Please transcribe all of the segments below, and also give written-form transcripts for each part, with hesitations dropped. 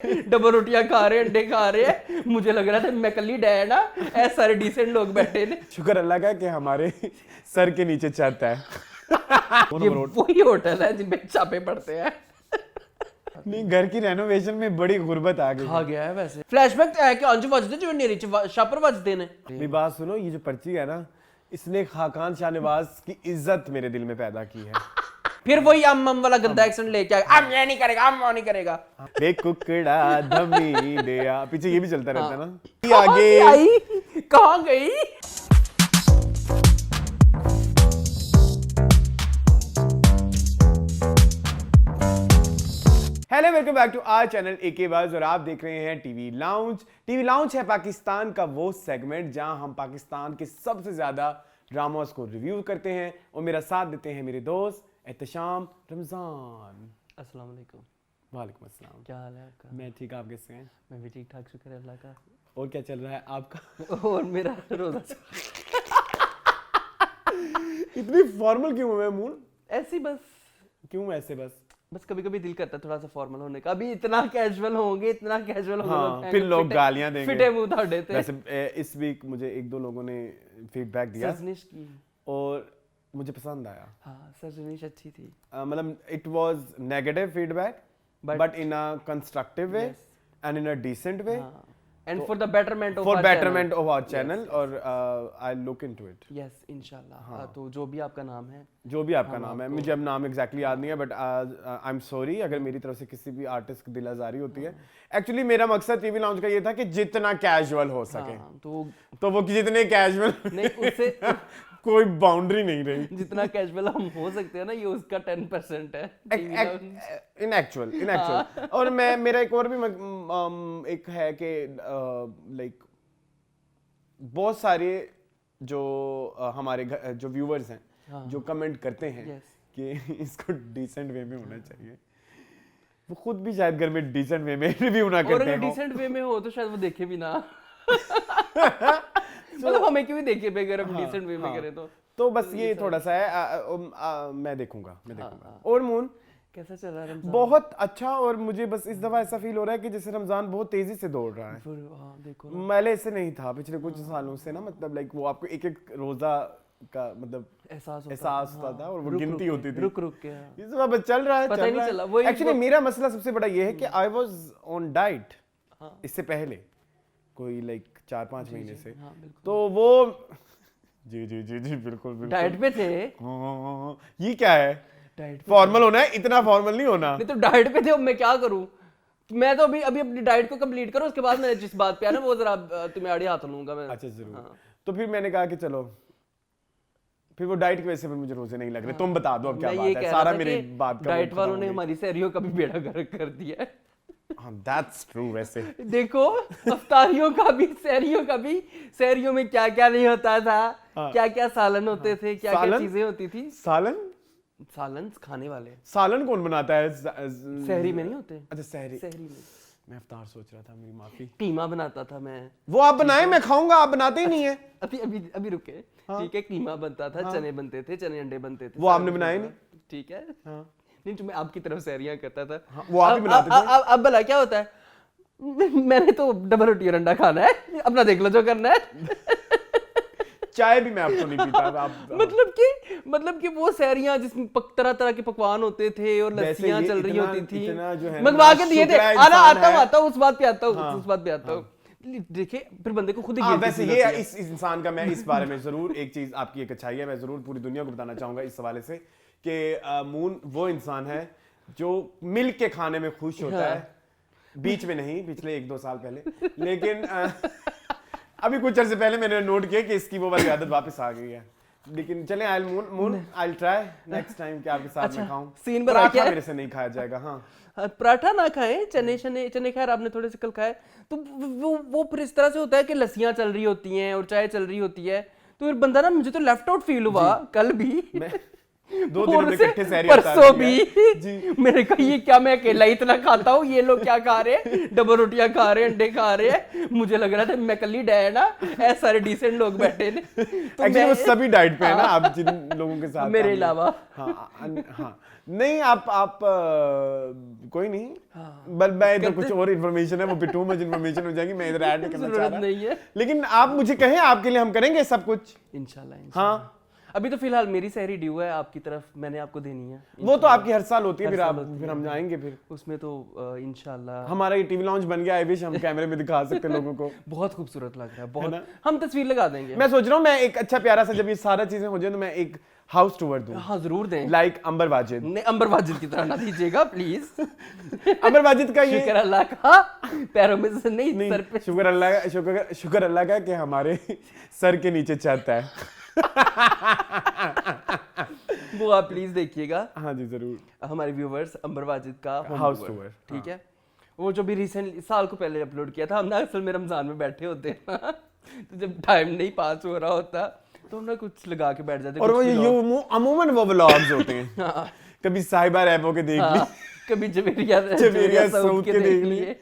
Double रोटियां खा रहे, अंडे खा रहे हैं। मुझे लग रहा था मैं कल ही डैड ना, ऐसे सारे डिसेंट लोग बैठे ने। शुक्र अल्लाह का कि हमारे सर के नीचे छत है। ये वही होटल है जिनपे छापे पड़ते हैं। नहीं, घर की रेनोवेशन में बड़ी गुर्बत आ गई। खा गया है वैसे। फ्लैशबैक है कि अंज वजदे जो नेरी च छापर वजदे ने। मेरी बात सुनो, ये जो पर्ची है ना, इसने खाकान शाहनवाज की इज्जत मेरे दिल में पैदा की है। फिर वही अम वाला गंदा एक्सेंट लेके आए, अम ये नहीं करेगा, अम वो नहीं करेगा। रे कुकड़ा धमी दया, पीछे ये भी चलता रहता है ना। कहाँ से आई, कहाँ गई? Hello, welcome back to our channel AK बाज और आप देख रहे हैं टीवी लाउंज। टीवी लाउंज है पाकिस्तान का वो सेगमेंट जहां हम पाकिस्तान के सबसे ज्यादा ड्रामास को रिव्यू करते हैं और मेरा साथ देते हैं मेरे दोस्त एहतशाम रमजान। अस्सलाम वालेकुम। वालेकुम अस्सलाम। क्या हाल है आपका? मैं ठीक, आप कैसे हैं? मैं भी ठीक ठाक, शुक्र है अल्लाह का। और क्या चल रहा है आपका? और मेरा रोजा इतनी फॉर्मल क्यों है मूड? ऐसी बस, क्यों ऐसे बस कभी कभी दिल करता है थोड़ा सा फॉर्मल होने का। अभी इतना कैजुअल होंगे, इतना कैजुअल होंगे, हाँ, फिर लोग गालियां देंगे। फिटे मुंह धाड़े थे। वैसे इस वीक मुझे एक दो लोगों ने फीडबैक दिया सजनिश की, और मुझे पसंद आया। हाँ सजनिश अच्छी थी। मतलब it was negative feedback but in a constructive way and in a decent way and for the betterment of our channel और I look into it. Yes इंशाल्लाह। तो जो भी आपका नाम है, जो भी आपका नाम है, मुझे अब नाम एग्जैक्टली याद नहीं है, बट आई एम सॉरी अगर मेरी तरफ से किसी भी आर्टिस्ट की दिल आजारी होती है। एक्चुअली मेरा मकसद टीवी लाउंज का ये था कि जितना कैजुअल हो सके, तो वो जितने कैजुअल नहीं, उससे कोई बाउंड्री नहीं रही। जितना कैजुअल हम हो सकते हैं ना, ये उसका 10% है इन एक्चुअल। और मैं मेरा एक और भी एक है कि लाइक बहुत सारे जो हमारे जो व्यूअर्स हैं जो कमेंट करते हैं कि इसको डिसेंट वे में होना चाहिए, वो खुद भी शायद घर में डिसेंट वे में रिव्यू ना करते हो। और अगर डिसेंट वे में हो तो शायद वो देखे भी ना। मतलब हमें क्यों देखे अगर हम डिसेंट वे में करें तो बस ये थोड़ा सा है। मैं देखूंगा। और मून कैसा चल रहा है रमजान? बहुत अच्छा। और मुझे बस इस दफा ऐसा फील हो रहा है कि जैसे रमजान बहुत तेजी से दौड़ रहा है। देखो पहले ऐसे नहीं था पिछले कुछ सालों से ना, मतलब लाइक वो आपको एक एक रोजा का मतलब एहसास होता था और वो गिनती होती थी रुक के। इस दफा बस चल रहा है, पता ही नहीं चला। एक्चुअली मेरा मसला सबसे बड़ा ये है कि आई वाज ऑन डाइट इससे पहले कोई लाइक 4-5 महीने से। तो वो जी बिल्कुल डाइट पे थे। ये क्या है? डाइट फॉर्मल होना है, इतना फॉर्मल नहीं होना। नहीं तो डाइट पे थे, अब मैं क्या करूं? मैं तो अभी अपनी डाइट को कंप्लीट करूं, उसके बाद मैं जिस बात पे आना वो जरा तुम्हें आड़े हाथ लूंगा मैं। अच्छा जरूर। तो फिर मैंने कहा कि चलो, फिर वो डाइट की वजह से मुझे रोजे नहीं लग रहे। तुम बता दो अब क्या बात है। सारा मेरी बात का डाइट वालों ने हमारी सहरियों का भी बेड़ा गर्क कर दिया है। That's true वैसे। देखो अफ्तारियों का भी, सहरियों में क्या क्या नहीं होता था। क्या क्या सालन होते थे, क्या क्या चीजें होती थी। सालन खाने वाले। सालन कौन बनाता है? सहरी में नहीं होते? अच्छा सहरी में। मैं अफ्तार सोच रहा था, मेरी माफी। कीमा बनाता था मैं। वो आप बनाए, मैं खाऊंगा, आप बनाते ही नहीं है। अभी रुके। ठीक है, कीमा बनता था, चने बनते थे, चने अंडे बनते थे। वो आपने बनाए नहीं? ठीक है। नहीं तो मैं आपकी तरफ सहरियां करता था। वो आप ही बनाते थे। अब भला क्या होता है? मैंने तो डबल रोटी और अंडा खाना है, अपना देख लो जो करना है। चाय भी मैं आपको नहीं पीता। मतलब कि वो सहरियां जिसमें तरह तरह के पकवान होते थे और लस्सियां चल रही होती थी, मंगवा के दिए थे। आता हूँ उस बात पे आता हूँ। देखिए फिर बंदे को खुद ही वैसे ये इस इंसान का, मैं इस बारे में जरूर एक चीज, आपकी एक अच्छाई है, मैं जरूर पूरी दुनिया को बताना चाहूंगा इस हवाले से कि मून वो इंसान है जो मिल के खाने में खुश होता है। बीच में नहीं, पिछले 1-2 साल पहले। लेकिन अभी कुछ अर्से पहले मैंने नोट किया कि इसकी वो वाली आदत वापस आ गई है। लेकिन चले आई ट्राई नेक्स्ट टाइम कि आपके साथ मैं खाऊं। सीन बना के मेरे से नहीं खाया जाएगा। हाँ, पराठा ना खाएं, चने खैर आपने थोड़े से कल खाए, तो वो फिर इस तरह से होता है कि लस्सियां चल रही होती हैं और चाय चल रही होती है, तो फिर बंदा ना, मुझे तो लेफ्ट आउट फील हुआ कल भी। 2 दिनों में इकट्ठे सहरी परसों भी जी मैंने कहा ये क्या मैं अकेला इतना खाता हूँ, ये लोग क्या खा रहे हैं, डबल रोटियां खा रहे हैं, अंडे खा रहे हैं, मुझे लग रहा था मैं कल ही डाय ना, ऐसे सारे डिसेंट लोग बैठे ने। तो एक्चुअली वो सभी डाइट पे है ना, आप जिन लोगों के साथ मेरे अलावा। हाँ नहीं आप कोई नहीं, बल मैं इधर कुछ और इन्फॉर्मेशन है वो टू मच इन्फॉर्मेशन हो जाएगी, मैं इधर ऐड नहीं करना चाह रहा नहीं है, लेकिन आप मुझे कहें, आपके लिए हम करेंगे सब कुछ इंशाल्लाह। हाँ अभी तो फिलहाल मेरी सहरी ड्यू है आपकी तरफ, मैंने आपको देनी है। वो तो आपकी हर साल होती है, फिर हम जाएंगे फिर उसमें तो इंशाल्लाह। हमारा ये टीवी लॉन्च बन गया, आई विश हम कैमरे में दिखा सकते हैं लोगों को। बहुत खूबसूरत लग रहा है, बहुत। हम तस्वीर लगा देंगे। मैं सोच रहा हूँ मैं एक अच्छा प्यारा सा, जब ये सारा चीजें हो जाए तो मैं एक हाउस टूर दूं। हाँ जरूर दें, लाइक अंबर वाजिद। नहीं अंबर वाजिद की तरह ना दीजिएगा प्लीज। अंबर वाजिद का ये शुक्र अल्लाह का, पैरों में से नहीं सर पे। शुक्र अल्लाह का कि हमारे सर के नीचे छत है। वो आप प्लीज देखिएगा। हाँ जी जरूर, हमारे व्यूवर्स अंबर वाजिद का हाउस टूर, ठीक है। वो जो भी रिसेंटली साल को पहले अपलोड किया था, हम ना असल में रमजान में बैठे होते हैं तो जब टाइम नहीं पास हो रहा होता तो हम ना कुछ लगा के बैठ जाते, और वो अमूमन वो व्लॉग्स होते हैं। कभी साहिबा रैपो के देख लिए, कभी जवेरिया साउथ के देख लिए,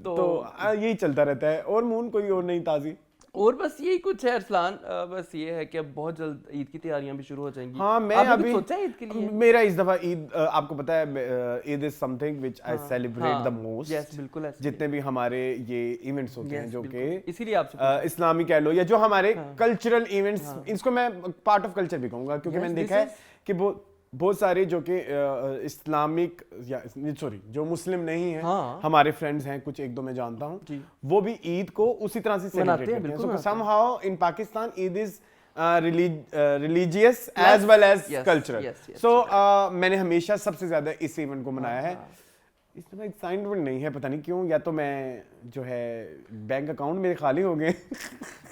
तो यही चलता रहता है। और मून कोई और नहीं ताजी, और बस यही कुछ है अरसलान। बस ये है कि अब बहुत जल्द ईद की तैयारियां भी शुरू हो जाएंगी। हाँ मैं अभी सोचा है ईद के लिए, मेरा इस दफा ईद, आपको पता है Eid is something which I celebrate the most. Yes बिल्कुल ऐसे जितने भी हमारे ये इवेंट्स होते हैं जो कि इसीलिए आपसे इस्लामी कह लो या जो हमारे कल्चरल इवेंट्स, इसको मैं पार्ट ऑफ कल्चर भी कहूंगा, क्योंकि मैंने देखा है कि बहुत सारे जो कि इस्लामिक या सॉरी जो मुस्लिम नहीं है, हमारे फ्रेंड्स हैं कुछ एक दो मैं जानता हूँ, वो भी ईद को उसी तरह से सेलिब्रेट करते हैं। So somehow in Pakistan Eid is religious as well as cultural. So मैंने हमेशा सबसे ज्यादा इस इवेंट को मनाया है। इस तरह एक्साइटमेंट नहीं है, पता नहीं क्यों, या तो मैं जो है बैंक अकाउंट मेरे खाली हो गए।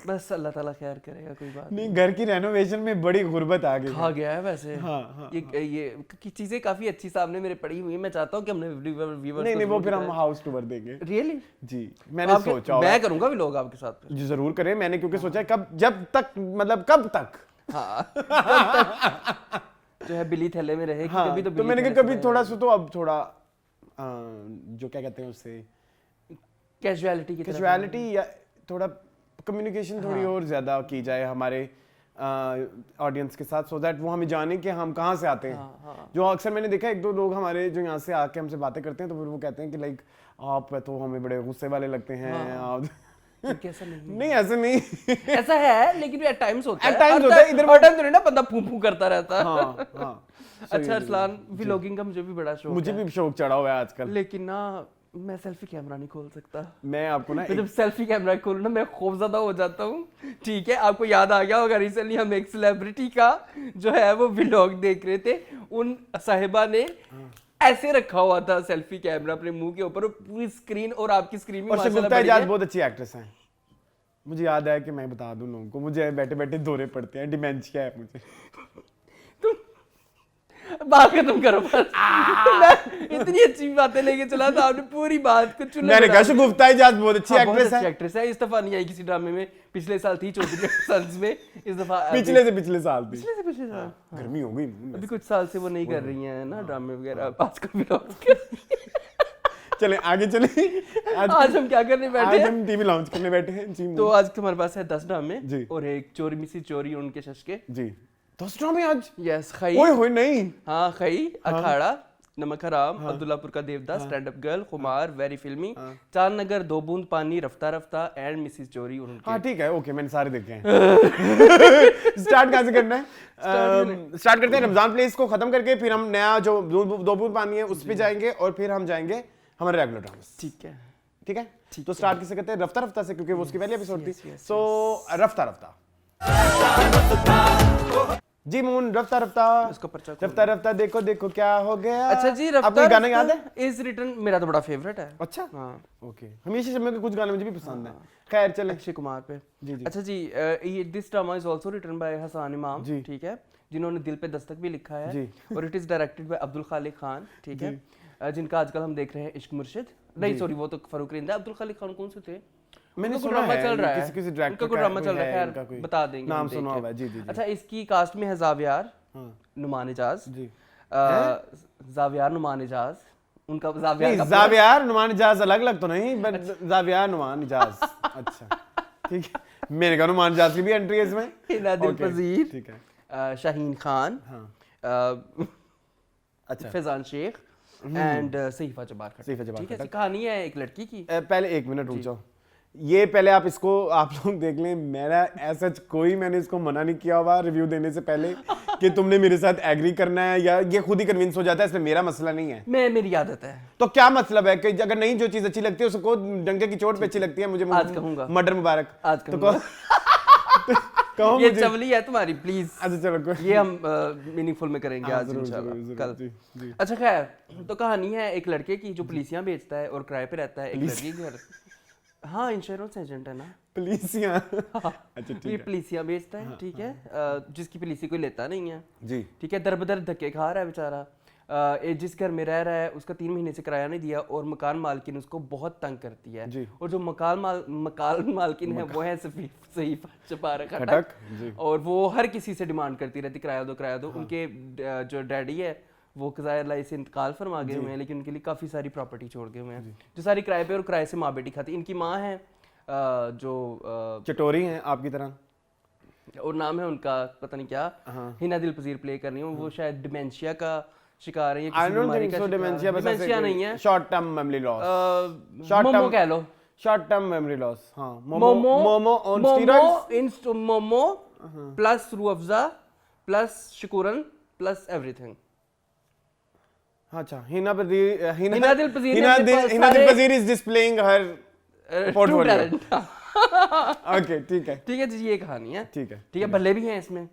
बस अल्लाह ताला खैर करेगा, कोई बात नहीं। घर की रेनोवेशन में बड़ी गुर्बत आ गई, खा गया है वैसे। हाँ, ये चीजें काफी अच्छी सामने मेरे पड़ी हुई है। मैं चाहता हूँ कि हमने व्यूअर्स नहीं वो फिर हम हाउस टूर देंगे। रियली जी मैंने सोचा मैं करूंगा भी लोग आपके साथ जी जरूर करें। मैंने क्योंकि सोचा कब जब तक मतलब कब तक जो है बिली थैले में रहेगी कभी तो मैंने कहा कभी थोड़ा सा, तो अब थोड़ा जो क्या कहते हैं उससे कैजुअलिटी या थोड़ा कम्युनिकेशन थोड़ी और ज्यादा की जाए हमारे ऑडियंस के साथ, सो दैट वो हमें जाने कि हम कहाँ से आते हैं। जो अक्सर मैंने देखा एक दो लोग हमारे जो यहाँ से आके हमसे बातें करते हैं तो फिर वो कहते हैं कि लाइक आप तो हमें बड़े गुस्से वाले लगते हैं। आप कैसा नहीं ऐसा नहीं ऐसा है, लेकिन एट टाइम्स होता है, इधर हर टाइम तो नहीं ना बंदा फू करता रहता है। हाँ अच्छा अरसलान, व्लॉगिंग का मुझे भी बड़ा शौक है। मुझे भी शौक चढ़ा हुआ है आजकल, लेकिन ना मैं सेल्फी कैमरा नहीं खोल सकता। मैं आपको ना जब सेल्फी कैमरा खोलूं ना मैं खौफजदा हो जाता हूँ। ठीक है, आपको याद आ गया होगा रिसेंटली हम एक सेलिब्रिटी का जो है वो व्लॉग देख रहे थे, उन साहिबा ने ऐसे रखा हुआ था सेल्फी कैमरा अपने मुंह के ऊपर, पूरी स्क्रीन और आपकी स्क्रीन में माशाल्लाह बहुत अच्छी एक्ट्रेस हैं। मुझे याद है कि मैं बता दूं लोगों को, मुझे बैठे बैठे दौरे पड़ते हैं, डिमेंशिया है मुझे। बात खत्म करो बस। मैं इतनी अच्छी बातें लेके चला था, आपने पूरी बात को चुना। मैंने कहा शगुफ्ता इजाज बहुत अच्छी एक्ट्रेस है। इस दफा नहीं आई किसी ड्रामे में, पिछले साल थी चौधरी सन्स में, इस दफा पिछले से पिछले साल थी। पिछले साल गर्मी हो गई अभी कुछ साल से वो नहीं कर रही हैं ना ड्रामे वगैरह, आजकल भी। चले आगे चले। आज हम क्या करने बैठे हैं? आज हम टीवी लॉन्च करने बैठे हैं जी। तो आज हमारे पास है 10 ड्रामे और एक चोरी मिसी चोरी उनके शशके जी। 10 ड्रामे आज। यस खई ओए नहीं हाँ खई अखाड़ा, नमक हराम, अब्दुल्लापुर का देवदास, स्टैंड अप गर्ल, खुमार, वेरी फिल्मी, चांद नगर, दो बूंद पानी, रफ्ता रफ्ता एंड मिसिस चोरी उनके। हाँ ठीक है, ओके मैंने सारे देखे हैं। स्टार्ट कहाँ से करना है? स्टार्ट करते हैं रमजान प्लेस को खत्म करके, फिर हम नया जो दो बूंद पानी है उस पे जाएंगे और फिर हम जाएंगे हमारे रेगुलर ड्रामा। ठीक है ठीक है। तो स्टार्ट किससे करते हैं? रफ्ता रफ्ता से, क्योंकि वो उसकी पहली एपिसोड थी। सो रफ्ता रफ्ता जी मून, रफ्ता रफ्ता रफ्ता रफ्ता देखो देखो क्या हो गया। अच्छा जी, रफ्ता आपको गाना याद है? इज रिटन मेरा तो बड़ा फेवरेट है। अच्छा हाँ ओके, हमेशा समय के कुछ गाने मुझे भी पसंद है। खैर चले अक्षय कुमार पे जी जी। अच्छा जी, this drama is also written by Hasan Imam, ठीक है, जिन्होंने दिल पे दस्तक भी लिखा है, और it is directed by Abdul Khaliq Khan, ठीक है, जिनका आजकल हम देख रहे हैं इश्क मुर्शिद, नहीं सॉरी वो तो फरूक रिंदा। अब्दुल खालिक खान कौन से थे? मैंने सुना है चल रहा है किसी डायरेक्टर का ड्रामा चल रहा है, खैर बता देंगे, नाम सुना हुआ है जी जी। अच्छा इसकी कास्ट में है जावियार, नुमान इजाज जी जावियार नुमान इजाज, उनका जावियार जावियार नुमान इजाज अलग अलग तो नहीं, बट जावियार नुमान इजाज अच्छा ठीक है, मैंने कहा नुमान इजाज की भी एंट्री है इसमें। हिना दिल पजीर, ठीक है, शाहीन खान, अच्छा फैजान शेख एंड सहीफा जब्बार खट्टक। ठीक है, कहानी है एक लड़की की। पहले 1 मिनट रुक जाओ, ये पहले आप इसको आप लोग देख लें, मेरा ऐसा कोई मैंने इसको मना नहीं किया हुआ रिव्यू देने से पहले कि तुमने मेरे साथ एग्री करना है, या ये खुद ही कन्विंस हो जाता है, इसमें मेरा मसला नहीं है। मेरी आदत है। तो क्या मतलब है कि अगर नहीं जो चीज अच्छी लगती है उसको डंके की चोट पे अच्छी लगती है, मुझे आज कहूंगा मर्डर मुबारक आज तो कहो ये चवली है तुम्हारी, प्लीज। अच्छा चलो ये हम मीनिंगफुल में करेंगे आज इंशाल्लाह कल। अच्छा खैर, तो कहानी है एक लड़के की जो पुलिसियां बेचता है और किराए पे रहता है एक लड़की के घर। हाँ, इंश्योरेंस एजेंट है ना, पुलिसियां अच्छा ठीक है, ये पुलिसियां बेचता है। ठीक है, जिसकी पुलिसी कोई लेता नहीं है जी, ठीक है, दर बदर धक्के खा रहा है बेचारा। जिस घर में रह रहा है उसका 3 महीने से किराया नहीं दिया और मकान मालकिन उसको बहुत तंग करती है जी। और जो मकान मालकिन है वो है सहीफा जब्बार खट्टक, और वो हर किसी से डिमांड करती रहती किराया दो। उनके जो डैडी है वो क़ज़ाए से इंतकाल फरमा गए हुए हैं, लेकिन उनके लिए काफ़ी सारी प्रॉपर्टी छोड़ गए हुए हैं जो सारी किराए पे, और किराए से माँ बेटी खाती। इनकी माँ है जो चटोरी हैं आपकी तरह, और नाम है उनका पता नहीं क्या, हिना दिल पजीर प्ले कर रही हूँ, वो शायद डिमेंशिया का शिकार है, डिमेंशिया नहीं है, short term memory loss, Momo कह लो, शॉर्ट टर्म मेमोरी लॉस। हाँ, Momo on steroids, Momo plus Rooh Afza plus Shakooran plus everything. अच्छा, Hina Dil Pazeer is displaying her portfolio. Okay ठीक है जी, ये कहानी है। ठीक है, भले भी हैं इसमें,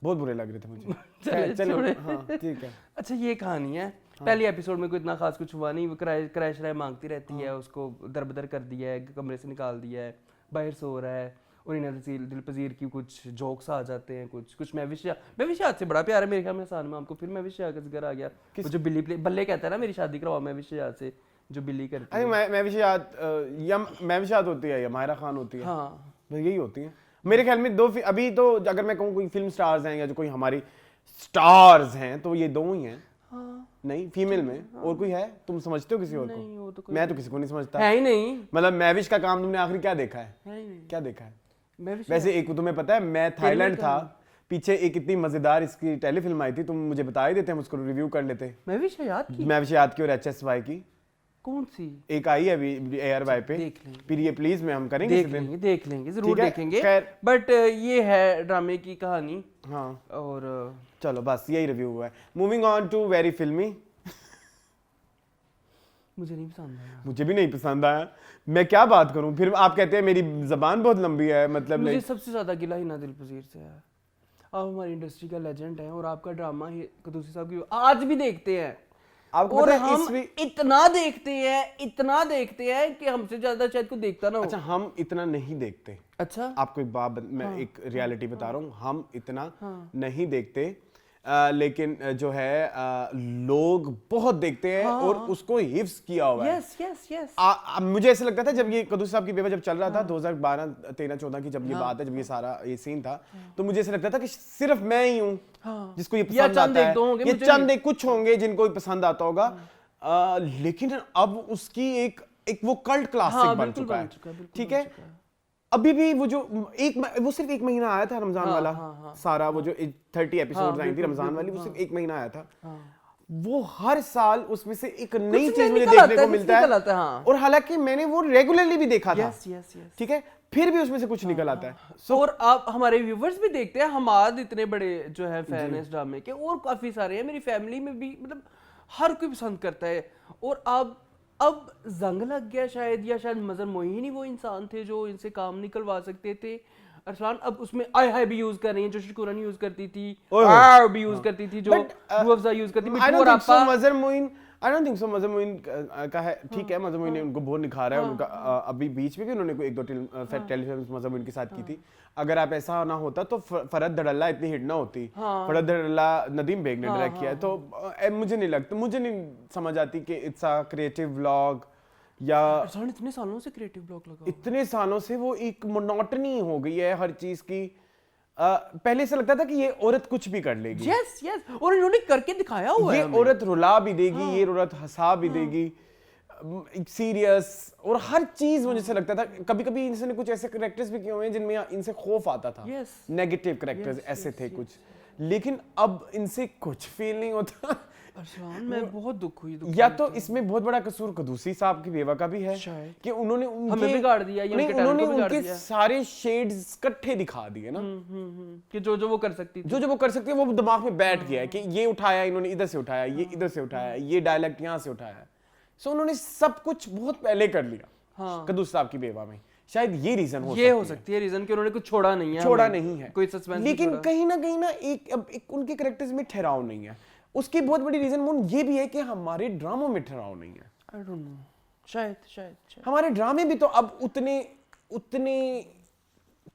बहुत बुरे लग रहे थे मुझे। चलो हाँ ठीक है। अच्छा, ये कहानी है। पहले एपिसोड में कोई इतना खास कुछ हुआ नहीं, वो किराया शराया मांगती रहती है, उसको दरबदर कर दिया है, कमरे से निकाल दिया है, बाहर सो रहा है, और हिना दिल पजीर की कुछ जोक्स आ जाते हैं, कुछ महविश याद से बड़ा प्यार है मेरे ख्याल में आसान में आपको। फिर महविश याद का जिक्र आ गया, जो बिल्ली बल्ले कहता है ना मेरी शादी करवाओ महविश याद से, जो बिल्ली करती है। महविश याद होती है या माहिरा खान होती है, हाँ यही होती है मेरे ख्याल में। दो अभी तो अगर मैं कहूँ कोई फिल्म स्टार्स हैं या जो कोई हमारी स्टार्स हैं तो ये 2 ही हैं। हाँ। नहीं, फीमेल में और कोई है? तुम समझते हो किसी और को? तो मैं तो किसी को नहीं समझता है ही नहीं। मतलब महविश का काम तुमने आखिरी क्या देखा है? क्या देखा है? वैसे एक तुम्हें पता है, मैं थाईलैंड था, पीछे एक इतनी मजेदार इसकी टेलीफिल्म आई थी, तुम मुझे बता ही देते, हम उसको रिव्यू कर लेते। महविश याद की और HSY की कौन सी एक आई है अभी ARY पे, फिर ये प्लीज में हम करेंगे, देख लेंगे जरूर देखेंगे। बट ये है ड्रामे की कहानी। हाँ, और चलो बस यही रिव्यू हुआ है। मूविंग ऑन टू वेरी फिल्मी। मुझे नहीं पसंद आया। मुझे भी नहीं पसंद आया, मैं क्या बात करूं। फिर आप कहते हैं मेरी जबान बहुत लंबी है, मतलब मुझे सबसे ज्यादा गिला हिना दिल पजीर से है। आप हमारी इंडस्ट्री का लेजेंड है और आपका ड्रामा कदूसी साहब की आज भी देखते हैं, और हम इतना देखते हैं कि हमसे ज्यादा शायद कोई देखता ना हो। अच्छा, हम इतना नहीं देखते। अच्छा, आपको एक बात मैं एक रियलिटी बता रहा हूँ, हम इतना नहीं देखते, लेकिन जो है लोग बहुत देखते हैं और उसको हिफ्स किया हुआ है। यस। मुझे ऐसा लगता था जब ये कदूसी साहब की बेवा जब चल रहा था 2012, 13, 14 की जब ये बात है, जब ये सारा ये सीन था, तो मुझे ऐसा लगता था कि सिर्फ मैं ही हूँ जिसको ये पसंद आता है, ये चंद एक कुछ होंगे जिनको पसंद आता होगा। लेकिन अब उसकी एक वो कल्ट क्लासिक बन चुका है। ठीक है, अभी भी वो जो वो सिर्फ 1 महीना आया था रमजान वाला, सारा वो जो 30 एपिसोड्स आई थी रमजान वाली, वो सिर्फ 1 महीना आया था। वो हर साल उसमें से एक नई चीज मुझे देखने को मिलता है, और हालांकि मैंने वो रेगुलरली भी देखा था। ठीक है, फिर भी उसमें से कुछ निकल आता है। और आप हमारे व्यूवर्स भी देखते हैं, हम आज इतने बड़े जो है फैन है इस ड्रामे के, और काफी सारे हैं मेरी फैमिली में भी, मतलब हर कोई पसंद करता है। और अब जंग लग गया शायद, या शायद मजर मोइन ही वो इंसान थे जो इनसे काम निकलवा सकते थे। अरसलान अब उसमें आई हाय भी यूज कर रही है, जो शकूरन यूज करती थी, आर भी यूज करती थी, जो रूह अफ़ज़ा यूज करती थी। Mazhar Moin I don't think so Mazhar Moin का है। ठीक है, मजर मोइन ने उनको बहुत निखारा है, उनका अभी बीच में भी उन्होंने कोई 1-2 टेलीफिल्म मजर मोइन के साथ की थी। अगर आप ऐसा ना होता तो फरहद धड़ल्ला इतनी हिट ना होती। फरहद धड़ल्ला नदीम बेग ने डायरेक्ट किया है, तो मुझे नहीं लगता, मुझे नहीं समझ आती कि इट्स अ क्रिएटिव व्लॉग, या इतने सालों से क्रिएटिव ब्लॉक लगा, इतने सालों से वो एक मोनोटनी हो गई है हर चीज की। पहले ऐसा लगता था कि ये औरत कुछ भी कर लेगी। यस यस, और इन्होंने करके दिखाया हुआ है। ये औरत रुला भी देगी, ये औरत हंसा भी देगी, सीरियस, और हर चीज मुझे ऐसा लगता था। कभी कभी इनसे कुछ ऐसे कैरेक्टर्स भी किए हुए हैं जिनमें इनसे खौफ आता था। नेगेटिव कैरेक्टर्स ऐसे थे कुछ, लेकिन अब इनसे कुछ फील नहीं होता। मैं बहुत दुख हुई। या तो इसमें बहुत बड़ा कसूर कदूसी साहब की बेवा का भी है कि उन्होंने हमें बिगाड़ दिया, उन्होंने उनके सारे शेड्स इकट्ठे दिखा दिए ना, कि जो वो कर सकती थी, जो वो कर सकती है वो दिमाग में बैठ गया है कि ये उठाया इन्होंने, इधर से उठाया, ये इधर से उठाया, ये डायलॉग यहाँ से उठाया। सो उन्होंने सब कुछ बहुत पहले कर लिया कदूस साहब की बेवा में। शायद ये रीजन हो सकती है रीजन कि उन्होंने कुछ छोड़ा नहीं है, कोई सस्पेंस। लेकिन कहीं ना एक उनके कैरेक्टर्स में ठहराव नहीं है। उसकी बहुत बड़ी रीजन ये भी है कि हमारे ड्रामों में ठहराव नहीं है। आई डोंट नो, शायद हमारे ड्रामे भी तो अब उतने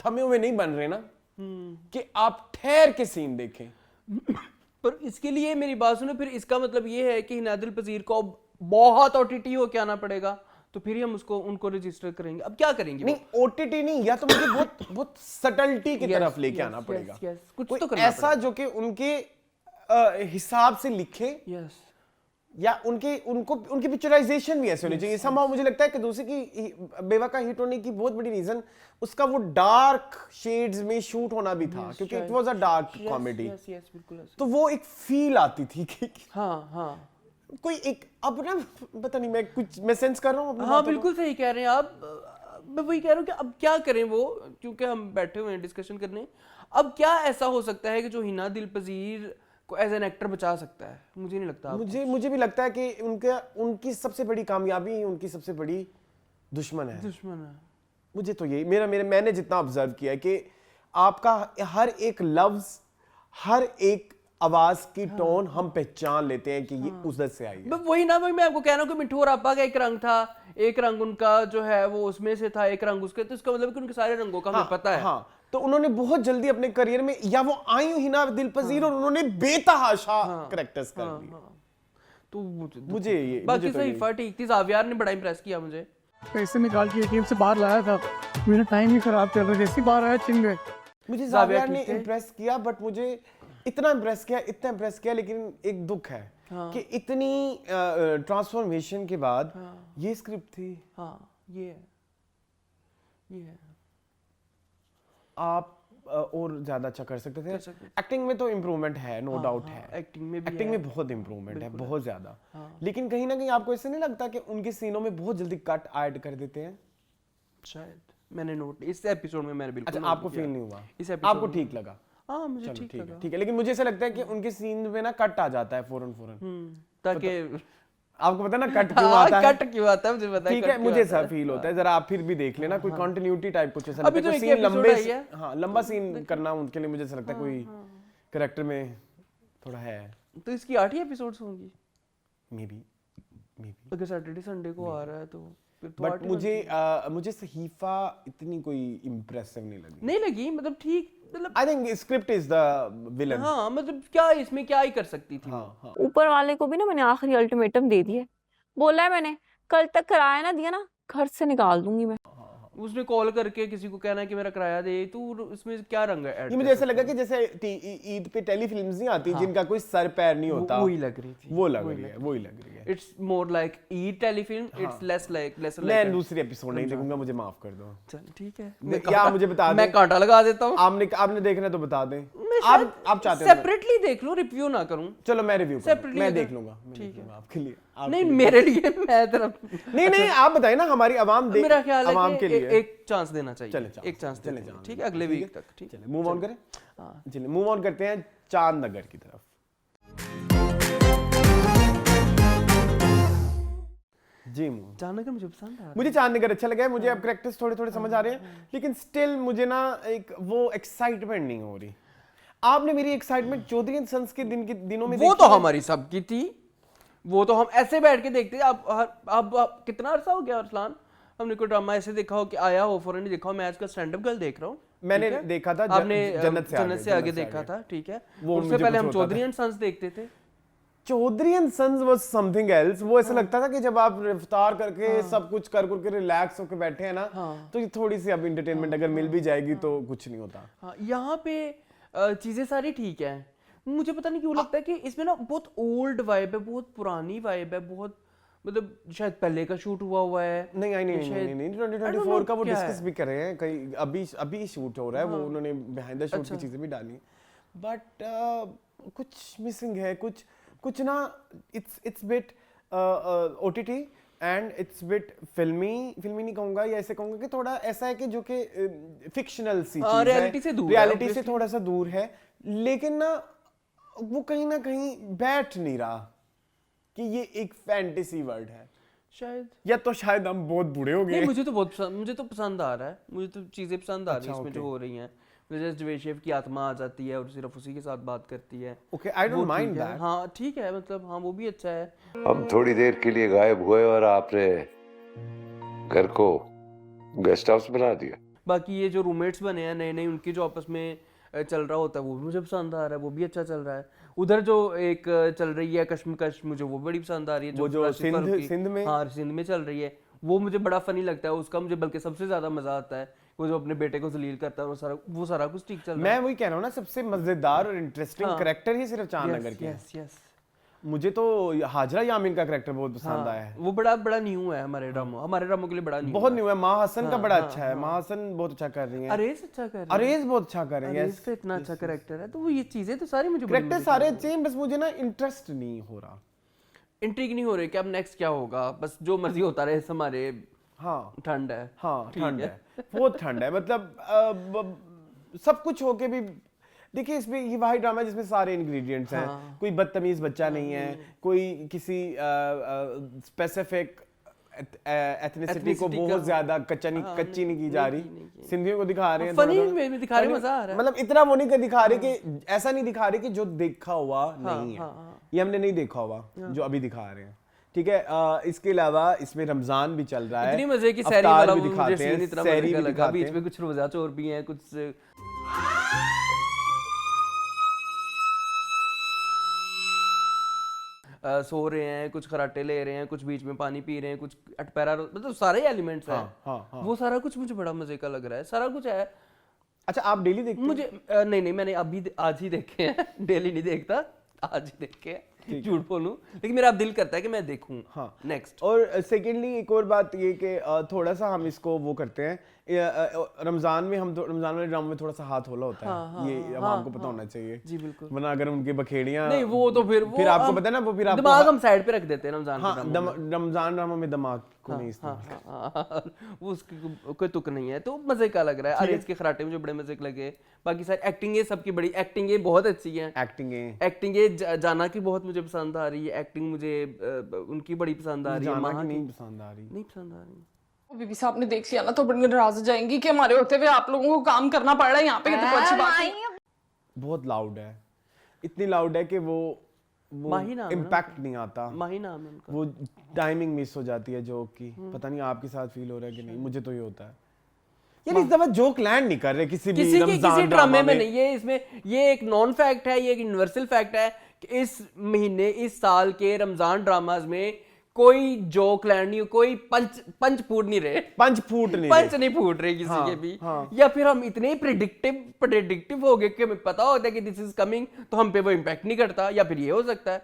थमे हुए नहीं बन रहे ना कि आप ठहर के सीन देखें। पर इसके लिए मेरी बात सुनो, फिर इसका मतलब ये है कि हिना दिल पजीर को बहुत ओटीटी हो के आना पड़ेगा, तो फिर हम उनको रजिस्टर करेंगे। अब क्या करेंगे? नहीं ओटीटी नहीं, या तो मुझे बहुत सटलिटी की तरफ लेके आना पड़ेगा। कुछ तो करना ऐसा जो कि उनके हिसाब से लिखे, या उनकी पिक्चराइजेशन भी ऐसे होनी चाहिए। समहाउ मुझे लगता है कि दूसरी की बेवा का हिट होने की बहुत बड़ी रीजन उसका वो डार्क शेड्स में शूट होना भी था, क्योंकि it was a dark comedy. तो वो एक फील आती थी कि कोई एक, अब ना पता नहीं मैं सेंस कर रहा हूँ। हाँ बिल्कुल सही कह रहे हैं आप। मैं वही कह रहा हूँ कि अब क्या करें वो, क्योंकि हम बैठे हुए हैं डिस्कशन करने। अब क्या ऐसा हो सकता है कि जो हिना दिल पजीर को एज एन एक्टर बचा सकता है? मुझे नहीं लगता। मुझे भी लगता है कि उनकी सबसे बड़ी कामयाबी उनकी सबसे बड़ी दुश्मन है। मुझे तो यही मैंने जितना ऑब्जर्व किया है कि आपका हर एक लफ्ज, हर एक आवाज की टोन हम पहचान लेते हैं कि ये उधर से आई है। वही ना, मैं आपको कह रहा हूँ कि मिठू और आपा का एक रंग था, एक रंग उनका जो है वो उसमें से था, एक रंग उसके, तो इसका मतलब कि उनके सारे रंगों का हमें पता है। तो उन्होंने बहुत जल्दी अपने करियर में, या वो आई हिना दिल पजीर और उन्होंने बेतहाशा कैरेक्टर्स कर दिए। तो मुझे ये बाकी सहीफा ठीक थी, जावियार ने बड़ा इंप्रेस किया मुझे। पैसे निकाल के एटीएम से बाहर लाया था, मेरा टाइम ही खराब चल रहा है, जैसे बाहर आया चिन गए। मुझे जावियार ने इंप्रेस किया, बट मुझे इतना इंप्रेस किया, लेकिन एक दुख है कि इतनी ट्रांसफॉर्मेशन के बाद ये स्क्रिप्ट थी। ये आप और ज्यादा अच्छा कर सकते थे। एक्टिंग में तो इम्प्रूवमेंट है, नो डाउट है। एक्टिंग में बहुत इम्प्रूवमेंट है, बहुत ज्यादा। लेकिन कहीं ना कहीं आपको ऐसे नहीं लगता कि उनके सीनों में बहुत जल्दी कट ऐड कर देते हैं? शायद मैंने नोट इस एपिसोड में मैंने बिल्कुल। अच्छा, आपको फील नहीं हुआ? इस आपको ठीक लगा? हाँ मुझे ठीक लगा। ठीक है, लेकिन मुझे ऐसा लगता है कि उनके सीन में ना कट आ जाता है फौरन ताकि आपको पता ना कट क्यों आता है? कट क्यों आता है मुझे पता है। ठीक है, मुझे ऐसा फील होता है। जरा आप फिर भी देख लेना, कोई कंटिन्यूटी टाइप कुछ ऐसा लगता है। सीन लंबा सीन करना उनके लिए मुझे ऐसा लगता है कोई कैरेक्टर में थोड़ा है। तो इसकी 8 ही एपिसोड्स होंगी मे बी अगर सैटरडे संडे को आ रहा है तो। बट मुझे सहीफा इतनी कोई इंप्रेसिव नहीं लगी मतलब ठीक, मतलब I think script is the villain. हाँ मतलब क्या इसमें क्या ही कर सकती थी। ऊपर वाले को भी ना मैंने आखिरी अल्टीमेटम दे दिया, बोला है मैंने कल तक किराया ना दिया ना घर से निकाल दूंगी मैं। उसने कॉल करके किसी को कहना है कि मेरा किराया दे, तो इसमें क्या रंग है? ये मुझे ऐसा लगा कि जैसे ईद पे टेलीफिल्म्स नहीं आती जिनका कोई सर पैर नहीं होता, वही लग रही थी। वो लग रही है। It's more like Eid telefilm, it's less like मैं दूसरी एपिसोड नहीं देखूंगा, मुझे माफ कर दो। चल ठीक है, या मुझे बता दे, मैं कांटा लगा देता हूं। आपने देखना है तो बता दें। आप चाहते हो सेपरेटली देख लो, रिव्यू ना करूं। चलो मैं रिव्यू मैं देख लूंगा, ठीक है आपके लिए। नहीं मेरे लिए, मैं तरफ नहीं आप बताइए ना, हमारी आवाम मेरा ख्याल है आवाम के लिए एक चांस देना चाहिए। एक चांस देना चाहिए, ठीक है, अगले वीक तक। ठीक है, मूव ऑन करें। चलिए मूव ऑन करते हैं चांद नगर की तरफ। जी चांद नगर मुझे पसंद है। मुझे चांद नगर अच्छा लगा है। मुझे अब कैरेक्टर्स थोड़े समझ आ रहे हैं, लेकिन स्टिल मुझे ना एक वो एक्साइटमेंट नहीं हो रही। आपने मेरी एक्साइटमेंट चौधरी एंड सन्स के दिनों में वो तो हमारी सबकी थी, वो तो हम ऐसे बैठ के देखते थे। अब कितना अरसा हो गया अरसलान, हमने कोई ड्रामा ऐसे देखा हो कि आया हो फौरन नहीं देखा हो। मैं आजकल स्टैंड अप गर्ल देख रहा हूँ। मैंने देखा था, आपने जन्नत से आगे देखा था, ठीक है। उससे पहले हम चौधरी एंड सन्स देखते थे। Chaudhary and sons was something else. वो ऐसा लगता था कि जब आप इफ्तार करके सब कुछ करके रिलैक्स होकर बैठे हैं ना, तो ये थोड़ी सी अब एंटरटेनमेंट अगर मिल भी जाएगी तो कुछ नहीं होता। हाँ, यहाँ पे चीजें सारी ठीक है। मुझे पता नहीं क्यों लगता है कि इसमें ना बहुत ओल्ड वाइब है, बहुत पुरानी वाइब है, बहुत मतलब शायद पहले का शूट हुआ है। नहीं 2024 का वो डिस्कस भी कर रहे हैं, कहीं अभी शूट हो रहा है। वो उन्होंने बिहाइंड द शूट की चीजें भी डाली, बट कुछ मिसिंग है, कुछ ना। It's bit OTT and it's bit फिल्मी नहीं कहूंगा, या ऐसे कहूंगा कि थोड़ा ऐसा है कि जो कि फिक्शनल सी चीज है, रियलिटी से थोड़ा सा दूर है। लेकिन ना वो कहीं ना कहीं बैठ नहीं रहा कि ये एक फैंटेसी वर्ल्ड है शायद, या तो शायद हम बहुत बूढ़े हो गए। मुझे तो पसंद आ रहा है, मुझे तो चीजें पसंद आ रही हैं इसमें जो हो रही हैं। जैसे जवेशेव की आत्मा आ जाती है और सिर्फ उसी के साथ बात करती है। Okay, I don't mind that. हाँ ठीक है, मतलब हाँ वो भी अच्छा है। हम थोड़ी देर के लिए गायब हुए और आपने घर को गेस्ट हाउस बना दिया। बाकी ये जो रूममेट्स बने हैं नए उनकी जो आपस में चल रहा होता है वो भी मुझे पसंद आ रहा है, वो भी अच्छा चल रहा है। उधर जो एक चल रही है कश्मकश, मुझे वो बड़ी पसंद आ रही है, वो जो सिंध में, हाँ सिंध में चल रही है, वो मुझे बड़ा फनी लगता है। उसका मुझे बल्कि सबसे ज्यादा मजा आता है, वो जो अपने बेटे को जलील करता है, वो सारा कुछ ठीक चल रहा है। मैं वही कह रहा हूँ ना, सबसे मजेदार और इंटरेस्टिंग कैरेक्टर ही सिर्फ चांद नगर की है। मुझे तो हाजरा यामीन का कैरेक्टर बहुत पसंद आया है। वो बड़ा न्यू है हमारे ड्रामों के लिए, बड़ा न्यू, बहुत न्यू है। माँ हसन का बड़ा अच्छा है, माँ हसन बहुत अच्छा कर रही है, अरेज अच्छा कर रही है, अरेज बहुत अच्छा कर रही है, इसका इतना अच्छा कैरेक्टर है। तो वो ये चीजें तो सारी मुझे कैरेक्टर सारे अच्छे हैं, बस मुझे ना इंटरेस्ट नहीं हो रहा, इंट्रिग नहीं हो रही कि अब नेक्स्ट क्या होगा। बस जो मर्जी होता रहे हमारे। हाँ ठंड है, हाँ ठंड है, बहुत ठंड है। मतलब सब कुछ होके भी देखिए, इसमें ये वही ड्रामा है जिसमें सारे इंग्रेडिएंट्स हैं। कोई बदतमीज बच्चा नहीं है, कोई किसी स्पेसिफिक एथनिसिटी को बहुत ज्यादा कच्ची नहीं की जा रही। सिंधियों को दिखा रहे हैं, फनी में दिखा रहे हैं, मजा आ रहा है। मतलब इतना वो नहीं दिखा रहे कि ऐसा नहीं दिखा रहे कि जो देखा हुआ नहीं है, ये हमने नहीं देखा हुआ जो अभी दिखा रहे हैं। ठीक है, इसके अलावा इसमें रमजान भी चल रहा है, इतनी मजे की सहरी वाला भी दिखाते हैं, सहरी भी दिखाते हैं, बीच में कुछ रोजा चोर भी हैं, कुछ सो रहे हैं, कुछ खराटे ले रहे हैं, कुछ बीच में पानी पी रहे हैं, कुछ अटपैरा, मतलब सारे एलिमेंट्स हैं। वो सारा कुछ मुझे बड़ा मजे का लग रहा है, सारा कुछ है। अच्छा, आप डेली देखते हैं? मुझे नहीं मैंने अभी आज ही देखे हैं, डेली नहीं देखता, आज ही देखे हैं, झूठ बोलूं, लेकिन मेरा अब दिल करता है कि मैं देखूं। हाँ नेक्स्ट। और सेकेंडली एक और बात ये कि थोड़ा सा हम इसको वो करते हैं, रमजान में हम रमजान वाले ड्रामे में थोड़ा सा हाथ होला होता है, ये आवाम को पता होना चाहिए जी, बिल्कुल। वरना अगर उनकी बखेड़ियां नहीं वो तो फिर आपको पता है ना, वो फिर आपको दिमाग हम साइड पे रख देते हैं रमजान रमजान ड्रामा में दिमाग को नहीं इस्तेमाल, वो उसकी कोई तुक नहीं है, तो मजे का लग रहा है। अरेज के खराटे मुझे बड़े मजे के लगे। बाकी सारी एक्टिंग है, सबकी बड़ी एक्टिंग है, बहुत अच्छी है एक्टिंग है। जाना की बहुत मुझे पसंद आ रही है एक्टिंग, मुझे उनकी बड़ी पसंद आ रही है। नहीं पसंद आ रही। बीबी साहब ने देख लिया ना तो बड़ी नाराज हो जाएंगी कि हमारे होते हुए आप लोगों को काम करना पड़ रहा है यहाँ पे। तो अच्छी बात है। बहुत लाउड है, इतनी लाउड है कि वो इम्पैक्ट नहीं आता। माही नाम है उनका। वो टाइमिंग मिस हो जाती है जोक की। पता नहीं आपके साथ फील हो रहा है कि नहीं, मुझे तो ये होता है यार, इस दफा जोक लैंड नहीं कर रहे किसी ड्रामे में नहीं। ये इसमें ये एक नॉन फैक्ट है, ये एक यूनिवर्सल फैक्ट है कि इस महीने, इस साल के रमजान ड्रामाज में कोई जोक लैंड नहीं, कोई पंच फूट नहीं रहे, पंच नहीं फूट रहे किसी के भी। या फिर हम इतने प्रेडिक्टिव हो गए कि हमें पता होता है कि दिस इज कमिंग, तो हम पे वो इम्पैक्ट नहीं करता। या फिर ये हो सकता है,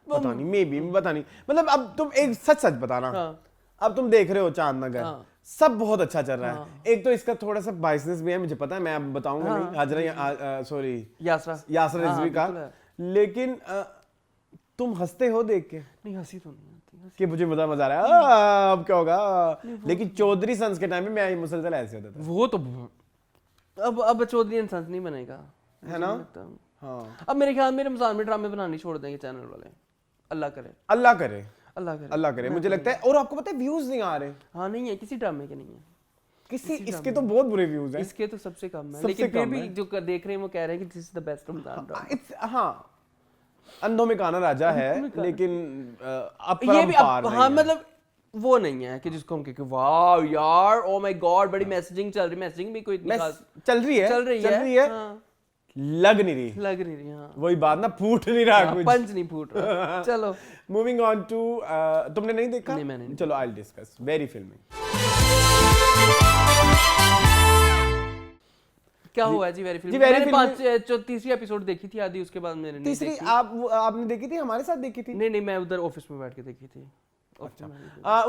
पता नहीं, मे बी पता नहीं। मतलब अब तुम एक सच बताना, अब तुम देख रहे हो चांद नगर, सब बहुत अच्छा चल रहा है। एक तो इसका थोड़ा सा बाइसनेस भी है, मुझे पता है, मैं अब बताऊंगा नहीं, हाजरा सॉरी यासरा रिजवी का, लेकिन तुम हंसते हो देख के? नहीं, हंसी तो नहीं कि मुझे मजा आ रहा है, अब क्या होगा। लेकिन चौधरी सन्स के टाइम में मैं मुसलसल ऐसे होता था। वो तो अब चौधरी सन्स नहीं बनेगा, है ना? हाँ, अब मेरे ख्याल में रमजान में ड्रामे बनाने छोड़ देंगे चैनल वाले। अल्लाह करे मुझे लगता है। और आपको पता है व्यूज नहीं आ रहे। हाँ, नहीं है, किसी ड्रामे के नहीं है, किसी इसके तो बहुत बुरे व्यूज हैं, इसके तो सबसे कम है। लेकिन फिर भी जो देख रहे हैं वो कह रहे हैं कि this is the best Ramzan drama. हाँ, अंधों में काना राजा है, लेकिन ये भी हाँ, मतलब वो नहीं है कि जिसको हम कहें वाओ यार, ओ माय गॉड, बड़ी मैसेजिंग चल रही। मैसेजिंग भी कोई चल रही है, लग नहीं रही। हाँ। वही बात ना, फूट नहीं रहा कुछ, पंच नहीं फूट रहा। चलो मूविंग ऑन टू, तुमने नहीं देखा? नहीं, मैंने नहीं। चलो आई विल डिस्कस। वेरी फिल्मी। क्या हुआ जी वेरी फिल्मी? very मैंने filmy- तीसरी एपिसोड देखी थी, आधी उसके बाद मैंने नहीं तीसरी देखी। आपने देखी थी, हमारे साथ देखी थी? नहीं, मैं उधर ऑफिस में बैठ के देखी थी।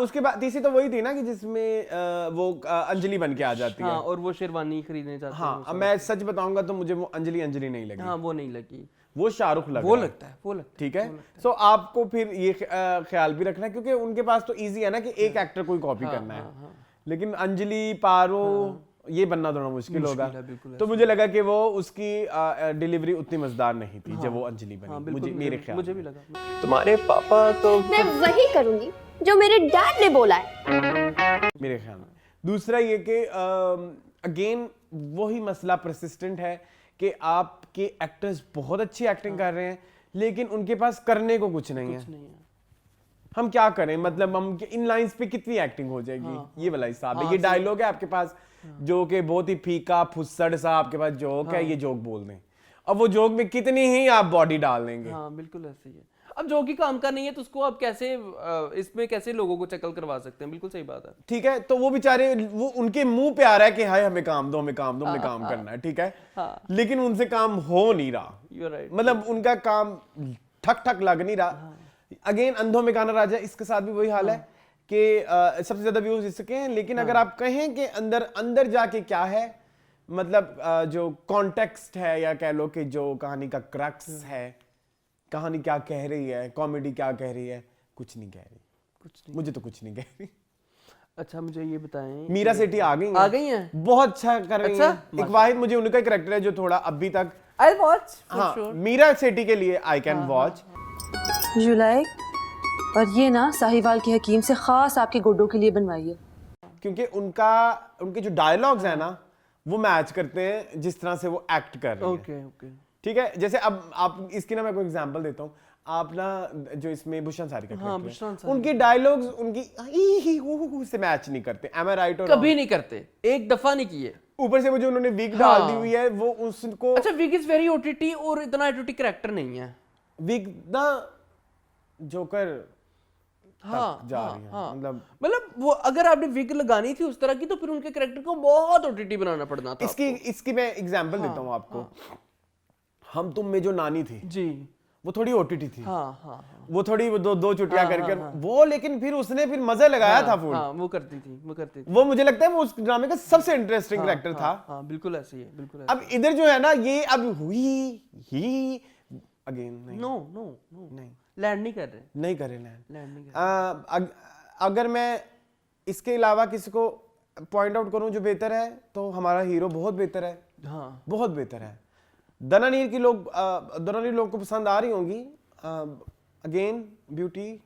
उसके बाद तीसरी तो वही थी ना कि जिसमें वो अंजलि बन के आ जाती है। हाँ, और वो शेरवानी खरीदने जाते हैं। हाँ, अब मैं सच बताऊंगा तो मुझे वो अंजलि नहीं लगी। हाँ, वो नहीं लगी, वो शाहरुख लगा। वो लगता है। ठीक है, सो आपको फिर ये ख्याल भी रखना है, क्योंकि उनके पास तो इजी है ना कि एक एक्टर कोई कॉपी करना है, लेकिन अंजलि पारो ये बनना थोड़ा मुश्किल होगा। तो मुझे लगा कि वो उसकी डिलीवरी उतनी मजेदार नहीं थी जब वो अंजलि बनी। मुझे मेरे ख्याल मुझे भी लगा। तुम्हारे पापा तो मैं वही करूंगी जो मेरे डैड ने बोला है, मेरे ख्याल में। दूसरा ये कि अगेन वही मसला परसिस्टेंट है कि आपके एक्टर्स बहुत अच्छी एक्टिंग कर रहे हैं, लेकिन उनके पास करने को कुछ नहीं है। हम क्या करें, मतलब हम इन लाइंस पे कितनी एक्टिंग हो जाएगी? ये वाला हिसाब है। ये डायलॉग है आपके पास जो कि बहुत ही फीका फुस्सड़ सा आपके पास जोक है, ये जोक बोल दें, अब वो जोक में कितनी ही आप बॉडी डाल देंगे। हाँ, बिल्कुल ऐसे ही है। अब जो कि काम का नहीं है तो उसको आप कैसे इसमें कैसे लोगों को चकल करवा सकते हैं? बिल्कुल सही बात है। ठीक है, तो वो बेचारे वो उनके मुंह पे आ रहा है कि हाय हमें काम दो, हमें काम करना है, ठीक है, लेकिन उनसे काम हो नहीं रहा। You're right. मतलब उनका काम ठक लग नहीं रहा। अगेन अंधों में गाना राजा, इसके साथ भी वही हाल है कि सबसे ज्यादा व्यूज इसके हैं, लेकिन अगर आप कहें कि अंदर जाके क्या है, मतलब जो कॉन्टेक्स्ट है या कह लो कि जो कहानी का क्रक्स है, कहानी क्या कह रही है, कॉमेडी क्या कह रही है, कुछ नहीं कह रही। मुझे तो कुछ नहीं कह रही। अच्छा, मुझे ये बताएं, मीरा सेठी आ गई हैं, बहुत अच्छा कर रही हैं। एक वाहिद मुझे उनका कैरेक्टर है जो थोड़ा अभी तक I'll watch for हाँ, sure. मीरा सेठी के लिए आई कैन वॉच। और ये ना साहिवाल के हकीम से खास आपके गुड्डों के लिए बनवाई है, क्योंकि उनके जो डायलॉग्स है ना वो मैच करते हैं जिस तरह से वो एक्ट कर रहे हैं। ओके। ठीक है, जैसे अब आप इसकी ना मैं कोई एग्जांपल देता हूँ। आप ना जो इसमें बुशरा अंसारी का कैरेक्टर है, उनकी डायलॉग्स उनकी से मैच नहीं करते। एम आई राइट? कभी नहीं करते, एक दफा नहीं किए। ऊपर से वो जो उन्होंने विग डाल दी हुई है वो उसको, अच्छा, विग इज वेरी ओटीटी और इतना ओटीटी कैरेक्टर नहीं है। विग ना जोकर जा रही है। मतलब वो अगर आपने विग लगानी थी उस तरह की तो फिर उनके कैरेक्टर को बहुत ओटीटी बनाना पड़ना था। इसकी मैं एग्जांपल देता हूँ आपको। हम तुम में जो नानी थी जी, वो थोड़ी ओटीटी थी। हाँ। वो थोड़ी दो चुटिया करके वो, लेकिन फिर उसने फिर मजा लगाया था फुल। वो करती थी। वो मुझे लगता है वो उस ड्रामे का सबसे इंटरेस्टिंग कैरेक्टर था। हाँ, बिल्कुल ऐसे ही है, बिल्कुल ऐसे। अब इधर जो है ना ये अब ही अगेन नो नहीं, लैंड नहीं कर रहे लैंड। अगर मैं इसके अलावा किसी को पॉइंट आउट करूं जो बेहतर है तो हमारा हीरो बहुत बेहतर है। हाँ, बहुत बेहतर है। दनानीर लोग को पसंद आ रही होंगी। Again beauty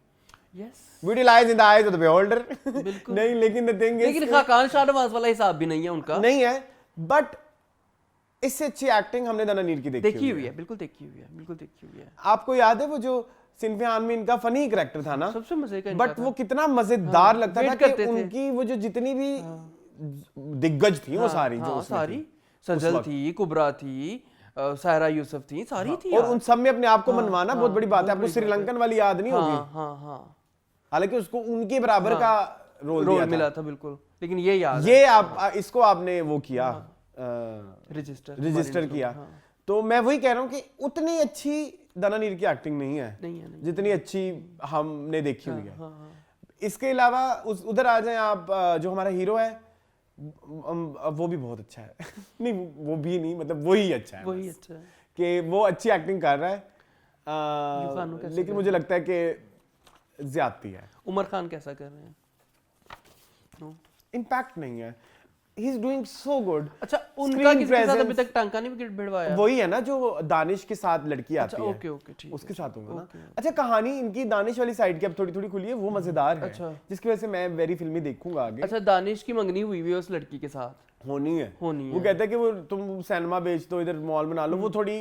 lies in the eyes of the beholder. नहीं, लेकिन द थिंग इज, लेकिन खाकान शाहनवाज वाला हिसाब भी नहीं है उनका, नहीं है, बट इससे अच्छी एक्टिंग हमने दनानीर की देखी हुई है। बिल्कुल देखी हुई है। आपको याद है वो जो सिनफियान में इनका फनी कैरेक्टर था ना, सबसे मजे का, बट वो कितना मजेदार लगता था कि उनकी वो जो जितनी भी दिग्गज थी वो सारी सजल थी, कुबरा थी, सायरा यूसुफ थी, सारी थी, और उन सब में अपने आप को मनवाना बहुत बड़ी बात है। आपको श्रीलंकन वाली याद नहीं होगी? हालांकि उसको उनके बराबर का रोल मिला था, बिल्कुल, लेकिन ये याद ये आप इसको आपने वो किया, रजिस्टर किया। तो मैं वही कह रहा हूँ कि उतनी अच्छी दनानीर की एक्टिंग नहीं है जितनी अच्छी हमने देखी हुई है। इसके अलावा उधर आ जाएं आप, जो हमारा हीरो है वो भी बहुत अच्छा है। नहीं, वो भी नहीं, मतलब वही अच्छा है कि वो अच्छी एक्टिंग कर रहा है, लेकिन मुझे लगता है कि ज्यादती है। उमर खान कैसा कर रहे हैं? इम्पैक्ट नहीं है। He is doing so good. अच्छा, उनका किसके साथ अभी तक टांका नहीं भिड़वाया? वही है ना जो दानिश के साथ लड़की आती है। ओके, ठीक, उसके साथ होगा ना। अच्छा, कहानी इनकी दानिश वाली साइड की अब थोड़ी खुली है, वो मजेदार है। अच्छा, जिसकी वजह से मैं वेरी फिल्मी देखूंगा आगे। अच्छा, दानिश की मंगनी हुई है उस लड़की के साथ? होनी है। वो कहता है कि वो तुम सिनेमा बेच दो, इधर मॉल बना लो। वो थोड़ी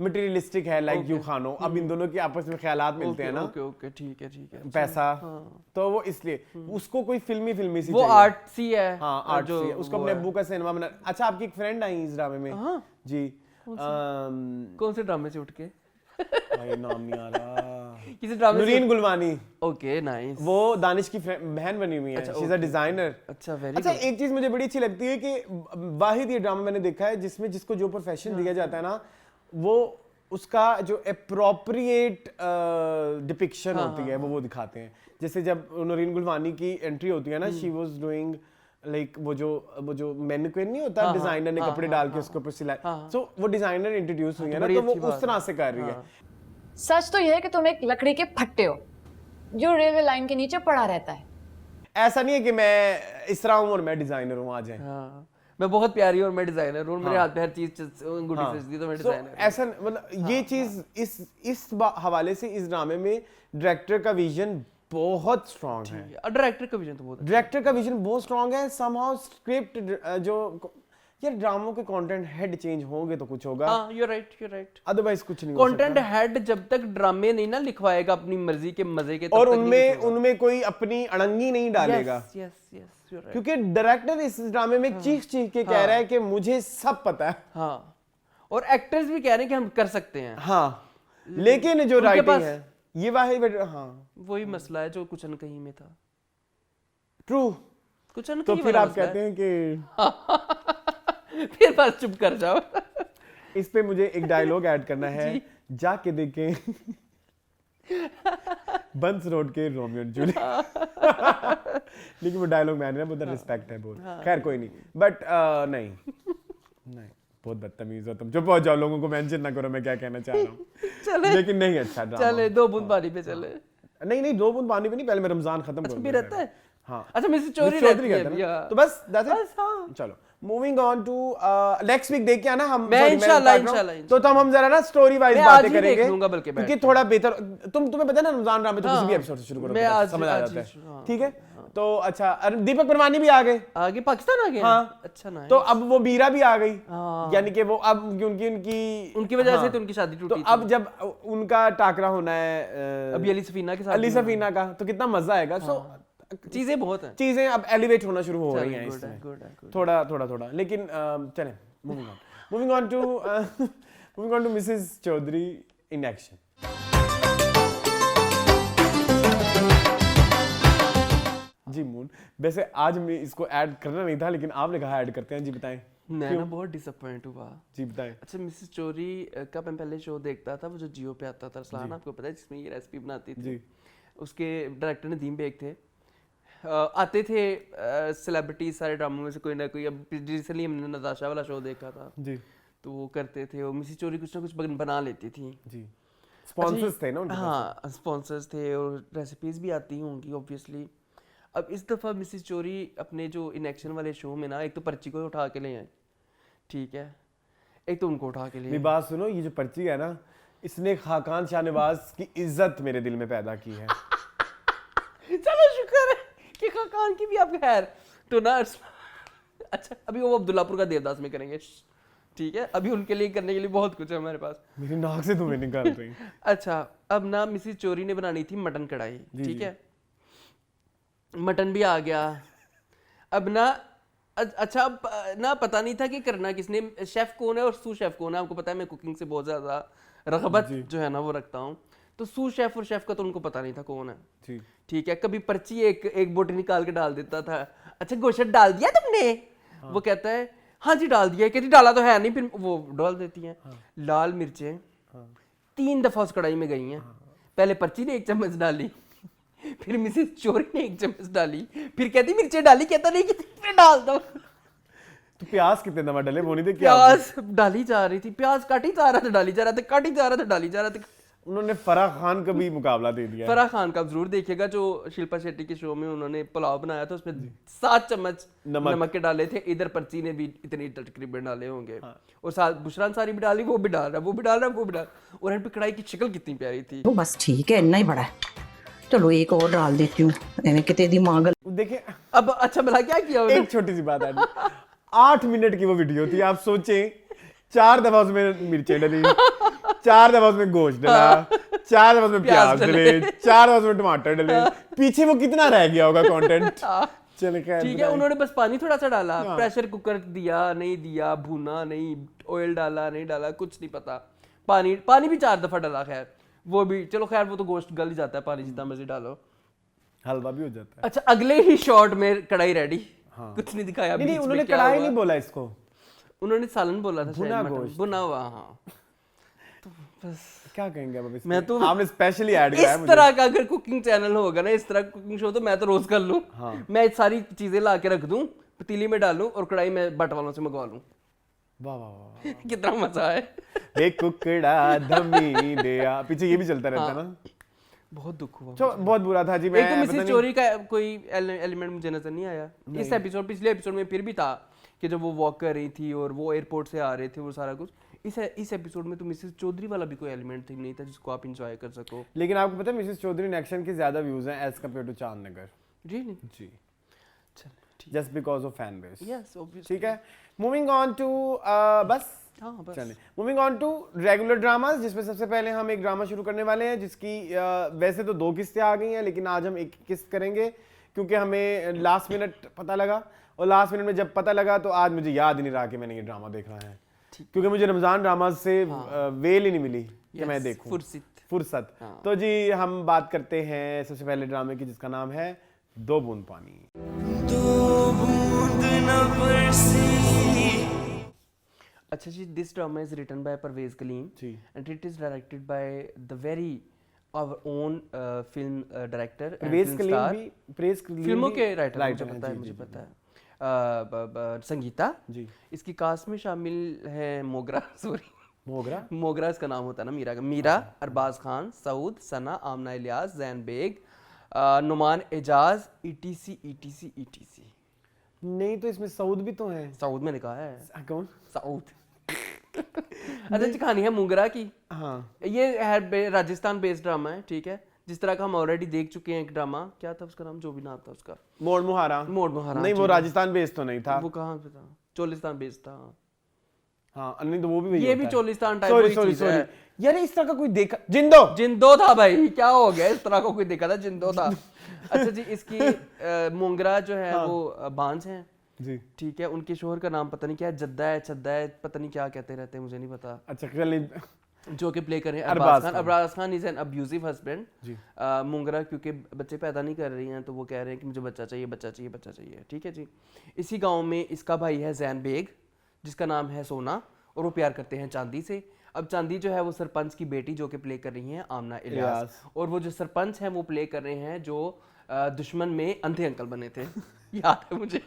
मटेरियलिस्टिक है, लाइक यू खानो। अब इन दोनों के आपस में ख्यालात मिलते हैं ना। ओके, ठीक है। पैसा, तो वो इसलिए उसको कोई फिल्मी सी, वो आर्ट सी है। हाँ, आर्ट सी है। उसको अपने अब्बू का सिनेमा बना। अच्छा, आपकी एक फ्रेंड आई इस ड्रामे में जी, कौन से ड्रामे से उठ के? भाई नाम नहीं आ रहा। किसी ड्रामे से? नूरीन गुलवानी। Okay nice. वो दानिश की बहन बनी हुई है, शी इज अ डिजाइनर। अच्छा वेरी अच्छा एक चीज मुझे बड़ी अच्छी लगती है कि वाहिद ये ड्रामा मैंने देखा है जिसमें जिसको जो प्रोफेशन दिया जाता है ना, वो उसका जो अप्रोप्रिएट डिपिक्शन होती है वो दिखाते हैं। जैसे जब नूरीन गुलवानी की एंट्री होती है ना, शी वाज डूइंग लाइक वो जो मैनिक्विन नहीं होता, डिजाइनर ने कपड़े डाल के उसके ऊपर सिलाई, सो वो डिजाइनर इंट्रोड्यूस हुई है ना, तो वो उस तरह से कर रही है। सच तो यह है कि तुम एक लकड़ी के फट्टे हो जो रेलवे लाइन के नीचे पड़ा रहता है। ऐसा नहीं है कि मैं इस तरह हूं और मैं डिजाइनर हूं, आ जाए। मैं बहुत प्यारी हूँ और मैं डिजाइनर हूँ, मेरे हाथ पे हर चीज अंगूठी सजती तो मैं डिजाइनर। ऐसा मतलब ये चीज इस हवाले से इस ड्रामे में डायरेक्टर का विजन बहुत स्ट्रांग है। डायरेक्टर का विजन तो बहुत, डायरेक्टर का विजन बहुत स्ट्रांग है। समहाउ स्क्रिप्ट जो यार ड्रामों के कंटेंट हेड चेंज होंगे तो कुछ होगा। हाँ यू राइट अदरवाइज कुछ नहीं हो सकता। कंटेंट हेड जब तक ड्रामे नहीं ना लिखवाएगा अपनी मर्जी के मजे के, और उनमें कोई अपनी अड़ंगी नहीं डालेगा। Yes you right. क्योंकि डायरेक्टर इस ड्रामे में चीख के कह रहा है कि मुझे सब पता है। हाँ, और एक्टर्स भी कह रहे हैं कि हम कर सकते हैं। हाँ, लेकिन जो राइटिंग है ये हाँ वही मसला है जो कुछ न कहीं में था। ट्रू। कुछ न तो कहीं फिर आप कहते हैं कि फिर बस चुप कर जाओ। इस पे मुझे एक डायलॉग ऐड करना है, जाके देखें बंस रोड के रोमियो एंड जूलियट। लेकिन वो डायलॉग मैंने ना बहुत रिस्पेक्ट है बहुत। खैर कोई नहीं, बट नहीं बहुत बदतमीज हो तुम। चुप हो जाओ, लोगों को मेंशन ना करो मैं क्या कहना चाह रहा हूँ। लेकिन नहीं अच्छा ड्रामा। चले दो बूंद पानी पे चले। नहीं दो बूंद पानी पे नहीं, पहले मैं रमजान खत्म करूंगा। भी रहता है। हाँ अच्छा मिसेस चौधरी रहती है तो बस चलो moving on to next week देख के आना हम। इंशाल्लाह तो हम जरा ना स्टोरी वाइज बातें करेंगे क्योंकि थोड़ा बेहतर तुम्हें पता है ना रमजान ड्रामे तो किसी भी एपिसोड से शुरू करो, समझ आ जाता है। ठीक है तो अच्छा दीपक परवानी भी आ गए, आगे पाकिस्तान आ गए। हाँ अच्छा ना, तो अब वो बीरा भी आ गई, यानी कि वो अब उनकी वजह से तो उनकी शादी टूटी। तो अब जब उनका टाकरा होना है अभी अली सफीना के साथ, अली सफीना का, तो कितना मजा आएगा। सो चीजें बहुत हैं, चीजें अब एलिवेट होना शुरू हो रही हैं इसमें थोड़ा। लेकिन चलें moving on to Mrs Chaudhary in action. जी मून, वैसे आज मैं इसको ऐड करना नहीं था लेकिन आपने कहा ऐड करते हैं। जी बताएं। मैं ना बहुत डिसअपॉइंट हुआ। जी बताएं। अच्छा मिसेस चौधरी का मैं पहले शो देखता था, वो जो जियो पे आता था रसलान, आपको पता है, जिसमें ये रेसिपी बनाती थी जी। उसके डायरेक्टर नदीम बेग थे। आते थे सेलिब्रिटीज सारे ड्रामों में से कोई ना कोई। अब रिसेंटली हमने नताशा वाला शो देखा था जी, तो वो करते थे। और मिसेस चौधरी कुछ ना कुछ बना लेती थी जी। स्पॉन्सर्स थे ना उनके? हाँ स्पॉन्सर्स थे और रेसिपीज भी आती होंगी ऑब्वियसली। अब इस दफ़ा मिसेस चौधरी अपने जो इन एक्शन वाले शो में ना, एक तो पर्ची को उठा के ले आए, ठीक है, एक तो उनको उठा के ले आए। बात सुनो, ये जो पर्ची है ना, इसने खाकान शाहनवाज की इज्जत मेरे दिल में पैदा की है। चलो शुक्र है कि खाकान की भी आप खैर तो ना। अच्छा अभी वो अब्दुल्लापुर का देवदास में करेंगे, ठीक है, अभी उनके लिए करने के लिए बहुत कुछ है हमारे पास। मेरी नाक से तुम्हें निकाल रही। अच्छा अब ना मिसेस चौधरी ने बनानी थी मटन कढ़ाई, ठीक है, मटन भी आ गया। अब ना अच्छा अब ना पता नहीं था कि करना किसने, शेफ कौन है और सू शेफ कौन है। आपको पता है मैं कुकिंग से बहुत ज्यादा रगबत जो है ना वो रखता हूँ, तो सू शेफ और शेफ का तो उनको पता नहीं था कौन है, ठीक है। कभी पर्ची एक बोटी निकाल के डाल देता था। अच्छा गोश्त डाल दिया तुमने? वो कहता है हाँ जी डाल दिया। कहती डाला तो है नहीं, फिर वो डाल देती हैं। लाल मिर्चें 3 दफा उस कढ़ाई में गई हैं। पहले पर्ची ने 1 चम्मच डाली, फिर मिसेस चौधरी ने 1 चम्मच डाली, फिर कहती मिर्चें डाली, कहता नहीं कि डाल दो। तो प्याज कितने दफा डाले वो नहीं थे? प्याज डाली जा रही थी, प्याज काटी जा रहा था, डाली जा रहा था, काटी जा रहा था, डाली जा रहा था। उन्होंने फराह खान का भी मुकाबला दे दिया। फराह खान का जरूर देखिएगा, जो शिल्पा शेट्टी के शो में उन्होंने पुलाव बनाया था, उसमें 7 चम्मच नमक के डाले थे। इधर पर्ची ने भी इतनी तकरीबन डाले होंगे। और साथ बुशरा अंसारी भी डाली, वो भी डाल रहा, वो भी डाल रहा, वो भी डाल। और इन पे कढ़ाई की शक्ल कितनी प्यारी थी। वो बस ठीक है, इतना ही बड़ा है, चलो एक और डाल देती हूँ, एवं कितने दिमाग। देखिए अब अच्छा भला क्या किया उन्होंने? एक छोटी सी बात है, 8 मिनट की वो वीडियो थी। आप सोचें 4 दफा उसमें मिर्चें डली, 4 दफा उसमें गोश्त डला, 4 दफा उसमें प्याज डले, 4 दफा उसमें टमाटर डले। पीछे वो कितना रह गया होगा कंटेंट? चल खैर ठीक है, उन्होंने बस पानी थोड़ा सा डाला, प्रेशर कुकर दिया नहीं दिया, भुना नहीं, ऑयल डाला नहीं डाला, कुछ नहीं पता। पानी भी 4 दफा डाला, खैर वो भी चलो, खैर वो तो गोश्त गल ही जाता है, पानी जितना मर्जी डालो, हलवा भी हो जाता है। अच्छा, अगले ही शॉट में कढ़ाई रेडी। कुछ नहीं दिखाया। नहीं, उन्होंने कढ़ाई नहीं बोला इसको, उन्होंने सालन बोला था, भुना गोश्त, भुना हुआ। हाँ, तो बस क्या कहेंगे अब इसमें? मैं तो आपने स्पेशली ऐड किया है इस तरह का अगर कुकिंग चैनल होगा ना, इस तरह कुकिंग शो, तो मैं तो रोज कर लूं। मैं सारी चीजें ला के रख दूं, पतीली में डालूं और कढ़ाई में बट वालों से मंगवा लूं। वाह वाह वाह, कितना मजा है। एक कुकड़ा धमी दिया, पीछे ये भी चलता रहता है ना। बहुत दुख हुआ, बहुत बुरा था जी। एक तो मिसेस चोरी का कोई एलिमेंट मुझे नजर नहीं आया इस एपिसोड। पिछले एपिसोड में फिर भी था कि जब वो वॉक कर रही थी और वो एयरपोर्ट से आ रहे थे, वो सारा कुछ। इस एपिसोड में तो मिसेस चौधरी वाला भी कोई एलिमेंट नहीं था जिसको आप एंजॉय कर सको। लेकिन आपको पता है मिसेस चौधरी नेक्शन के ज्यादा व्यूज हैं as compared to Chandnagar. Really? जी, चल just because of fan base. Yes, obviously. ठीक है, मूविंग ऑन टू बस चलिए moving on to regular dramas, जिसमें सबसे पहले हम एक ड्रामा शुरू करने वाले हैं जिसकी वैसे तो 2 किस्तें आ गई हैं, लेकिन आज हम एक किस्त करेंगे क्योंकि हमें लास्ट मिनट पता लगा, और लास्ट मिनट में जब पता लगा तो आज मुझे याद ही नहीं रहा कि मैंने ये ड्रामा देखना है, क्योंकि मुझे रमजान ड्रामा से वेल ही नहीं मिली कि मैं देखूं, फुर्सत। तो जी हम बात करते हैं सबसे पहले ड्रामे की, जिसका नाम है 2 बूंद पानी। अच्छा जी, this drama is written by Parvez Kaleem and it is directed by the very our own film director. Parvez Kaleem भी फिल्मों के राइटर, मुझे पता है। संगीता जी, इसकी कास्ट में शामिल है मोगरा, मोगरा इसका नाम होता है ना, मीरा, अरबाज खान, सऊद, सना, आमना इलियास, जैन बेग, नुमान एजाज, ETC। नहीं तो इसमें सऊद भी तो है। सऊद मैंने कहा है। कौन? सऊद। अच्छा, कहानी है मोगरा की। हाँ, ये है राजस्थान बेस्ड ड्रामा है, ठीक है। जिस तरह का हम ऑलरेडी देख चुके हैं एक ड्रामा, क्या था उसका नाम, जो भी नाम था उसका, मोड़ मुहारा। नहीं, वो राजस्थान बेस्ड तो नहीं था, वो कहाँ पे था? चोलिस्तान बेस्ड था। हाँ, नहीं तो वो भी ये भी चोलिस्तान टाइप की चीज है यार। इस तरह का कोई देखा? जिंदो था भाई, क्या हो गया? इस तरह का कोई देखा था, जिंदो था। अच्छा जी, इसकी मोंगरा जो है वो बांझ है जी, ठीक है। उनके शोहर का नाम पता नहीं क्या है, जद्दा है, छद्दा है, पता नहीं क्या कहते रहते हैं, मुझे नहीं पता। अच्छा, जो कि प्ले कर रहे हैं Arbaaz Khan is an abusive husband. मुंगरा क्योंकि बच्चे पैदा नहीं कर रही हैं, तो वो कह रहे हैं कि मुझे बच्चा चाहिए, ठीक है जी। इसी गांव में इसका भाई है जैन बेग, जिसका नाम है सोना, और वो प्यार करते हैं चांदी से। अब चांदी जो है वो सरपंच की बेटी, जो कि प्ले कर रही हैं आमना इलियास, और वो जो सरपंच हैं वो प्ले कर रहे हैं जो दुश्मन में अंधे अंकल बने थे। याद है मुझे,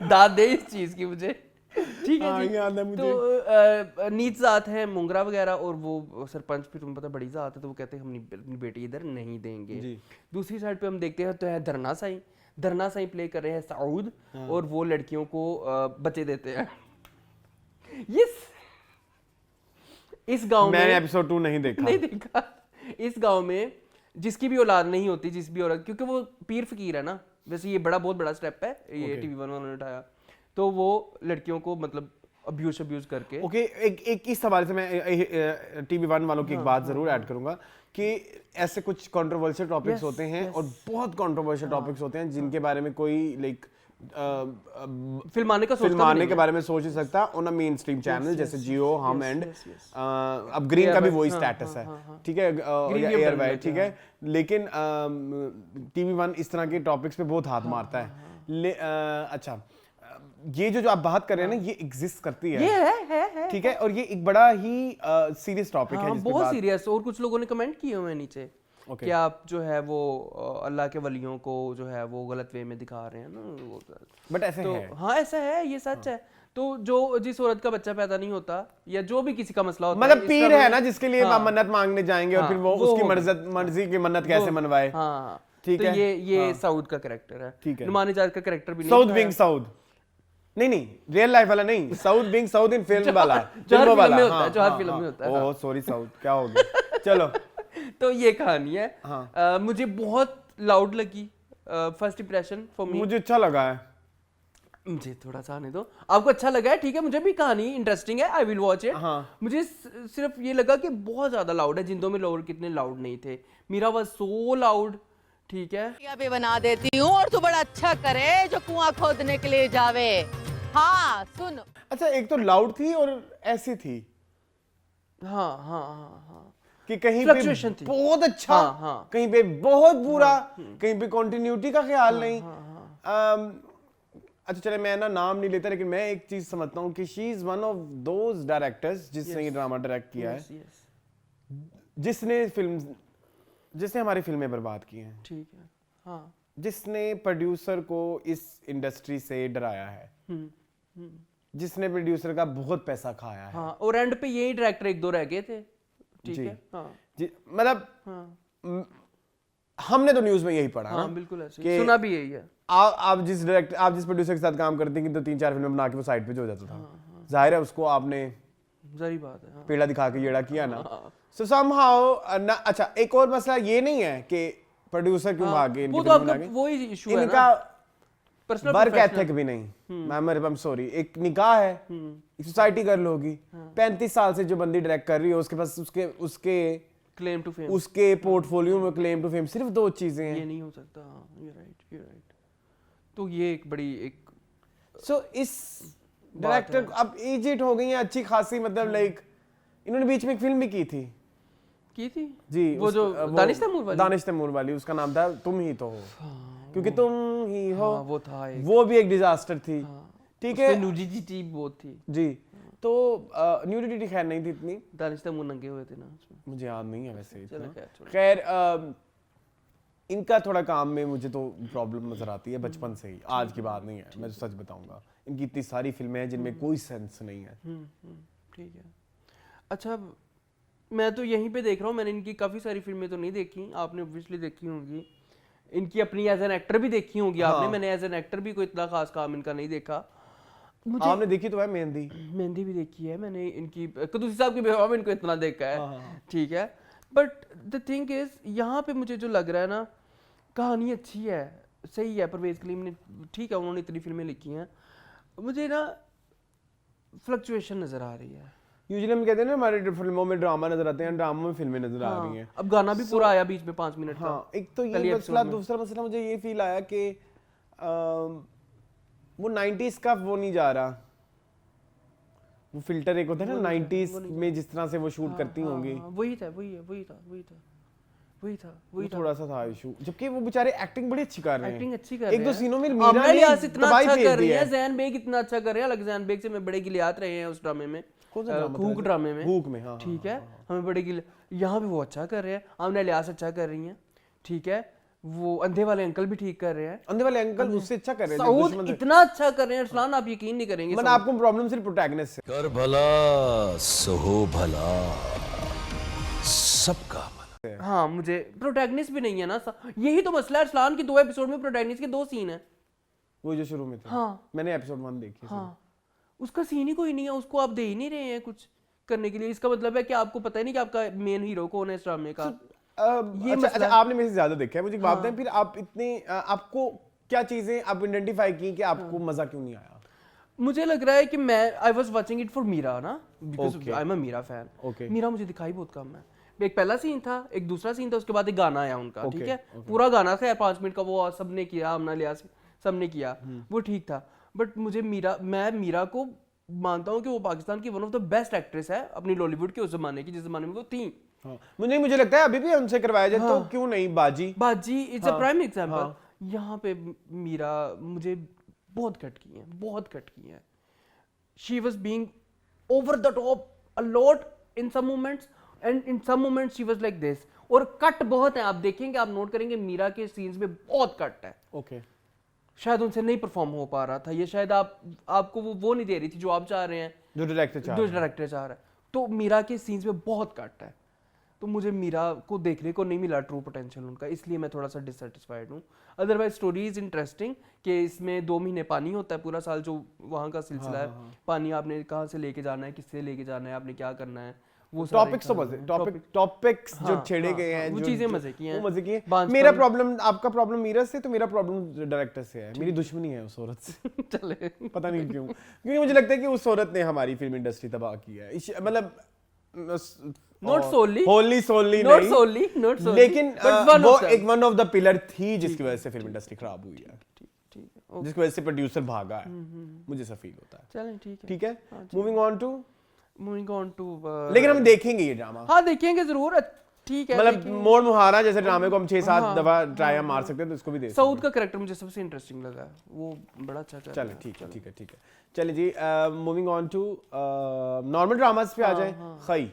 दाद दे इस चीज की मुझे, ठीक है जी। याद है मुझे। तो नीच जात है मुंगरा वगैरह, और वो सरपंच भी तुम्हें पता बड़ी जात है, तो वो कहते हैं हम अपनी बेटी इधर नहीं देंगे। दूसरी साइड पे हम देखते हैं तो है धरना साई प्ले कर रहे हैं सऊद, और वो लड़कियों को बच्चे देते हैं। इस गांव में मैंने एपिसोड 2 नहीं देखा। इस गांव में जिसकी भी औलाद नहीं होती, जिस भी औरत, क्योंकि वो पीर फकीर है ना, वैसे ये बहुत बड़ा स्टेप है, ये TV1 वालों ने उठाया, तो वो लड़कियों को मतलब अब्यूज करके। एक इस हवाले से मैं TV1 वालों की एक बात जरूर ऐड करूंगा कि ऐसे कुछ कंट्रोवर्शियल टॉपिक्स होते हैं, और बहुत कंट्रोवर्शियल टॉपिक्स होते हैं जिनके बारे में कोई लाइक फिल्माने के बारे में सोच नहीं सकता on a main stream channel जैसे जियो, हम एंड अब ग्रीन का भी वही स्टेटस है, ठीक है, एयरवाई, ठीक है। लेकिन TV1 इस तरह के टॉपिक्स पे बहुत हाथ मारता है। अच्छा, ये जो आप बात कर रहे हैं ना, ये एग्जिस्ट करती है, ठीक है, और ये एक बड़ा ही सीरियस टॉपिक है, बहुत सीरियस। और कुछ लोगों ने कमेंट किए हुए नीचे कि आप जो है वो अल्लाह के वलियों को जो है वो गलत वे में दिखा रहे हैं ना, बट ऐसे है। हाँ, ऐसा है, ये सच है। तो जो जिस औरत का बच्चा पैदा नहीं होता, या जो भी किसी का मसला होता मतलब पीर है ना, जिसके लिए मन्नत मांगने जाएंगे और फिर वो उसकी मर्जी की मन्नत कैसे मनवाए, ठीक है। ये सऊद का कैरेक्टर है, ठीक है। नुमान इजाज का कैरेक्टर भी सऊद बिंग सऊद नहीं, रियल लाइफ वाला नहीं, Saud being Saud in film वाला, फिल्म वाला जो हर फिल्म में होता है। ओह सॉरी सऊद, क्या हो गया? चलो, तो ये कहानी है। मुझे बहुत लाउड लगी फर्स्ट इंप्रेशन फॉर मी। मुझे अच्छा लगा है। मुझे थोड़ा सा आने दो, आपको अच्छा लगा है, ठीक है। मुझे भी कहानी इंटरेस्टिंग है, आई विल वॉच इट। मुझे सिर्फ ये लगा कि बहुत ज्यादा लाउड है। जिंदों में लोग कितने लाउड नहीं थे, मीरा वाज सो लाउड, ठीक है, भी बना देती हूँ और तू बड़ा अच्छा करे जो कुआं खोदने के लिए जावे। हाँ सुन। अच्छा, एक तो लाउड थी और ऐसी थी हाँ हाँ हाँ हाँ कि कहीं Fluctuation पे थी। बहुत अच्छा, हाँ, हाँ। कहीं पे बहुत बुरा, कहीं पे कंटिन्यूटी का ख्याल नहीं। अच्छा चले, मैं ना नाम नहीं लेता, लेकिन मैं एक चीज समझता हूँ कि she is one of those directors जिसने ये ड्रामा डायरेक्ट किया yes, है, yes, जिसने हमारी फिल्में बर्बाद की हैं, ठीक है, हाँ, जिसने प्रोड्यूसर को इस इंडस्ट्री से डराया है, जिसने प्रोड्यूसर का बहुत पैसा खाया है। हाँ, और एंड पे यही डायरेक्टर एक दो रह गए थे, ठीक जी। है, हाँ, मतलब हाँ, हमने तो न्यूज में यही पढ़ा हाँ, ना बिल्कुल ऐसे कि सुना भी यही है। आप जिस प्रोड्यूसर के साथ काम करते हैं कि तो 3-4 फिल्में बना के वो साइड पे जो हो जाता था, जाहिर है उसको आपने जारी बात है, हाँ, पेड़ा दिखा के येड़ा किया ना, सो समहाउ ना। अच्छा, एक और मसला ये नहीं है कि प्रोड्यूसर क्यों भागे, वो तो आपका वही इशू है इनका ना, पर्सनल वर्क एथिक भी नहीं। मैं सॉरी, एक निकाह है, सोसाइटी गर्ल होगी, 35 साल से जो बंदी डायरेक्ट कर रही है, उसके पास उसके क्लेम टू फेम, उसके पोर्टफोलियो में क्लेम टू फेम सिर्फ 2 चीजें हैं। ये नहीं हो सकता, यू राइट। तो ये एक बड़ी एक सो इस डायरेक्टर अब एजेड हो गई है अच्छी खासी, मतलब लाइक इन्होंने बीच में एक फिल्म भी की थी जी, वो जो दानिश तैमूर वाली, उसका नाम था तुम ही तो हो, क्योंकि तुम ही हो, वो था एक, वो भी एक डिजास्टर थी, ठीक है, न्यूडिटी बहुत थी जी। तो न्यूडिटी खैर नहीं थी इतनी, दानिश तैमूर नंगे हुए थे ना उसमें, मुझे याद नहीं है वैसे इतना। खैर, खैर इनका थोड़ा काम में मुझे तो प्रॉब्लम नजर आती है बचपन से ही, आज की बात नहीं है, मैं तो सच बताऊंगा। इनकी इतनी सारी फिल्में हैं जिनमें कोई सेंस नहीं है। ठीक है। अच्छा, मैं तो यहीं पे देख रहा हूँ, मैंने इनकी काफ़ी सारी फिल्में तो नहीं देखी, आपने ऑब्वियसली देखी होंगी, इनकी अपनी एज एन एक्टर भी देखी होंगी आपने, मैंने एज एन एक्टर भी कोई इतना खास काम इनका नहीं देखा। आपने देखी तो है मेहंदी भी देखी है मैंने, इनकी कुदूसी साहब की बेवा में इनको इतना देखा है, ठीक है, बट द थिंग इज यहाँ पे मुझे जो लग रहा है ना, कहानी अच्छी है, सही है, परवेज कलीम ने, ठीक है, उन्होंने इतनी फिल्में लिखी हैं, मुझे ना फ्लक्चुएशन नजर आ रही है। यूजुअली हम कहते हैं ना हमारे फिल्मों में ड्रामा नजर आते हैं, ड्रामा में फिल्में नजर आ रही हैं। अब गाना भी पूरा आया बीच में 5 मिनट का। हाँ, एक तो ये मसला, दूसरा मसला मुझे ये फील आया कि वो 90s का वो नहीं जा रहा, वो फिल्टर एक होता है ना 90s में जिस तरह से वो शूट करती होंगी, वही था थोड़ा सा था इशू, जबकि वो बेचारे एक्टिंग बड़ी अच्छी कर रहे हैं, एक्टिंग अच्छी कर रहे हैं, एक दो सीनों में मीरा इलियास इतना अच्छा कर रही है, ज़ैन बेग इतना अच्छा कर रहे हैं, अलग ज़ैन बेग से मैं बड़े गिलियात रहे हैं उस ड्रामे में, हुक ड्रामे में, हुक में, हाँ, ठीक है, हमें बड़े गिले, यहाँ भी वो अच्छा कर रहे हैं, आमना इलियास अच्छा कर रही हैं, ठीक है, वो अंधे वाले अंकल भी ठीक कर रहे हैं, अंधे वाले अंकल उससे अच्छा कर रहे हैं, सऊद इतना अच्छा कर रहे हैं अरसलान, आप यकीन नहीं करेंगे, मतलब आपको प्रॉब्लम सिर्फ प्रोटैगनिस्ट से, कर भला सो भला सबका। हाँ, मुझे प्रोटैगनिस्ट भी नहीं है ना, यही तो मसला है अरसलान की, 2 एपिसोड में प्रोटैगनिस्ट के 2 सीन हैं, वो जो शुरू में थे, हाँ, मैंने एपिसोड 1 देखी, हाँ, उसका सीन ही कोई नहीं है, उसको आप दे ही नहीं रहे हैं कुछ करने के लिए, इसका मतलब है कि आपको पता ही नहीं कि आपका मेन हीरो कौन है इस ड्रामे का। ये अच्छा, आपने मेरे से ज्यादा देखा है, मुझे एक बात बताएं, फिर आप इतने आपको क्या चीजें आप आइडेंटिफाई की कि आपको मजा क्यों नहीं आया? मुझे लग रहा है कि मैं I was watching it for Meera ना, because I am a Meera fan, Meera मुझे दिखाई बहुत कम है, एक पहला सीन था, एक दूसरा सीन था, उसके बाद एक गाना आया उनका, ठीक है, पूरा गाना था 5 मिनट का, वो सबने किया, आमना इलियास सबने किया, वो ठीक था, बट मुझे मैं मीरा को मानता हूँ कि वो पाकिस्तान की one of the best actress है अपनी बॉलीवुड के उस जमाने की, जिस जमाने में वो थी। हाँ, मुझे लगता है अभी भी उनसे करवाया जाए, तो क्यों नहीं, बाजी इट्स अ प्राइम एग्जांपल। यहाँ पे मीरा मुझे बहुत कट की है, she was being over the top a lot in some moments, and in some moments she was like this, और कट बहुत है, आप देखेंगे, आप नोट करेंगे मीरा के सीन्स में बहुत कट है, शायद उनसे नहीं परफॉर्म हो पा रहा था, ये शायद आपको वो नहीं दे रही थी जो आप चाह रहे हैं, जो डायरेक्टर चाह रहा है, तो मीरा के सीन्स में बहुत कट है, तो मुझे मीरा को देखने को नहीं मिला ट्रू पोटेंशियल उनका, इसलिए मैं थोड़ा सा डिससेटिस्फाइड हूँ। अदरवाइज स्टोरी इज इंटरेस्टिंग कि इसमें 2 महीने पानी होता है पूरा साल, जो वहाँ का सिलसिला है, पानी आपने कहाँ से लेके जाना है, किससे लेके जाना है, आपने क्या करना है, वो टॉपिक्स तो मजे, टॉपिक्स जो छेड़े गए हैं, वो चीजें मजे की हैं, वो मजे की हैं। मेरा प्रॉब्लम, आपका प्रॉब्लम मीरा से, तो मेरा प्रॉब्लम डायरेक्टर से है, मेरी दुश्मनी है उस औरत से चले, पता नहीं क्योंकि मुझे लगता है कि उस औरत ने हमारी फिल्म इंडस्ट्री तबाह की है, मतलब नॉट सोली नहीं, नॉट सोली, लेकिन वो एक वन ऑफ द पिलर थी जिसकी वजह से फिल्म इंडस्ट्री खराब हुई है, जिसकी वजह से प्रोड्यूसर भागा है, मुझे ऐसा फील होता है। चलें ठीक है, मूविंग ऑन टू लेकिन हम देखेंगे ये ड्रामा, हाँ देखेंगे जरूर, ठीक है। मतलब मोड़ मुहारा जैसे ड्रामे को हम 6-7 दफा ट्राई मार सकते हैं, तो इसको भी देख। साउथ का कैरेक्टर मुझे सबसे इंटरेस्टिंग लगा, वो बड़ा अच्छा कर चले ठीक है। चलिए जी, moving on to normal dramas पे आ जाएं। खई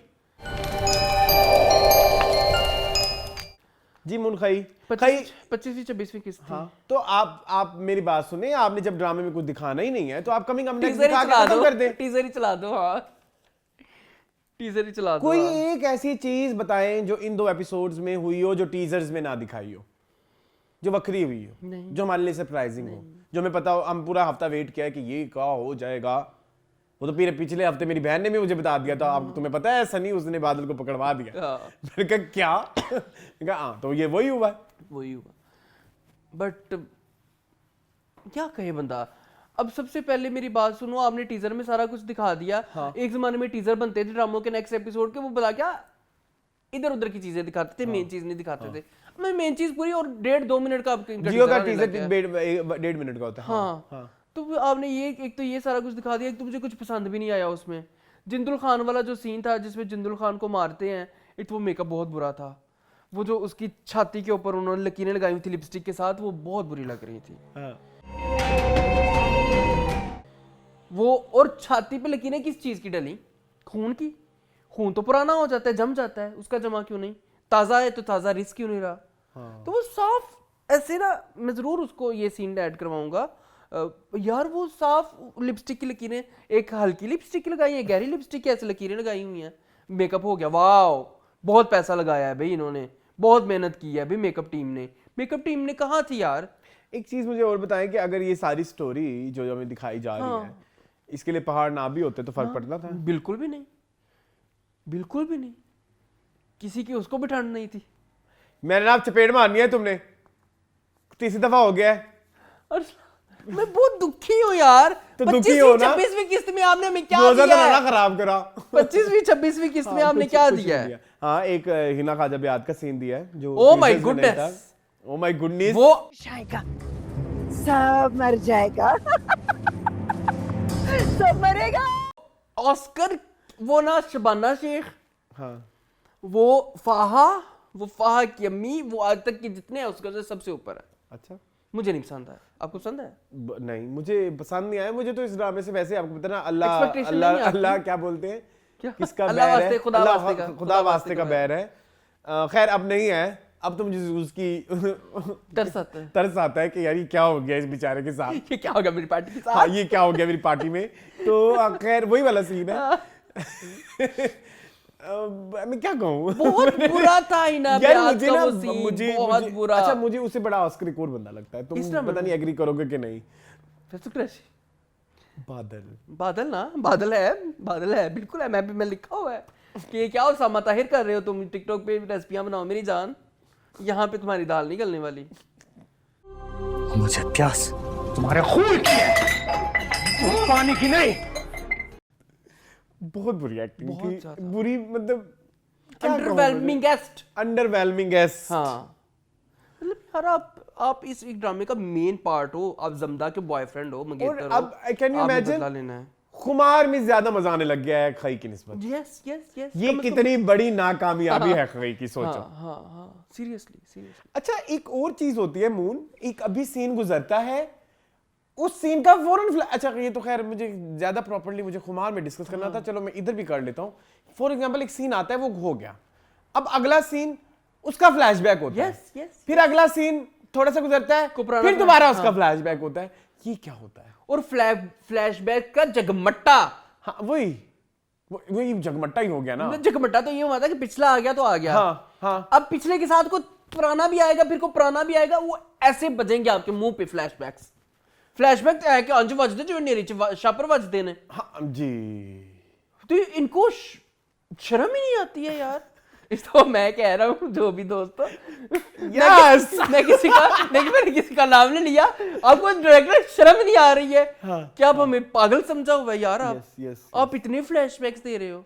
जी, मुन खई 25वीं 26वीं किस्त। हाँ, तो आप मेरी बात सुने, आपने जब ड्रामे में कुछ दिखाना ही नहीं है तो आप कमिंग अप नेक्स्ट दिखा के खत्म कर दे। टीजर ही चला दो, हाँ टीजर ही चला दो। कोई एक ऐसी चीज बताएं जो इन 2 एपिसोड्स में हुई हो, जो टीजर्स में ना दिखाई हो, जो बकरी हुई हो, जो हमारे लिए सरप्राइजिंग हो, जो हमें पता हो, हम पूरा हफ्ता वेट किया है कि ये क्या हो जाएगा। वो तो पिछले हफ्ते मेरी बहन ने भी मुझे बता दिया था, आप तुम्हें पता है सनी उसने बादल को पकड़वा दिया। मैंने कहा क्या? मैंने कहा हाँ, तो ये वही हुआ। बट क्या कहे बंदा। अब सबसे पहले मेरी बात सुनो, आपने टीजर में सारा कुछ दिखा दिया। एक जमाने में टीजर बनते थे ड्रामों के नेक्स्ट एपिसोड के, वो बता क्या इधर उधर की चीजें दिखाते थे, मेन चीज नहीं दिखाते थे। मैं मेन चीज पूरी और 1.5-2 मिनट का जियो का टीजर 1.5 मिनट का होता है। हाँ, तो आपने ये एक तो ये सारा कुछ दिखा दिया, एक तो मुझे कुछ पसंद भी नहीं आया उसमें। जिंदुल खान वाला जो सीन था जिसमें जिंदुल खान को मारते हैं, एक वो मेकअप बहुत बुरा था। वो जो उसकी छाती के ऊपर उन्होंने लकीरें लगाई हुई थी लिपस्टिक के साथ, वो बहुत बुरी लग रही थी। वो और छाती पे लकीरें किस चीज की डली? खून की। खून तो पुराना हो जाता है, जम जाता है, उसका जमा क्यों नहीं? ताजा है तो ताजा रिस्क क्यों नहीं रहा? तो वो साफ ऐसे ना, मैं जरूर उसको ये सीन ऐड करवाऊंगा यार। वो साफ लिपस्टिक की लकीरें, एक हल्की लिपस्टिक लगाई है, गहरी लिपस्टिक की ऐसे लकीरें लगाई हुई हैं, मेकअप हो गया। वाह, बहुत पैसा लगाया है भाई इन्होंने, बहुत मेहनत की है भाई मेकअप टीम ने कहाँ थी यार? एक चीज मुझे और बताएं कि अगर ये सारी स्टोरी जो हमें दिखाई जा रही है, इसके लिए पहाड़ ना भी होते तो फर्क पड़ता था? बिल्कुल भी नहीं। किसी की उसको भी ठंड नहीं थी। मैंने ना चपेट मारनी है तुमने, तीसरी दफा हो गया है। और मैं बहुत दुखी हूँ यार। तो दुखी हो ना। 26वीं किस्त में आपने हमें क्या दिया है? ना खराब करा। 25वीं 26वीं किस्त में आपने क्या दिया है? हाँ, एक हिना खाजा ब्याद का सीन दिया है जो ओ माय गुडनेस, वो जाएगा, सब मर जाएगा, सब मरेगा। ऑस्कर, वो ना शबाना शेख, हाँ, वो फाहा की अम्मी, वो आज तक के जितने ऑस्कर से सबसे ऊपर है। अच्छा, मुझे नहीं पसंद है। आपको पसंद है? नहीं, मुझे पसंद नहीं आया। मुझे तो इस ड्रामे से वैसे आपको पता ना, अल्लाह क्या बोलते हैं, किसका बैर है? खुदा वास्ते का बैर है। खैर अब नहीं है, अब तो मुझे उसकी तरस आता है कि यार ये क्या हो गया इस बेचारे के साथ, ये क्या हो गया मेरी पार्टी के साथ। हाँ, ये क्या हो गया मेरी पार्टी में। तो खैर वही वाला सीन है। मैं क्या कहूँ, बहुत बुरा था मुझे बहुत बुरा। अच्छा, मुझे उससे बड़ा ऑस्कर एक और बंदा लगता है, तुम पता नहीं एग्री करोगे कि नहीं। बादल है, बिल्कुल है। मैं लिखा हुआ है कि क्या उसामा ताहिर कर रहे हो तुम, टिकटॉक पे रेसिपियां बनाओ मेरी जान, यहाँ पे तुम्हारी दाल नहीं गलने वाली। मुझे प्यास तुम्हारे खून की है, पानी की नहीं। बहुत बुरी एक्टिंग थी, बुरी मतलब अंडरवेलमिंग गेस्ट। हाँ, मतलब यार आप इस एक ड्रामे का मेन पार्ट हो, आप जमदा के बॉयफ्रेंड हो, मंगेतर हो। अब कैन यू इमेजिन, खुमार में ज्यादा मजा आने लग गया है खई की निस्बत। यस ये कितनी बड़ी नाकामयाबी है खई की, सोचो। हाँ, सीरियसली। अच्छा, एक और चीज होती है मून, एक अभी सीन गुजरता है, उस सीन का फौरन अच्छा, ये तो खैर मुझे ज्यादा प्रॉपर्ली मुझे खुमार में डिस्कस करना था, चलो मैं इधर भी कर लेता हूँ। फॉर एग्जांपल, एक सीन आता है, वो हो गया, अब अगला सीन उसका फ्लैशबैक होता है, फिर अगला सीन थोड़ा सा गुजरता है, फिर दोबारा उसका फ्लैशबैक होता है। ये क्या होता है? और फ्लैशबैक का जगमट्टा। हाँ, वही जगमट्टा ही हो गया ना। जगमट्टा तो ये हुआ था कि पिछला आ गया तो आ गया। हाँ। अब पिछले के साथ को पुराना भी आएगा, फिर को पुराना भी आएगा, वो ऐसे बजेंगे आपके मुंह पे फ्लैशबैक है कि अंज वजदे जो नेरी च छापर वजदे ने। हाँ जी, तो इनको शर्म ही नहीं आती है यार। इसको मैं कह रहा हूँ जो भी दोस्तों, मैं मैंने किसी का नाम नहीं लिया, आपको डायरेक्टर शर्म नहीं आ रही है? क्या आप हमें पागल समझा हुआ है यार? आप इतने फ्लैशबैक्स दे रहे हो।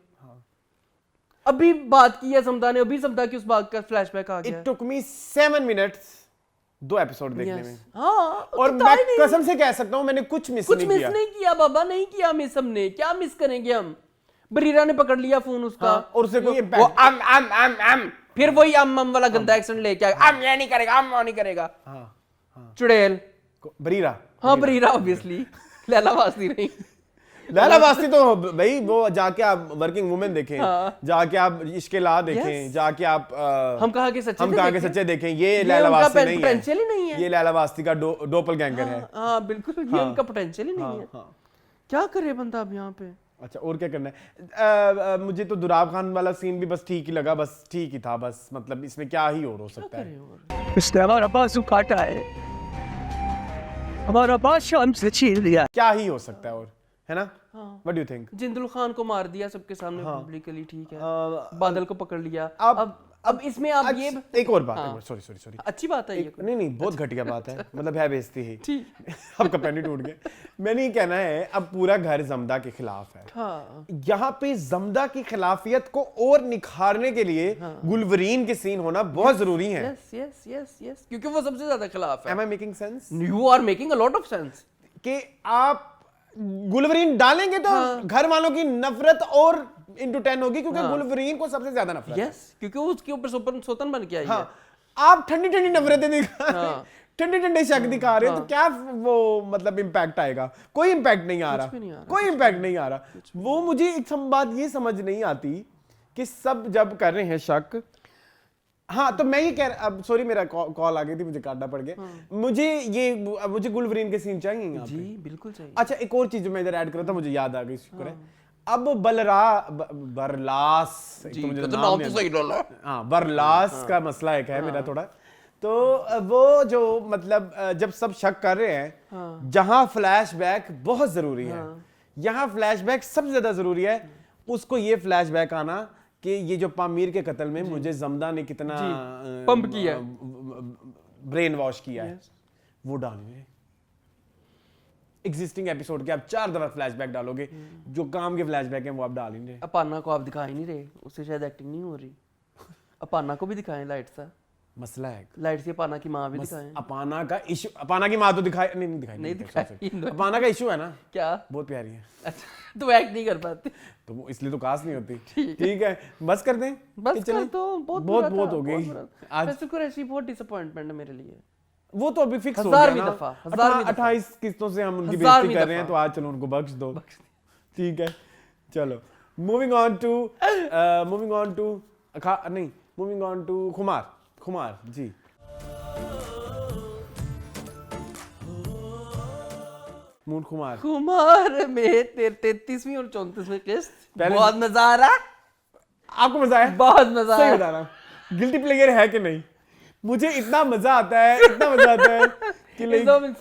अभी बात की है समदा ने, अभी समदा की उस बात का फ्लैशबैक आ गया। It took me 7 minutes 2 episode देखने में। हाँ, और मैं कसम से कह सकता हूँ मैंने कुछ मिस नहीं किया बाबा, नहीं किया मिस हमने, क्या मिस करेंगे हम। बरीरा ने पकड़ लिया फोन उसका, और उसे कोई वो अम फिर वही अम वाला गंदा एक्सेंट लेके आ, अम ये नहीं करेगा, अम वो नहीं करेगा। चुड़ैल बरीरा, हाँ बरीरा ऑब्वियसली, लैला वास्ती नहीं। लैला वास्ती तो भाई वो जाके आप वर्किंग वुमेन देखें, जाके आप इश्क़ ला देखें, जाके आप हम कहाँ के सच्चे देखें, ये लैला वास्ती नहीं है, ये लैला वास्ती का डोपल गैंगर है। हाँ बिल्कुल, ये उनका पोटेंशियल ही नहीं है। क्या करे बंदा अब यहाँ पे। अच्छा और क्या करना है? मुझे तो दुराब खान वाला सीन भी बस ठीक ही लगा, बस ठीक ही था, बस मतलब इसमें क्या ही और हो सकता है। इसने हमारा बाजू काटा है, हमारा बादशाह हमसे छीन लिया। क्या ही हो सकता है और, है ना? What do you think? जिंदुल Khan को मार दिया सबके सामने पब्लिकली, ठीक है, बादल को पकड़ लिया। अब इसमें आप ये एक और बात, सॉरी अच्छी बात है ये, नहीं बहुत घटिया बात है, मतलब है बेइज्जती ही, ठीक आपका पेन ही टूट गया। मैंने ये कहना है अब पूरा घर जमदा के खिलाफ है। यहाँ पे जमदा की खिलाफियत को और निखारने के लिए गुलवरीन के सीन होना बहुत जरूरी है। यस क्योंकि वो सबसे ज्यादा खिलाफ है। Am I making sense? You are making a lot of sense। कि आप गुलवरीन डालेंगे तो घर वालों की नफरत और इंटू 10 होगी, क्योंकि गुलवरीन को सबसे ज्यादा नफरत है। क्योंकि उसके ऊपर सोतन बन के आई है। आप ठंडी नफरतें दिखा रहे हैं, ठंडे शक दिखा रहे हैं, तो क्या वो मतलब इम्पैक्ट आएगा? कोई इम्पैक्ट नहीं आ रहा, कोई इम्पैक्ट नहीं आ रहा। वो मुझे एक बात ये समझ नहीं आती कि सब जब कर रहे हैं शक, हाँ तो मैं ये कह रहा, अब सॉरी मेरा कॉल आ गई थी, मुझे काटना पड़ गया। मुझे गुलवरीन के सीन चाहिए यहाँ जी पे। बिल्कुल चाहिए। अच्छा एक और चीज जो मैं इधर ऐड कर रहा था, मुझे याद आ गई, शुक्र है। अब बरलास, बरलास का मसला एक है मेरा थोड़ा, तो वो जो मतलब जब सब शक कर रहे हैं, जहां फ्लैशबैक बहुत जरूरी है, यहाँ फ्लैशबैक सबसे ज्यादा जरूरी है, उसको ये फ्लैशबैक आना कि ये जो पामीर के कत्ल में मुझे जमदा ने कितना पंप किया, ब्रेन वॉश किया है, वो डालने। एग्जिस्टिंग एपिसोड के आप 4 दफा फ्लैशबैक डालोगे, जो काम के फ्लैशबैक हैं वो आप डाल ही नहीं रहे। अपाना को आप दिखा ही नहीं रहे, उससे शायद एक्टिंग नहीं हो रही। अपाना को भी दिखाएं लाइट सा, मसला है लाइट से अपाना की माँ भी दिखाएं। अपाना का इशू, अपाना की माँ तो दिखाई नहीं दिखाई। अपाना का इशू है ना, क्या बहुत प्यारी है। अच्छा तो एक्ट नहीं कर पाती, तो वो इसलिए तो कास्ट नहीं होती। ठीक है बस कर दें, बस कर दो, बहुत हो गई आज। शुक्र ऐसी बहुत डिसअपॉइंटमेंट है मेरे लिए। वो तो अभी फिक्स हो गया ना, 28 किस्तों से हम उनकी बेइज्जती कर रहे हैं, तो आज चलो उनको बख्श दो। ठीक है चलो, मूविंग ऑन टू खुमार जी। मून खुमार में 33वीं और 34वीं किस्त, बहुत मजा आ रहा। आपको मजा आया? बहुत मजा आया। सही बता रहा, गिल्टी प्लेयर है कि नहीं? मुझे इतना मजा आता है कि सबसे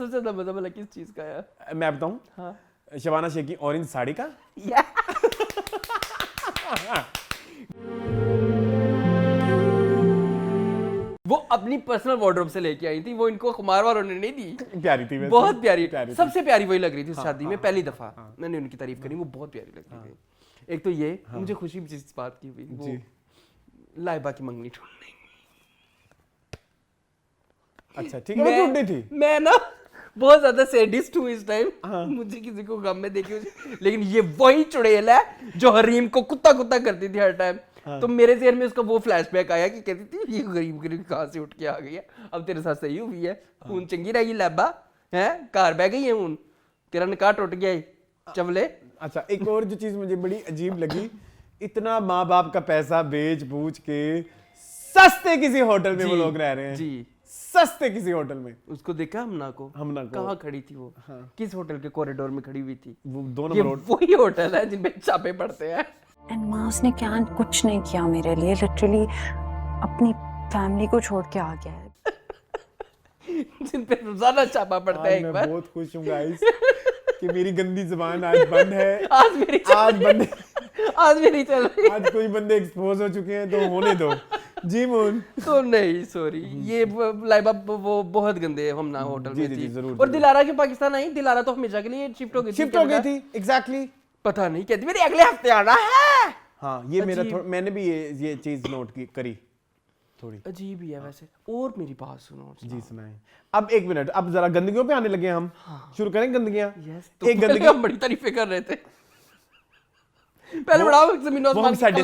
ज्यादा मजा मतलब किस चीज का है मैं बताऊं? हाँ। शबाना शेख की ऑरेंज साड़ी का। वो अपनी पर्सनल वार्डरोब से लेके आई थी, वो इनको खुमार वालों ने नहीं दी। प्यारी थी, बहुत प्यारी सबसे प्यारी वही लग रही थी शादी में। पहली दफा मैंने उनकी तारीफ करी, वो बहुत प्यारी लग रही थी। एक तो ये मुझे खुशी जिस बात की हुई, वो लाइबा की मंगनी टूटनी। अच्छा ठीक है, वो टूटनी थी। मैं ना बहुत ज्यादा सैडिस्ट हूँ इस टाइम, मुझे किसी को गम में देखी, लेकिन ये वही चुड़ैल है जो हरीम को कुत्ता करती थी हर टाइम। तो मेरे ज़हन में उसका वो फ्लैशबैक आया कि कहती थी ये गरीब कहाँ से उठ के आ गई है, अब तेरे साथ सही हुई है, खून चंगी रहेगी लैबा है, कार बह गई है हूं, तेरा निकाह टूट गया है चवले। अच्छा एक और जो चीज मुझे बड़ी अजीब लगी, इतना माँ बाप का पैसा बेच बूझ के सस्ते किसी होटल में वो लोग रह रहे हैं जी, सस्ते किसी होटल में। उसको देखा हमना को कहाँ खड़ी थी वो? किस होटल के कॉरिडोर में खड़ी हुई थी? वो 2 नंबर वही होटल है जिनमें छापे पड़ते हैं। एंड माँ उसने क्या कुछ नहीं किया मेरे लिए, लिटरली अपनी फैमिली को छोड़ के आ गया है। जिन पे रोजाना छापा पड़ता है। एक बार बहुत खुश हूँ गाइस कि मेरी गंदी जुबान आज बंद है। आज मेरी चल रही। आज कोई बंदे एक्सपोज हो चुके हैं, तो होने दो जी मून। तो नहीं सॉरी, ये लाइबा वो बहुत गंदे हम ना होटल में थी। और दिलारा के पाकिस्तान आई, दिलारा तो हमेशा के लिए शिफ्ट हो गई थी। एग्जैक्टली। पता नहीं कहती मेरे अगले हफ्ते आना है। हाँ ये मेरा मैंने भी ये चीज नोट की करी थोड़ी अजीब ही है वैसे। और मेरी बात सुनो जी सुनाए। अब एक मिनट, अब जरा गंदगियों पे आने लगे हम। शुरू करें गंदगियां। तो एक गंदगी हम बड़ी तारीफें कर रहे थे पहले बड़ा ज़मीन आसमान की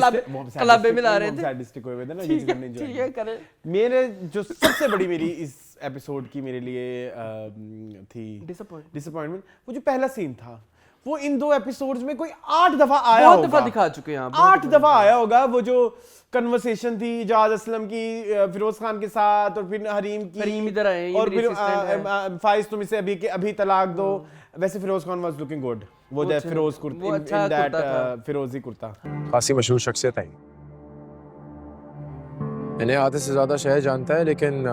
कलाबे मिला रहे थे, सैडिस्टिक हुए थे ना, ये चीज़ नहीं ठीक है करें। मेरे जो सबसे बड़ी मेरी इस एपिसोड की मेरे लिए थी डिसअपॉइंटमेंट, वो जो पहला सीन था वो इन 2 एपिसोड्स में कोई 8 दफा आया होगा, बहुत दफा दिखा चुके हैं 8 दफा आया होगा। वो जो कन्वर्सेशन थी जाज असलम की फिरोज खान के साथ, और फिर हरीम की, हरीम इधर आए, और फिर फाइज तुम इसे अभी तलाक दो। वैसे Firoz Khan was looking good, वो दैट फिरोज कुर्ता, इन दैट फिरोजी कुर्ता। खासी मशहूर शख्सियत है, इन्हें आधे से ज्यादा शहर जानता है, लेकिन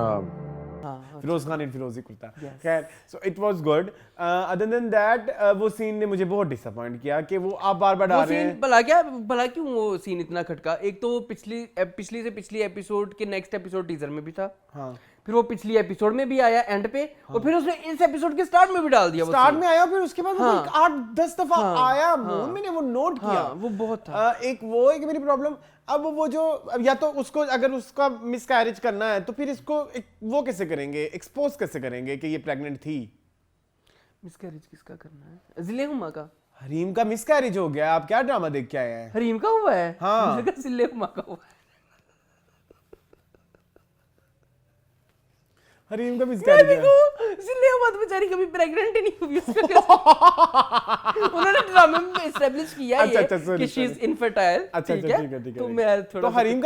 फिरोज खान इन फिरोजी कुर्ता। खैर, so it was good. Other than that वो सीन ने मुझे बहुत डिसअपॉइंट किया कि वो आप बार-बार डाल रहे हैं। भला क्यों वो सीन इतना खटका? एक तो पिछली से पिछली एपिसोड के नेक्स्ट एपिसोड टीजर में भी था, हाँ। फिर वो पिछली एपिसोड में भी आया एंड पे, और फिर उसने इस एपिसोड के स्टार्ट में भी डाल दिया। स्टार्ट में आया, फिर उसके बाद 8-10 दफा आया। मैंने वो नोट किया, वो बहुत था। एक मेरी प्रॉब्लम। अब वो जो या तो उसको अगर उसका मिसकैरेज करना है तो फिर इसको वो कैसे करेंगे, एक्सपोज कैसे करेंगे कि ये प्रेग्नेंट थी? मिसकैरेज किसका करना है? जिले हुमा का। हरीम का मिसकैरेज हो गया। आप क्या ड्रामा देख के आए हैं? हरीम का हुआ है? हाँ, जिले हुमा का हुआ है। हरीम का मिसकैरेज है। जिले हुमा तो बेचारी कभी प्रेग्नेंट ही नहीं हुई उसका। उन्होंने ड्रामा में एस्टैब्लिश किया है कि शी इज इनफर्टाइल। ठीक है, तो मैं थोड़ा, तो हरीम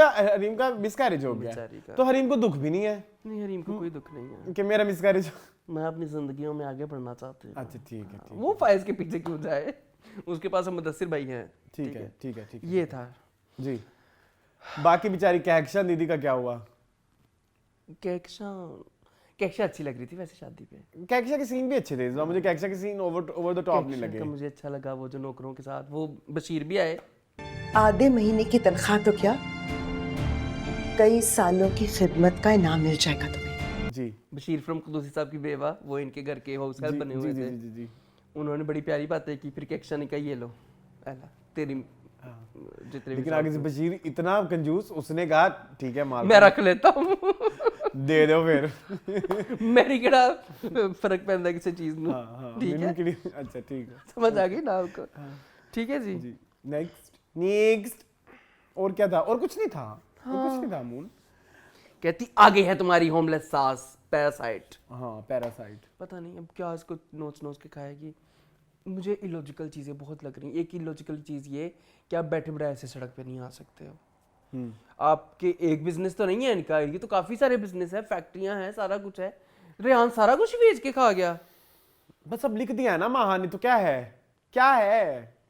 का मिसकैरेज हो गया, तो हरीम को दुख भी नहीं है? नहीं, हरीम को कोई दुख नहीं है कि मेरा मिसकैरेज, मैं अपनी जिंदगियों में आगे बढ़ना चाहती हूँ। अच्छा ठीक है, वो फायज के पीछे क्यों जाए, उसके पास मुदस्सिर भाई हैं। ठीक है। ये था जी। बाकी बेचारी कहकशा दीदी का क्या हुआ? कहकशा अच्छी लग रही थी वैसे शादी पे। कहकशा के सीन भी अच्छे थे, मुझे कहकशा के सीन ओवर द टॉप नहीं लगे। मुझे अच्छा लगा वो जो नौकरों के साथ, वो बशीर भी आए। आधे महीने की तनख्वाह तो क्या, कई सालों की खिदमत का इनाम मिल जाएगा तुम्हें। जी, बशीर फ्रॉम कुदूसी साहब की बेवा, वो इनके घर के हाउस हेल्प बने हुए थे। जी। उन्होंने बड़ी प्यारी बातें की, फिर कहकशा ने कहा ये लो तेरी जितने। लेकिन आगे से बशीर इतना कंजूस, उसने कहा ठीक है माल मैं रख लेता हूँ, दे दो फिर। मेरी केड़ा फर्क पैंदा किसी चीज नु। ठीक है, अच्छा ठीक है, समझ आ गई ना आपको? ठीक है जी। नेक्स्ट और क्या था? और कुछ नहीं था, कुछ नहीं था। मून कहती आगे है तुम्हारी होमलेस सास पैरासाइट। हाँ, पैरासाइट। पता नहीं अब क्या इसको नोच के खाएगी। मुझे इलॉजिकल चीजें बहुत लग रही हैं। एक इलॉजिकल चीज ये कि आप बैठे बैठे ऐसे सड़क पे नहीं आ सकते हो। आपके एक बिजनेस तो नहीं है इनका, ये तो काफी सारे बिजनेस है, फैक्ट्रियां हैं, सारा कुछ है। रेहान सारा कुछ बेच के खा गया। बस अब लिख दिया है ना महानी, तो क्या है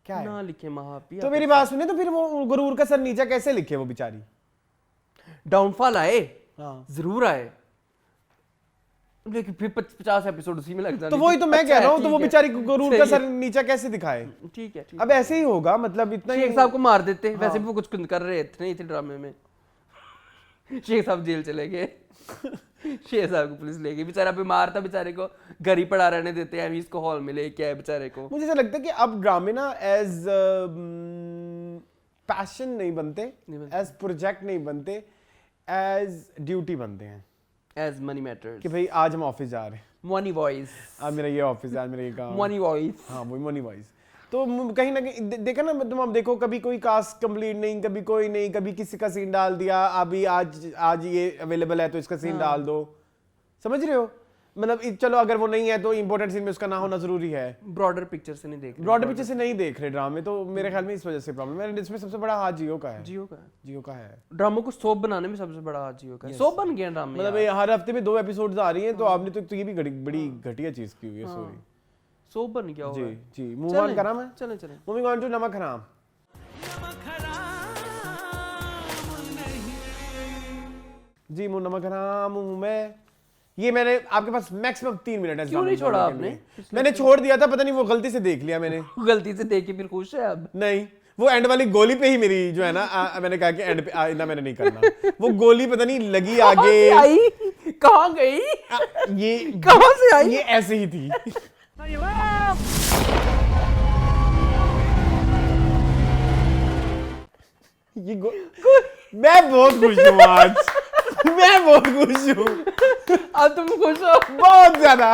ना लिखे महापी। तो मेरी बात सुने, तो फिर वो गुरूर का सर नीचा कैसे लिखे? वो बेचारी डाउनफॉल आए, जरूर आए, लेकिन फिर 50 एपिसोड उसी में लग जाने। तो वही तो मैं कह रहा हूँ, तो वो बेचारी गुरूर का सर नीचा कैसे दिखाए? ठीक है। अब ऐसे ही होगा, मतलब इतना शेख साहब को मार देते। वैसे भी वो कुछ कर रहे थे ड्रामे में। शेख साहब जेल चले गए, शेख साहब को पुलिस ले गई। बेचारा बीमार था, बेचारे को घर ही पड़ा रहने देते हैं, इसको हॉल में लेके आए बेचारे को। मुझे ऐसा लगता है कि अब ड्रामे ना एज पैशन नहीं बनते, एज प्रोजेक्ट नहीं बनते, एज ड्यूटी बनते हैं, एज मनी मैटर्स। कि भाई आज हम ऑफिस जा रहे हैं, मनी वॉइस, आज मेरा ये ऑफिस है, आज मेरा ये काम, मनी वॉइस। हाँ वही मनी वॉइस। तो कहीं ना कहीं देखा ना, तुम अब देखो, कभी कोई कास्ट कंप्लीट नहीं, कभी कोई नहीं, कभी किसी का सीन डाल दिया, अभी आज ये अवेलेबल है तो इसका सीन डाल दो। समझ रहे हो? मतलब चलो अगर वो नहीं है तो इंपॉर्टेंट सीन में उसका ना होना जरूरी है। ब्रॉडर पिक्चर से नहीं देख रहे ड्रामे, तो मेरे ख्याल में इस वजह से प्रॉब्लम है। इसमें सबसे बड़ा हाथ जियो का है। जियो का है। ड्रामों को सोप बनाने में सबसे बड़ा हाथ जियो का है। सोप बन गया ड्रामे, मतलब हर हफ्ते में 2 एपिसोड्स आ रही हैं, तो आपने तो ये भी बड़ी घटिया चीज की हुई है। सॉरी, सोप बन गया होगा। जी मूव ऑन करा मैं। चलें मूविंग ऑन टू नमक हराम। जी नमक हराम हूं मैं। ये मैंने आपके पास मैक्सिमम 3 मिनट है। क्यों नहीं छोड़ा आपने? मैंने छोड़ दिया था, पता नहीं वो गलती से देख लिया मैंने। गलती से देख के फिर खुश है अब? नहीं, वो एंड वाली गोली पे ही मेरी जो है ना, मैंने कहा कि एंड पे ना मैंने नहीं करना। वो गोली पता नहीं लगी आगे, कहाँ गई, ये कहाँ से आई, ये ऐसे ही थी। मैं बहुत खुश हूँ आज, मैं बहुत खुश हूँ। अब तुम खुश हो? बहुत ज्यादा।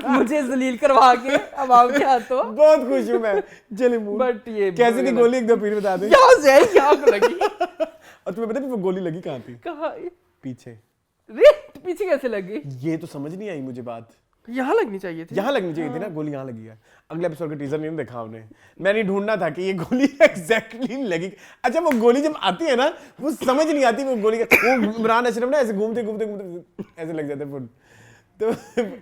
मुझे जलील करवा के अब आपके हाथों बहुत खुश हूँ मैं। चलिए मून, बट ये कैसी थी गोली, एक दो फिर बता दे। यहाँ से आई, यहाँ को लगी। और तुम्हें पता है वो गोली लगी कहाँ थी? कहाँ? पीछे। रे पीछे कैसे लगी? ये तो समझ नहीं आई मुझे बात। यहाँ लगनी चाहिए थी। यहाँ लगनी चाहिए थी ना, गोली यहाँ लगी है। अगले एपिसोड का टीजर नहीं देखा आपने? मैंने ढूंढना था कि ये गोली एग्जैक्टली लगी। अच्छा वो गोली जब आती है ना, वो समझ नहीं आती वो गोली का, वो इमरान अशरफ ना ऐसे घूमते घूमते घूमते ऐसे लग जाते फुट। तो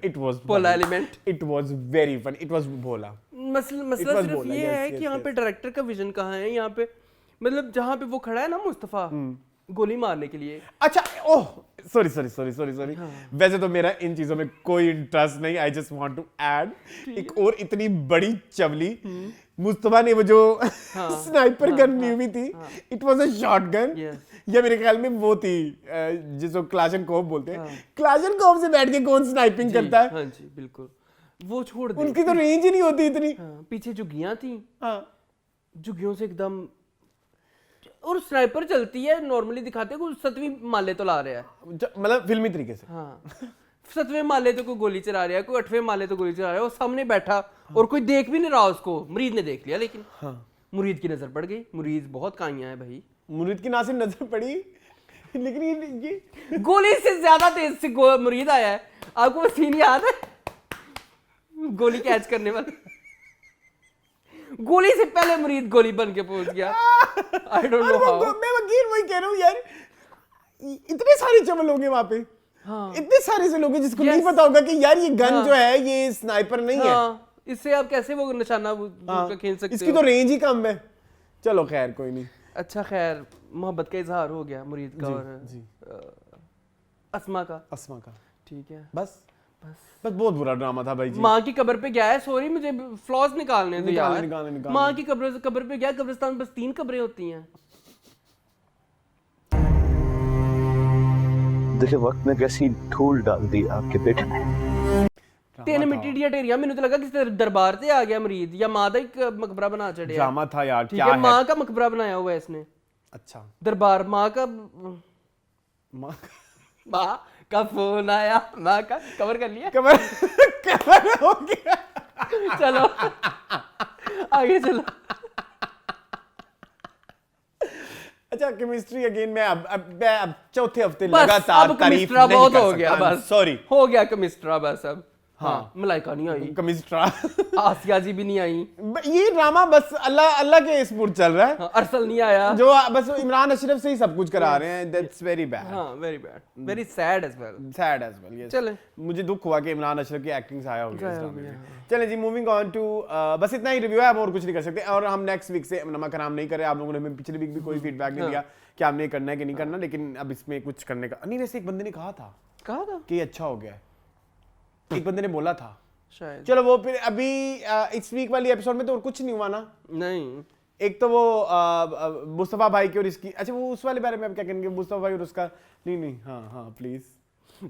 it was Bhola element, it was very fun, it was Bhola. मसला सिर्फ ये है कि यहाँ पे डायरेक्टर का विजन कहाँ है। यहाँ पे मतलब जहाँ पे वो खड़ा है ना मुस्तफा गोली मारने के लिए। अच्छा oh sorry sorry sorry sorry sorry, वैसे तो मेरा इन चीजों में कोई इंटरेस्ट नहीं। I just want to add एक और इतनी बड़ी चवली, मुस्तफा ने वो जो स्नाइपर गन ली हुई थी, इट वाज अ शॉटगन। या मेरे ख्याल में वो थी जिसको क्लाशनकोव बोलते हैं। क्लाशनकोव से बैठ के कौन स्नाइपिंग करता है? हाँ जी बिल्कुल, वो छोड़ दे, उनकी तो रेंज ही नहीं होती इतनी। पीछे झुग्गियां थी, झुग्गियों से एकदम, और स्नाइपर चलती है नॉर्मली दिखाते हैं, कोई 7वीं माले तो ला रहा है, मतलब फिल्मी तरीके से। हाँ 7वें माले तो कोई गोली चला रहा है, कोई 8वें माले तो गोली चला रहा है, वो सामने बैठा और कोई देख भी नहीं रहा उसको। मुरीद ने देख लिया, लेकिन मुरीद की नजर पड़ गई। मुरीद बहुत काइयां है भाई। मुरीद की ना सिर्फ नजर पड़ी, लेकिन ये गोली से ज्यादा तेज से मुरीद आया है। आपको वो सीन याद है गोली कैच करने वाला? गोली से पहले मुरीद गोली बन के पहुंच गया। I don't know how. मैं वकील वही कह रहा हूँ यार, इतने सारे चमल होंगे वहां पे। हाँ। इतने सारे से लोग हैं जिसको नहीं पता होगा कि यार ये गन जो है ये स्नाइपर नहीं है। इससे आप कैसे वो निशाना खेल सकते हो? इसकी तो रेंज ही कम है। चलो खैर कोई नहीं। अच्छा खैर, मोहब्बत का इजहार हो गया मुरीद का और अस्मा का। ठीक है, बस बहुत बुरा ड्रामा था भाई जी। माँ की कब्र पे गया है, सॉरी मुझे फ्लॉज निकालने दो यार। माँ की कब्र पे गया, कब्रिस्तान बस 3 कब्रें होती हैं। देखिए वक्त ने कैसी धूल डाल दी आपके पेट में। तेने मिट्टी दिया टेरिया, मैंने तो लगा किसी दरबार से आ गया मुरीद या माँ का एक मकबरा बना चढ़िया। ड्रामा था यार, क्या है? माँ का मकबरा बनाया हुआ है इसने। अच्छा दरबार, माँ का फोन आया, माँ का कवर कर लिया, कवर हो गया। चलो आगे चलो। अच्छा केमिस्ट्री अगेन, मैं अब चौथे हफ्ते लगातार तारीफ नहीं बहुत कर हो गया, बस सॉरी हो गया केमिस्ट्रा बस। अब हाँ मलाइका नहीं आई, केमिस्ट्रा आसिया जी भी नहीं आई। ये ड्रामा बस अल्लाह के स्पूर्ट चल रहा है। हाँ, अरसल नहीं आया, जो बस इमरान अशरफ से ही सब कुछ करा रहे हैं। That's very bad. हाँ very bad, very sad as well. Sad as well, yes. चले, मुझे दुख हुआ कि इमरान अशरफ की एक्टिंग से आया हो गया। चलें जी, मूविंग ऑन टू, बस इतना ही रिव्यू है, हम और कुछ नहीं कर सकते। और हम नेक्स्ट वीक से नमक हराम नहीं करें। आप लोगों ने हमें पिछले वीक भी कोई फीडबैक नहीं दिया कि आपने करना है कि नहीं करना, लेकिन अब इसमें कुछ करने का नहीं। वैसे एक बंदे ने कहा था कि अच्छा हो गया, एक बंदे ने बोला था शायद। चलो वो फिर अभी इस वीक वाली एपिसोड में तो और कुछ नहीं हुआ ना। नहीं, एक तो वो मुस्तफा भाई की और इसकी, अच्छा वो उस वाले बारे में आप क्या कहेंगे? मुस्तफा भाई और उसका नहीं हाँ प्लीज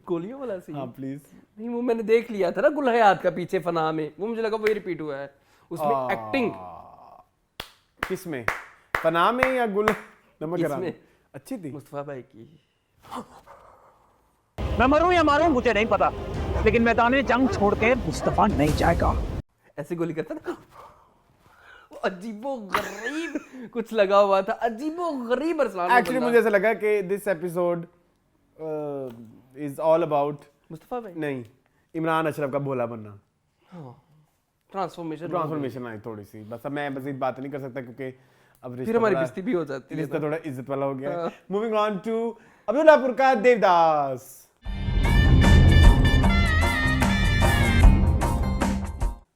गोलियों वाला सीन। हाँ प्लीज। नहीं वो मैंने देख लिया था ना गुल हयात का पीछे फना में, वो मुझे लगा वही रिपीट हुआ है उसमें। एक्टिंग किसमें, फना में या गुल नमक हराम? अच्छी थी मुस्तफा भाई की। मैं मरूं या मारूं मुझे नहीं पता, लेकिन मैदान जंग छोड़ के मुस्तफा नहीं जाएगा। ऐसे गोली करता था, अजीबोगरीब कुछ लगा हुआ था, अजीबोगरीब। एक्चुअली मुझे ऐसा लगा कि this episode is all about Mustafa भाई, नहीं इमरान अशरफ का भोला बनना। ट्रांसफॉर्मेशन आई थोड़ी सी, बस अब मैं मज़ीद बात नहीं कर सकता क्योंकि अब फिर हमारी बेइज्जती भी हो जाती है, रिश्ता थोड़ा इज्जत वाला हो गया। मूविंग ऑन टू अब्दुल्लाहपुर का देवदास।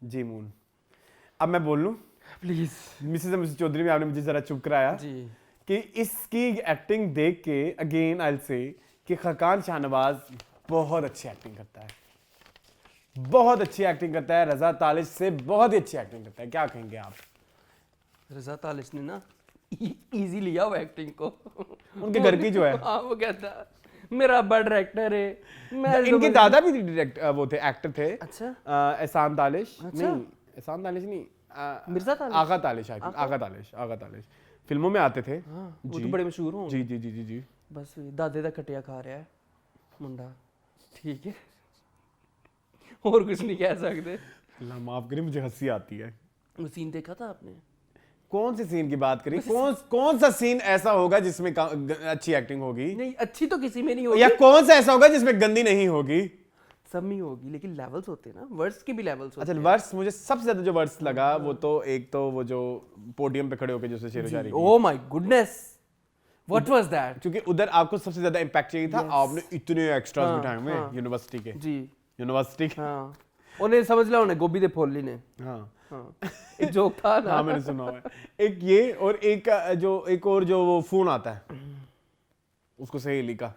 जी मून, अब मैं बोल लूं प्लीज? मिसेस चौधरी में आपने मुझे जरा चुप कराया जी कि इसकी एक्टिंग देख के अगेन आई विल से कि खकान शाहनवाज बहुत अच्छी एक्टिंग करता है, बहुत अच्छी एक्टिंग करता है। रजा तालिश से बहुत ही अच्छी एक्टिंग करता है। क्या कहेंगे आप? रजा तालिश ने ना इजी लिया वो एक्टिंग को, उनके घर की जो है। हाँ वो कहता मेरा बड़ा डायरेक्टर है। मैं इनके दादा भी वो थे, एक्टर थे। अच्छा, एहसान तालिश। अच्छा? नहीं एहसान तालिश नहीं, मिर्जा तालिश, आगा तालिश, आगा तालिश फिल्मों में आते थे। वो तो बड़े मशहूर होंगे। जी जी जी जी जी। बस दादे दा कटिया खा रहा है मुंडा, ठीक है, और कुछ नहीं कह सकते। अल्लाह माफ करे, मुझे हंसी आती है। वो सीन देखा था आपने? कौन से सीन की बात करी? कौन सा सीन ऐसा होगा जिसमें अच्छी एक्टिंग होगी? नहीं, अच्छी तो किसी में नहीं होगी। या कौन सा ऐसा होगा जिसमें गंदी नहीं होगी? सब में होगी, लेकिन लेवल्स होते हैं ना, वर्ड्स के भी लेवल्स होते हैं। अच्छा, वर्ड्स मुझे सबसे ज्यादा जो वर्ड्स लगा वो तो एक तो वो जो पोडियम पे खड़े होकर जो शेर जारी की। Oh my goodness, what was that? क्योंकि उधर आपको सबसे ज्यादा इंपैक्ट चाहिए था, आपने इतने एक्स्ट्रास बिठाए हुए यूनिवर्सिटी के। जी, यूनिवर्सिटी के। हाँ, उन्हें समझ ला, उन्हें गोभी दे फूल ने। हाँ, एक जोक था ना। हाँ, मैंने सुना हुआ है। एक ये और एक और जो वो फोन आता है उसको सहेली का,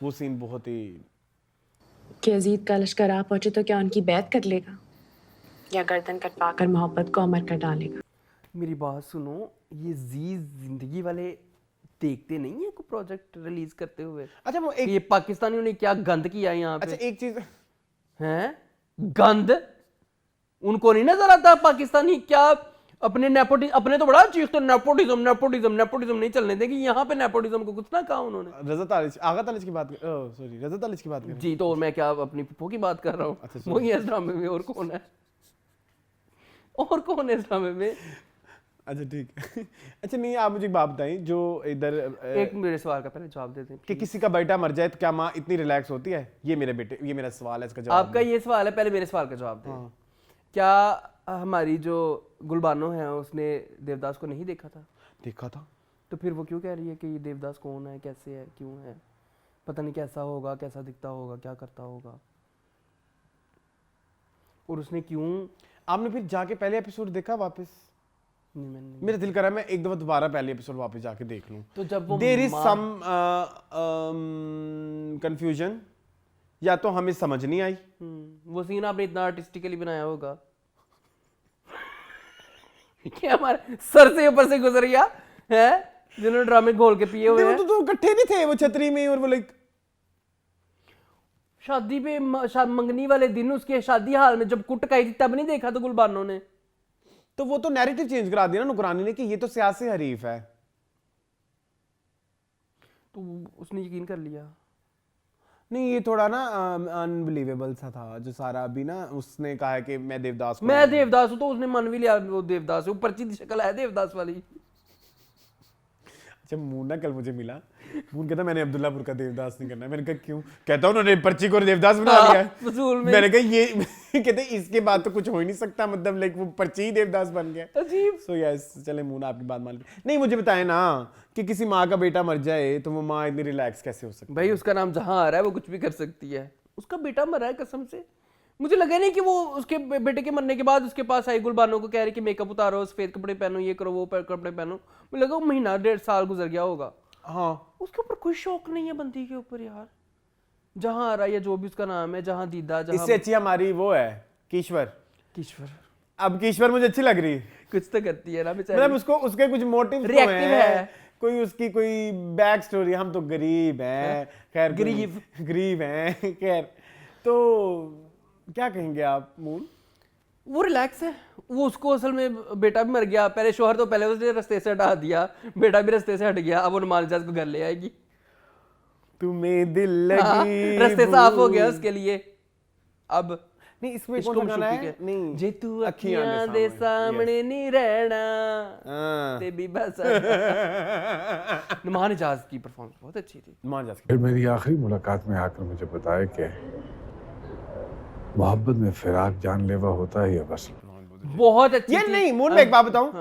वो सीन बहुत ही। कि अजीत का लश्कर आ पहुंचे तो क्या उनकी बैत कर लेगा या गर्दन कटवा कर मोहब्बत को अमर कर डालेगा? मेरी बात सुनो, ये जी जिंदगी वाले देखते नहीं है को प्रोजेक्ट रिलीज करते हुए? अच्छा, वो ये पाकिस्तानियों ने क्या गंद किया यहाँ पे? अच्छा, एक चीज है, गंद उनको नहीं नजर आता? पाकिस्तानी क्या अपने नेपोटिज्म, अपने तो बड़ा चीखते नेपोटिज्म नेपोटिज्म नेपोटिज्म नहीं चलने देंगे, यहाँ पे नेपोटिज्म को कुछ ना कहा उन्होंने। रज़ा तालिश, आगा तालिश की बात सॉरी रज़ा तालिश की बात कर जी, तो और मैं क्या अपनी पुप्पो की बात कर रहा हूँ? अच्छा, वही इस ड्रामे में और कौन है? और कौन है इस ड्रामे में? अच्छा ठीक है। अच्छा नहीं, आप मुझे एक बात बताइए, जो इधर एक मेरे सवाल का पहले जवाब दे दें कि किसी का बेटा मर जाए तो क्या माँ इतनी रिलैक्स होती है? ये मेरे बेटे, ये मेरा सवाल है, इसका जवाब आपका ये सवाल है, पहले मेरे सवाल का जवाब दें। क्या हमारी जो गुलबानो है उसने देवदास को नहीं देखा था? देखा था। तो फिर वो क्यों कह रही है कि ये देवदास कौन है, कैसे है, क्यों है, पता नहीं कैसा होगा, कैसा दिखता होगा, क्या करता होगा, और उसने क्यों? आपने फिर जाके पहले एपिसोड देखा वापस? नहीं, मैंने मेरा दिल करा मैं एक दफा दोबारा पहले एपिसोड वापस जाके देख लूं। तो जब वो देयर इज सम कंफ्यूजन, या तो हमें समझ नहीं आई। वो सीन आपने इतना आर्टिस्टिकली बनाया होगा क्या हमारे सर से ऊपर से गुजर गया है, जिन्होंने ड्रामे घोल के पिए हुए हैं। तो इकट्ठे नहीं थे वो छतरी में, और वो लाइक शादी पे मंगनी वाले दिन उसके शादी हाल में जब कुट खाई थी तब नहीं देखा तो गुलबानो ने? तो वो तो नैरेटिव चेंज करा दिया ना नुकरानी ने कि ये तो सियासी हरीफ है, तो उसने यकीन कर लिया। नहीं, ये थोड़ा ना अनबिलीवेबल सा था जो सारा अभी ना, उसने कहा है कि मैं देवदास हूं, तो उसने मान भी लिया वो देवदास है, वो पर्ची की शक्ल है देवदास वाली। अच्छा, मून कल मुझे मिला, मून कहता मैंने अब्दुल्लापुर का देवदास नहीं करना है। मैंने कहा क्यों? कहता उन्होंने पर्ची को देवदास बना लिया है। मैंने कहा ये कहते इसके बाद तो कुछ हो ही नहीं सकता, मतलब लाइक वो पर्ची ही देवदास बन गया। अजीब। सो यस, चले मून आपकी बात मान ली। नहीं, मुझे बताए ना कि किसी माँ का बेटा मर जाए तो वो माँ इतनी रिलैक्स कैसे हो सकती है? भाई उसका नाम जहां आ रहा है, वो कुछ भी कर सकती है। उसका बेटा मरा है कसम से, मुझे लगा नहीं कि वो उसके बेटे के मरने के बाद उसके पास आई गुलबानो को कह रही कि मेकअप उतारो, सफेद कपड़े पहनो, ये करो, वो कपड़े पहनो। मुझे लगा महीना 1.5 साल गुजर गया होगा। हाँ, उसके ऊपर कोई शौक नहीं है बंदी के ऊपर यार। जहां आ रहा है जो भी उसका नाम है, जहां दीदा, जहां इससे अच्छी हमारी वो है कीश्वर। अब कीश्वर मुझे अच्छी लग रही, कुछ तो करती है ना बेचारी, मतलब उसको उसके कुछ मोटिव है, कोई उसकी कोई बैक स्टोरी। हम तो गरीब हैं, खैर गरीब हैं, खैर तो क्या कहेंगे आप मून? वो रिलैक्स है, वो उसको असल में बेटा भी मर गया, पहले शोहर तो पहले उसने रास्ते से हटा दिया, बेटा भी रास्ते से हट गया, अब वो नुमान को घर ले आएगी। तुम्हें दिल लगी, रास्ते साफ हो गया उसके लिए। अब नहीं, इसमें कौन सा गाना है? नहीं, जे तू अखियां दे सामने नहीं रहना ते भी बस। नुमान इजाज की परफॉर्मेंस बहुत अच्छी थी। नुमान इजाज फिर मेरी आखिरी मुलाकात में आकर मुझे बताया कि मोहब्बत में फिराक जानलेवा होता है या बस। बहुत अच्छी ये नहीं मूड में एक बात बताऊं,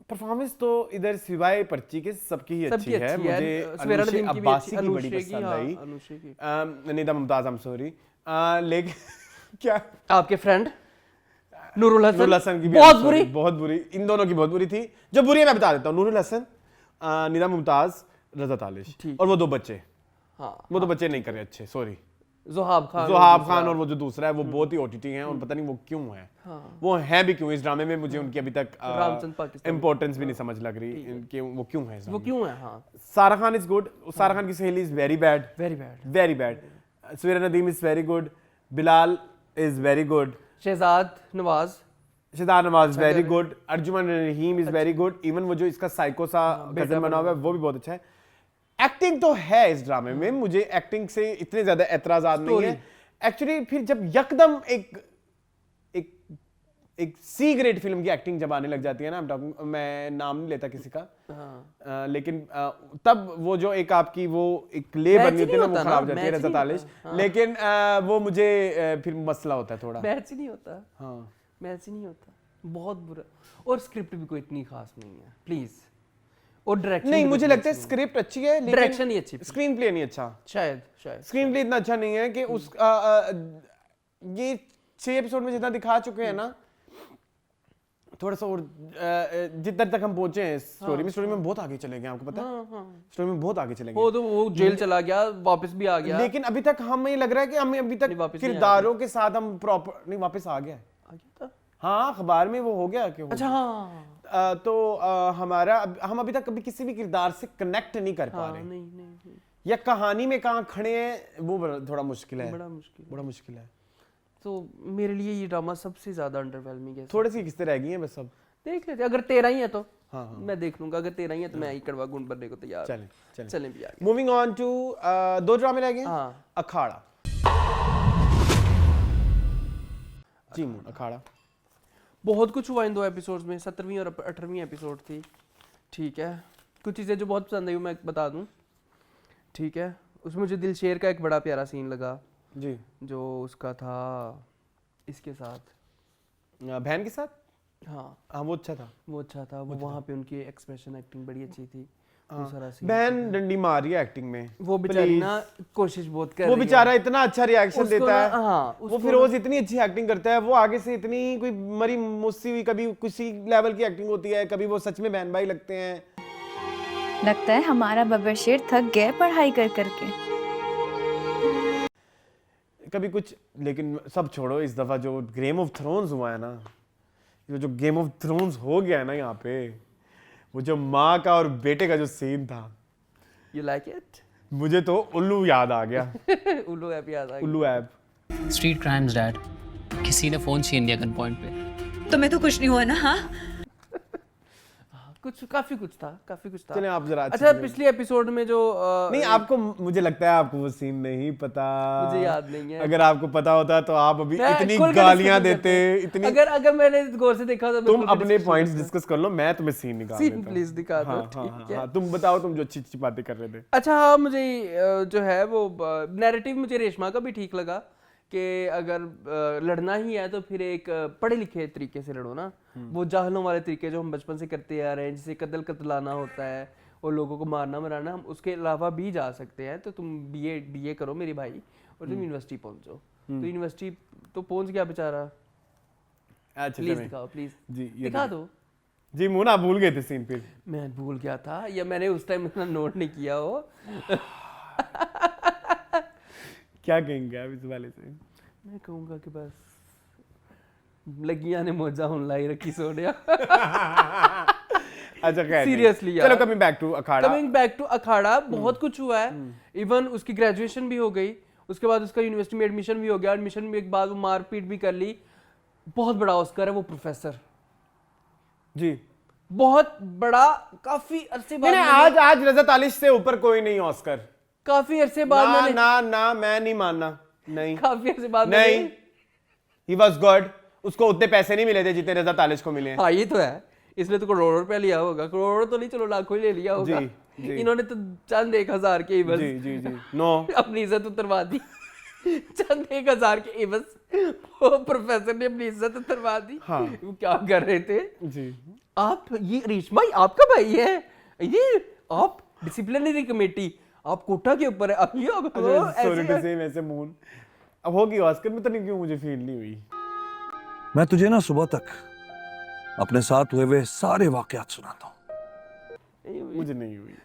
परफॉर्मेंस तो इधर सिवाय पर्ची के सबकी ही अच्छी है। मुझे अनुषे अब्बासी की बड़ी पसंद आई, Nida Mumtaz, I am sorry, लेकिन क्या आपके फ्रेंड नूरुल हसन की बहुत बुरी, इन दोनों की बहुत बुरी थी। जो बुरी है मैं बता देता हूँ, नूरुल हसन, निदा मुमताज, रज़ा तालिश, और वो दो बच्चे। हाँ, वो दो बच्चे नहीं करे अच्छे, सॉरी, जोहाब खान और वो जो दूसरा है वो बहुत ही ओटीटी हैं, और पता नहीं वो क्यों है। हाँ। वो है भी क्यों इस ड्रामे में, मुझे उनकी अभी तक इंपॉर्टेंस भी नहीं समझ लग रही कि वो क्यों है। वो क्यों है? हाँ, सारा खान इज गुड, सारा खान की सहेली is very bad, Savera Nadeem is very good, Bilal is very good, Shahzad Nawaz Siddharth Nawaz is very good, Arjuman Rahim is very good, even वो जो इसका साइको सा कजन बना हुआ है वो भी बहुत अच्छा है। एक्टिंग तो है इस ड्रामे में, मुझे एक्टिंग से इतने ज्यादा एतराजात नहीं है एक्चुअली। फिर जब यकदम एक सी ग्रेड फिल्म की एक्टिंग जब आने लग जाती है ना, मैं नाम नहीं लेता किसी का, लेकिन तब वो जो एक आपकी वो एक ले बनी होती है ना, वो खराब हो जाती है रज़ा तालिश, लेकिन वो मुझे फिर मसला होता है थोड़ा, मैच ही नहीं होता। हाँ मैच ही नहीं होता, बहुत बुरा। और स्क्रिप्ट भी कोई इतनी खास नहीं है प्लीज, और डायरेक्शन नहीं, मुझे लगता है स्क्रिप्ट अच्छी है, लेकिन डायरेक्शन नहीं अच्छी, स्क्रीन प्ले नहीं अच्छा, शायद स्क्रीन प्ले इतना अच्छा नहीं है कि उस ये 6 एपिसोड में जितना दिखा चुके हैं ना, थोड़ा सा और जितना तक हम पहुंचे हैं स्टोरी में बहुत आगे चले गए, आपको पता है? स्टोरी में बहुत आगे चले गए। वो जेल चला गया, वापस भी आ गया, लेकिन अभी तक हमें लग रहा है कि हमें अभी तक किरदारों के साथ हम प्रॉपर नहीं, वापस आ गया था। हाँ अखबार में वो हो गया कि अच्छा हाँ, तो हम अभी तक कभी किसी भी किरदार से कनेक्ट नहीं कर पा रहे, नहीं। या कहानी में कहाँ खड़े हैं वो थोड़ा मुश्किल है, बड़ा मुश्किल है। तो मेरे लिए ये ड्रामा सबसे ज्यादा अंडरवेलमिंग है। थोड़ी सी किस्तें रह गई हैं बस, सब देख लेते, अगर 13 ही है तो हाँ। मैं देख लूंगा, अगर 13 ही है तो मैं ही कड़वा गुण बनने को तैयार। चलें भी आगे। मूविंग ऑन टू 2 ड्रामे रह गए। हाँ। अखाड़ा जी, अखाड़ा बहुत कुछ हुआ इन 2 एपिसोड्स में, 17वीं और 18वीं एपिसोड थी, ठीक है। कुछ चीज़ें जो बहुत पसंद आई मैं बता दूं, ठीक है। उसमें मुझे दिलशेर का एक बड़ा प्यारा सीन लगा जी, जो उसका था इसके साथ, बहन के साथ। हाँ वो अच्छा था, वो वहाँ पे उनकी एक्सप्रेशन एक्टिंग बड़ी अच्छी थी। बहन डंडी मार रही है एक्टिंग में, वो बेचारी ना कोशिश बहुत कर रही है, वो बेचारा इतना अच्छा रिएक्शन देता है। हाँ, वो फिरोज इतनी अच्छी एक्टिंग करता है, वो आगे से इतनी कोई मरी मुस्सी हुई, कभी किसी लेवल की एक्टिंग होती है, कभी वो सच में बहन भाई लगते हैं। लगता है हमारा बब्बर शेर थक गए पढ़ाई कर करके। कभी कुछ, लेकिन सब छोड़ो, इस दफा जो गेम ऑफ थ्रोन्स हुआ है ना, जो गेम ऑफ थ्रोन्स हो गया है ना यहाँ पे, वो जो माँ का और बेटे का जो सीन था, You like it? मुझे तो उल्लू याद आ गया। उल्लू ऐप याद आ गया। उल्लू ऐप। स्ट्रीट क्राइम्स डैड, किसी ने फोन छीन लिया गन पॉइंट पे। तुम्हें तो कुछ नहीं हुआ ना? हाँ काफी कुछ था। चलें आप जरा अच्छा, पिछले एपिसोड में जो नहीं, आपको, मुझे लगता है आपको वो सीन नहीं पता, मुझे याद नहीं है। अगर आपको पता होता तो आप अभी इतनी गालियां देते, इतनी। अगर मैंने गौर से देखा तो तुम अपने पॉइंट्स डिस्कस कर लो, मैं तुम्हें सीन निकाल देता हूं। प्लीज दिखा दो, ठीक है। तुम बताओ, तुम जो अच्छी बातें कर रहे थे। अच्छा हाँ, मुझे जो है वो नैरेटिव मुझे रेशमा का भी ठीक लगा कि अगर लड़ना ही है तो फिर एक पढ़े लिखे तरीके से लड़ो ना, वो जाहलों वाले तरीके जो हम बचपन से करते आ रहे हैं, जैसे कत्लाना होता है और लोगों को मारना मराना, हम उसके अलावा भी जा सकते हैं। तो तुम बीए करो मेरी भाई, और तुम यूनिवर्सिटी पहुंचो। तो यूनिवर्सिटी तो पहुंच गया बेचारा। प्लीज दिखाओ, प्लीज जी, दिखा दो जी। मुंह ना भूल गए थे सीन, फिर मैं भूल गया था, या मैंने उस टाइम इतना नोट नहीं किया हो। क्या कहेंगे आप इस वाले से? मैं कहूँगा कि बस लगियां ने मौजा हुन लाई रखी सोनिया। अच्छा खैर, सीरियसली चलो कमिंग बैक टू अखाड़ा। बहुत कुछ हुआ है। इवन उसकी ग्रेजुएशन भी हो गई, उसके बाद उसका यूनिवर्सिटी में एडमिशन भी हो गया, एडमिशन में एक बाद वो मारपीट भी कर ली। बहुत बड़ा ऑस्कर है वो प्रोफेसर जी, बहुत बड़ा। काफी अरसे बाद आज रज़ा तालिश से ऊपर कोई नहीं ऑस्कर। काफी अरसे बाद ना मैं नहीं मानना, नहीं। काफी अरसे बाद नहीं, he was good। उसको उतने पैसे नहीं मिले थे जितने रज़ा तालिश को मिले। हाँ ये तो है, इसलिए तो करोड़ों रुपया लिया होगा। करोड़ों तो नहीं, चलो लाखों ही ले लिया होगा। जी। इन्होंने तो चंद 1000 के एवज जी नो अपनी इज्जत उतरवा दी। चंद 1000 के एवज वो प्रोफेसर ने अपनी इज्जत उतरवा दी। हाँ। वो क्या कर रहे थे जी? आप, ये रेशमा आपका भाई है, ये आप डिसिप्लिनरी कमेटी, आप कोटा के ऊपर है। अब ये ऐसे मून अब होगी ऑस्कर में, तो नहीं क्यों मुझे फील नहीं हुई। मैं तुझे ना सुबह तक अपने साथ हुए सारे वाकयात सुनाता हूँ। मुझे नहीं हुई।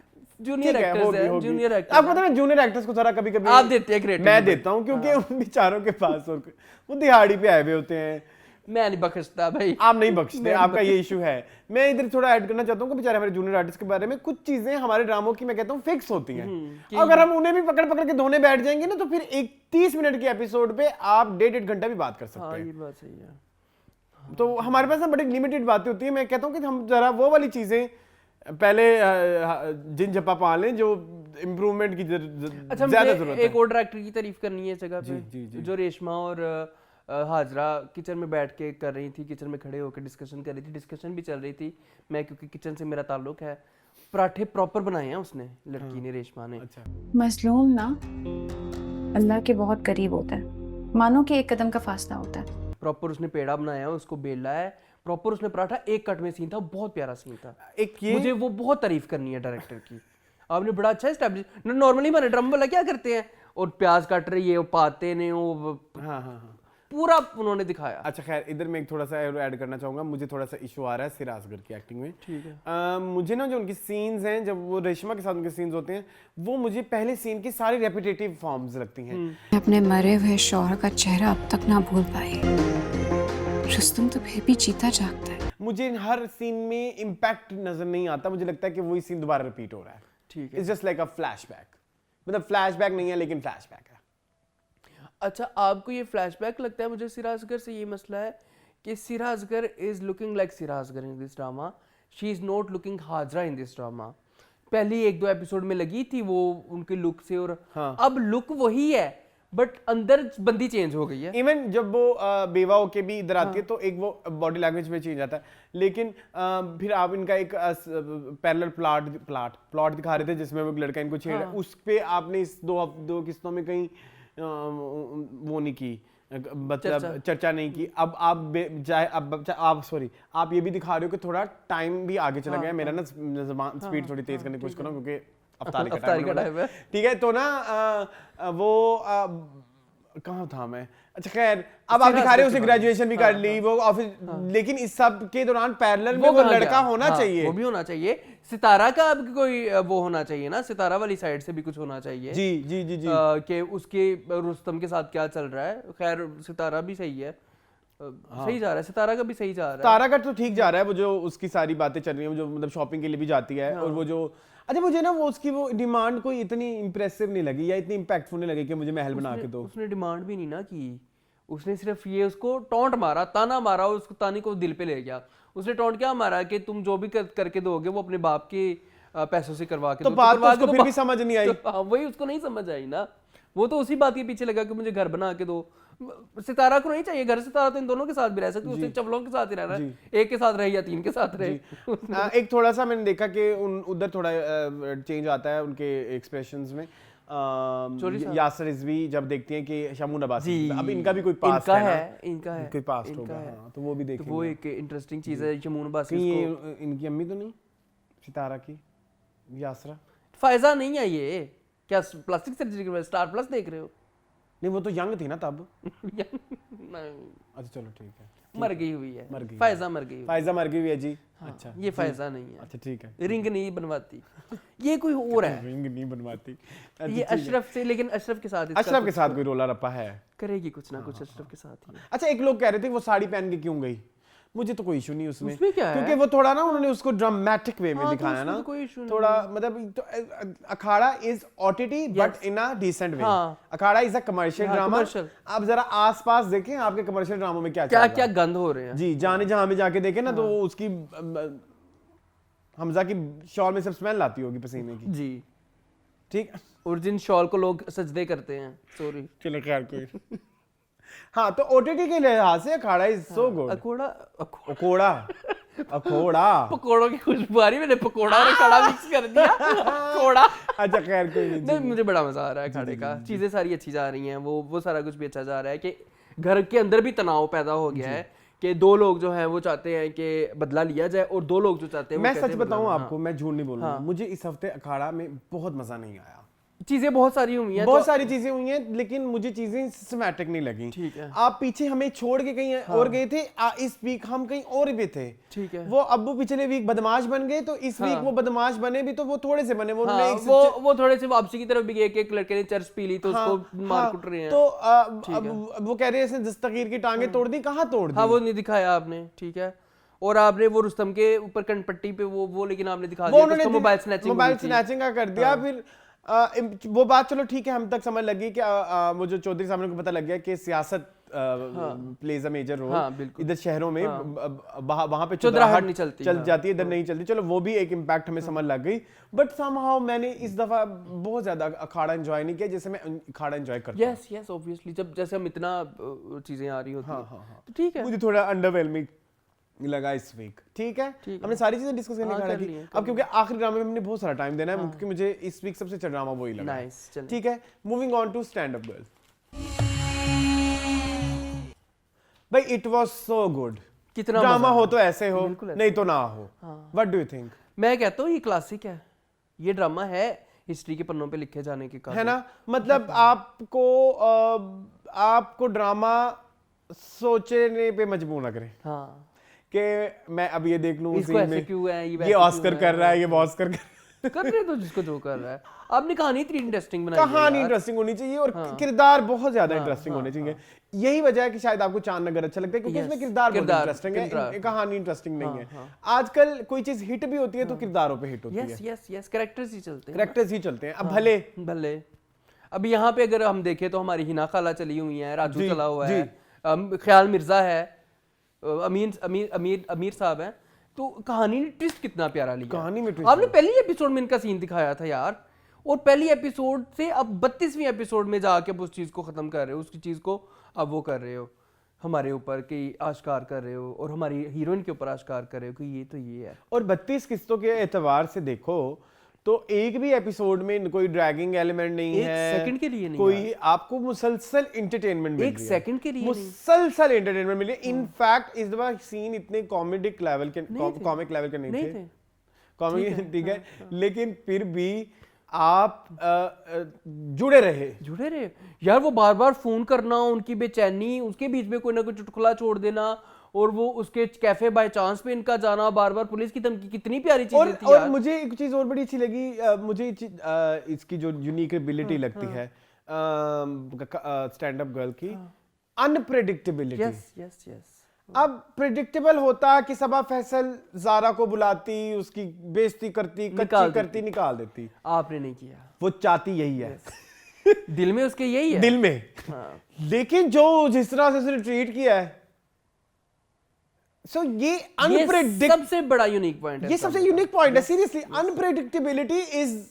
जूनियर एक्टर्स है, जूनियर एक्टर। आपको पता है जूनियर एक्टर्स को जरा कभी-कभी आप देते हैं क्रेडिट, मैं देता हूँ, क्योंकि उन बेचारों के पास और वो दिहाड़ी पे आए हुए होते हैं। मैं नहीं बख्शता भाई, आप नहीं बख्शते, आपका ये इशू है। मैं इधर थोड़ा ऐड करना चाहता हूँ कि बेचारे हमारे जूनियर आर्टिस्ट के बारे में कुछ चीजें हमारे ड्रामों की मैं कहता हूँ फिक्स होती हैं। अगर हम उन्हें भी पकड़ के धोने बैठ जाएंगे ना, तो फिर एक 30 मिनट के एपिसोड पे आप 1.5 घंटा भी बात कर सकते हैं। ये बात सही है। तो हमारे पास ना बड़ी लिमिटेड बातें होती है। मैं कहता हूँ कि हम जरा वो वाली चीजें पहले जिन झप्पा पा लें जो इम्प्रूवमेंट की अच्छा, ज्यादा जरूरत है। एक और डायरेक्टर की तारीफ करनी है जगह पे, जो रेशमा और हाजरा किचन में बैठ के कर रही थी, किचन में खड़े होकर डिस्कशन कर रही थी, डिस्कशन भी चल रही थी। मैं क्योंकि किचन से मेरा ताल्लुक है, पराठे प्रॉपर बनाए हैं उसने, लड़की ने, रेशमा ने। अच्छा। मजलूम ना अल्लाह के बहुत करीब होता है, मानो कि एक कदम का फासला होता है। प्रॉपर उसने पेड़ा बनाया है, उसको बेला है, प्रॉपर उसने पराठा एक कट में सीन था, बहुत प्यारा सीन था। एक ये मुझे वो बहुत तारीफ करनी है डायरेक्टर की, आपने बड़ा अच्छा एस्टैब्लिश। नॉर्मली हमारे ड्रामा वाला क्या करते हैं, और प्याज काट रही है, वो पाते ने, वो हाँ पूरा उन्होंने दिखाया। अच्छा खैर, इधर मैं एक थोड़ा सा ऐड करना चाहूंगा। मुझे थोड़ा सा इशू आ रहा है सिरा असगर की एक्टिंग में। ठीक है। मुझे ना जो उनकी सीन्स हैं, जब वो रेशमा के साथ उनके सीन्स होते हैं, वो मुझे पहले सीन की सारी रेपिटेटिव फॉर्म्स लगती हैं। अपने मरे हुए शौहर का चेहरा अब तक ना भूल पाई, रुस्तम तो फिर भी जीता जागता है। मुझे हर सीन में इम्पैक्ट नजर नहीं आता, मुझे लगता है कि वही सीन दोबारा रिपीट हो रहा है। ठीक है। It's just like a flashback, मतलब फ्लैशबैक नहीं है लेकिन फ्लैशबैक है। अच्छा, आपको ये फ्लैशबैक लगता है? मुझे सिरा असगर से ये मसला है कि सिरा Asghar is looking like Saira Asghar in this drama, she is not looking Hajra in this drama. पहली 1-2 एपिसोड में लगी थी वो उनके लुक से, और अब लुक वही है बट अंदर बंदी चेंज हो गई है। इवन जब वो बेवा होके भी इधर आती है तो एक वो बॉडी लैंग्वेज में चेंज आता है, लेकिन फिर आप इनका एक पैरेलल प्लॉट दिखा रहे थे जिसमें वो लड़का इनको छेड़, उस पे आपने इस दो किस्तों में कहीं वो नहीं की, मतलब चर्चा नहीं की। अब आप सॉरी, आप ये भी दिखा रहे हो कि थोड़ा टाइम भी आगे चला गया। मेरा ना स्पीड थोड़ी तेज करने की कोशिश करो क्योंकि अफ्तारी का टाइम है। ठीक है, तो ना वो कहाँ था मैं? अच्छा खैर, अब आप दिखा रहे हो उसे ग्रेजुएशन भी कर ली, वो ऑफिस, लेकिन इस सब के दौरान पैरेलल में वो लड़का होना चाहिए, वो भी होना चाहिए। सितारा का अब कोई वो होना चाहिए ना, सितारा वाली साइड से भी कुछ होना चाहिए। जी जी जी जी, कि उसके रुस्तम के साथ क्या चल रहा है। खैर सितारा भी सही है, सही जा रहा है, सितारा का भी सही जा रहा है। तारा का तो ठीक जा रहा है, वो जो उसकी सारी बातें चल रही हैं, जो मतलब शॉपिंग के लिए भी जाती है, और वो जो अच्छा मुझे ना वो उसकी वो डिमांड कोई इतनी इंप्रेसिव नहीं लगी या इतनी इम्पैक्टफुल नहीं लगी कि मुझे महल बना के दो। उसने डिमांड भी नहीं ना की, उसने सिर्फ ये उसको टॉन्ट मारा, ताना मारा, उसको तानी को दिल पे ले गया। उसने टॉन्ट क्या मारा कि तुम जो भी करके दोगे वो अपने बाप के पैसों से करवा के तो बात तो उसको फिर भी समझ नहीं आई। वही उसको नहीं समझ आई ना, वो तो उसी बात के पीछे लगा कि मुझे घर बना के दो। सितारा को नहीं चाहिए घर, सितारा तो इन दोनों के साथ भी रह सकती है, उसे चवलों के साथ ही रहना है, एक के साथ रहे या 3 के साथ रहे। एक थोड़ा सा मैंने देखा कि उधर थोड़ा चेंज आता है उनके एक्सप्रेशंस में। यासर रिजवी जब देखती हैं कि शमून अब्बासी, अब इनका भी कोई पास्ट है, इनका है कोई पास्ट होगा, तो वो भी देखेंगे। वो एक इंटरेस्टिंग चीज है। शमून अब्बासी को इनकी अम्मी तो नहीं, सितारा की यासरा फायजा नहीं है ये, क्या प्लास्टिक सर्जरी के बाद स्टार प्लस देख रहे हो? नहीं, वो तो यंग थी ना तब। अच्छा चलो ठीक है, मर गई हुई है, फायजा मर गई, फायजा मर गई हुई है जी। अच्छा, ये फायजा नहीं है। अच्छा ठीक है, रिंग नहीं बनवाती, ये कोई और है। रिंग नहीं बनवाती ये अशरफ से, लेकिन अशरफ के साथ कोई रोला रप्पा है, करेगी कुछ ना कुछ अशरफ के साथ ही। अच्छा, एक लोग कह रहे थे वो साड़ी पहन के क्यों गई, मुझे तो कोई इशू नहीं उसमें क्या है? क्योंकि वो थोड़ा ना उन्होंने उसको ड्रामेटिक वे में दिखाया ना, थोड़ा मतलब तो, Akhara is OTT but in a decent way. Akhara is a commercial drama. आप जरा आसपास देखें आपके कमर्शियल ड्रामों में क्या गंद हो रहे हैं जी, जाने जहां में जाके देखें ना, तो उसकी हमजा की शॉल में सब स्मेल आती होगी पसीने की जी, ठीक। और जिन शॉल को लोग सजदे करते हैं, सॉरी चलो खैर कोई हाँ, तो ओटीटी के लिहाज से अखाड़ा इज सो गुड। अखोड़ा पकोड़ों की खुशबू आ रही, मैंने पकोड़ा और अखाड़ा मिक्स कर दिया, अखोड़ा। अच्छा खैर कोई नहीं, मुझे बड़ा मजा आ रहा है अखाड़े का, चीजें सारी अच्छी जा रही हैं, वो सारा कुछ भी अच्छा जा रहा है कि घर के अंदर भी तनाव पैदा हो गया है कि 2 लोग जो हैं वो चाहते हैं कि बदला लिया जाए, और 2 लोग जो चाहते हैं। मैं सच बताऊं आपको, मैं झूठ नहीं बोलूंगा, मुझे इस हफ्ते अखाड़ा में बहुत मजा नहीं आया। चीजें बहुत सारी हुई हैं, बहुत सारी चीजें हुई हैं, लेकिन मुझे चीजें सिस्टमैटिक नहीं लगी। ठीक है, आप पीछे हमें छोड़ के कहीं और गए थे, इस वीक हम कहीं और भी थे। ठीक है, वो अब्बू पिछले वीक बदमाश बन गए, तो इस वीक वो बदमाश बने भी तो वो थोड़े से बने, वो थोड़े से वापसी की तरफ भी गए कि एक लड़के ने चर्च पी ली तो उसको मार कुट रहे हैं, तो वो कह रहे हैं दस्तगीर की टांगे तोड़ दी, कहाँ तोड़ दी? हाँ, वो नहीं दिखाया आपने, ठीक है। और आपने वो रुस्तम के ऊपर कनपट्टी पे वो लेकिन आपने दिखा दिया, उसको मोबाइल स्नैचिंग का कर दिया। फिर वो बात चलो ठीक है, हम तक समझ लगी कि वो जो चौधरी साहब को पता लग गया कि सियासत प्लेज अ मेजर रोल। हाँ, बिल्कुल। इधर शहरों में वहां पे चुदराहट नहीं चलती, चल हाँ, जाती है, इधर नहीं चलती। चलो वो भी एक इम्पैक्ट हमें समझ लग गई, बट समहाउ मैंने इस दफा बहुत ज्यादा अखाड़ा एंजॉय नहीं किया जैसे मैं अखाड़ा एंजॉय करता हूं। यस ऑब्वियसली, जब जैसे हम इतना चीजें आ रही होती हाँ, हैं, हाँ। तो ठीक है। मुझे थोड़ा अंडरवेलमिंग लगा इस वीक। ठीक है, हमने सारी चीजें डिस्कस करने हाँ, का कर की। लिए, अब क्योंकि आखिरी ड्रामे में हमने बहुत सारा टाइम देना है, हाँ। क्योंकि मुझे इस वीक सबसे अच्छा ड्रामा वही लगा। नाइस, चलिए। ठीक है, moving on to stand up girl. भाई इट वाज सो गुड। कितना ड्रामा मजा हो आया। तो ऐसे हो, बिल्कुल ऐसे। नहीं तो ना हो। हाँ। What do you think? मैं कहता हूँ ये क्लासिक है, ये ड्रामा है हिस्ट्री के पन्नों पे लिखे जाने के काबिल। है ना, मतलब आपको ड्रामा सोचने पे मजबूर ना करें। हाँ, कि मैं अब ये देख लूं इसको ऐसे क्यों है, ये ऑस्कर कर रहा है, ये ऑस्कर कर रहे तो जिसको जो कर रहा है। आपने कहानी इतनी इंटरेस्टिंग बनाई है कहानी यार। इंटरेस्टिंग होनी चाहिए और किरदार बहुत ज्यादा इंटरेस्टिंग होने चाहिए। यही वजह है कि शायद आपको चांद नगर अच्छा लगता है, क्योंकि उसमें किरदार बहुत इंटरेस्टिंग है, कहानी इंटरेस्टिंग नहीं है। आजकल कोई चीज हिट भी होती है तो किरदारों पे हिट होती है। यस कैरेक्टर्स ही चलते हैं, कैरेक्टर्स ही चलते हैं। अब भले अब यहाँ पे अगर हम देखें तो हमारी हिना खाला चली हुई है, राजू चला हुआ है, ख्याल मिर्जा है, अमीर साहब है, तो कहानी ने ट्विस्ट कितना प्यारा लिया। कहानी में ट्विस्ट आपने पहली एपिसोड में इनका सीन दिखाया था यार, और पहली एपिसोड से अब 32वीं एपिसोड में जाके उस चीज को खत्म कर रहे हो, उसकी चीज को अब वो कर रहे हो, हमारे ऊपर कि आश्कार कर रहे हो, और हमारी हीरोइन के ऊपर आश्कार कर रहे हो कि ये तो ये है। और 32 किस्तों के एतबार से देखो तो एक भी एपिसोड में कोई ड्रैगिंग एलिमेंट नहीं है, एक सेकंड के लिए नहीं, कोई आपको मुसलसल एंटरटेनमेंट मिल रही है, एक सेकंड के लिए मुसलसल एंटरटेनमेंट मिल रही है। इनफैक्ट इस दफा सीन इतने कॉमिक लेवल के नहीं थे, कॉमेडी ठीक है, लेकिन फिर भी आप जुड़े रहे यार। वो बार बार फोन करना, उनकी बेचैनी, उसके बीच में कोई ना कोई चुटकुला छोड़ देना, और वो उसके कैफे बाय चांस पे इनका जाना, बार बार पुलिस की धमकी, कितनी प्यारी चीज थी यार। और मुझे एक चीज और बड़ी अच्छी लगी, मुझे इसकी जो यूनिक एबिलिटी लगती है स्टैंड अप गर्ल की, अनप्रेडिक्टेबिलिटी। यस अब प्रेडिक्टेबल होता कि सबा फैसल जारा को बुलाती, उसकी बेइज्जती करती, कच्ची करती, निकाल देती। आपने नहीं किया, वो चाहती यही है, दिल में उसके यही है, दिल में। लेकिन जो जिस तरह से उसने ट्रीट किया है, ये सबसे बड़ा यूनिक पॉइंट है, ये सबसे यूनिक पॉइंट है। सीरियसली अनप्रेडिक्टेबिलिटी इज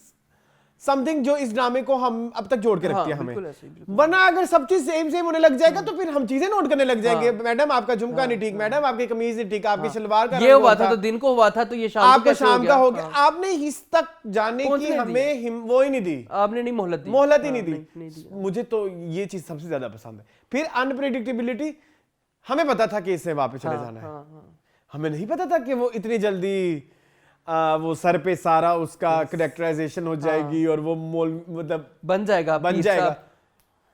समथिंग जो इस ड्रामे को हम अब तक जोड़ के रखती है हमें। वरना अगर सब चीज सेम होने लग जाएगा तो फिर हम चीजें नोट करने लग जाएंगे। मैडम आपका झुमका नहीं ठीक, मैडम आपकी कमीज नहीं ठीक, आपकी सलवार का ये हुआ था तो दिन को हुआ था, तो ये आपका शाम का हो गया। आपने इस तक जाने की हमें वो ही नहीं दी, आपने नहीं मोहलत ही नहीं दी। मुझे तो ये चीज सबसे ज्यादा पसंद है। फिर अनप्रेडिक्टेबिलिटी, हमें पता था कि इससे वापस चले जाना है, हमें नहीं पता था कि वो इतनी जल्दी वो सर पे सारा उसका कैरेक्टराइजेशन हो जाएगी और वो मतलब बन जाएगा।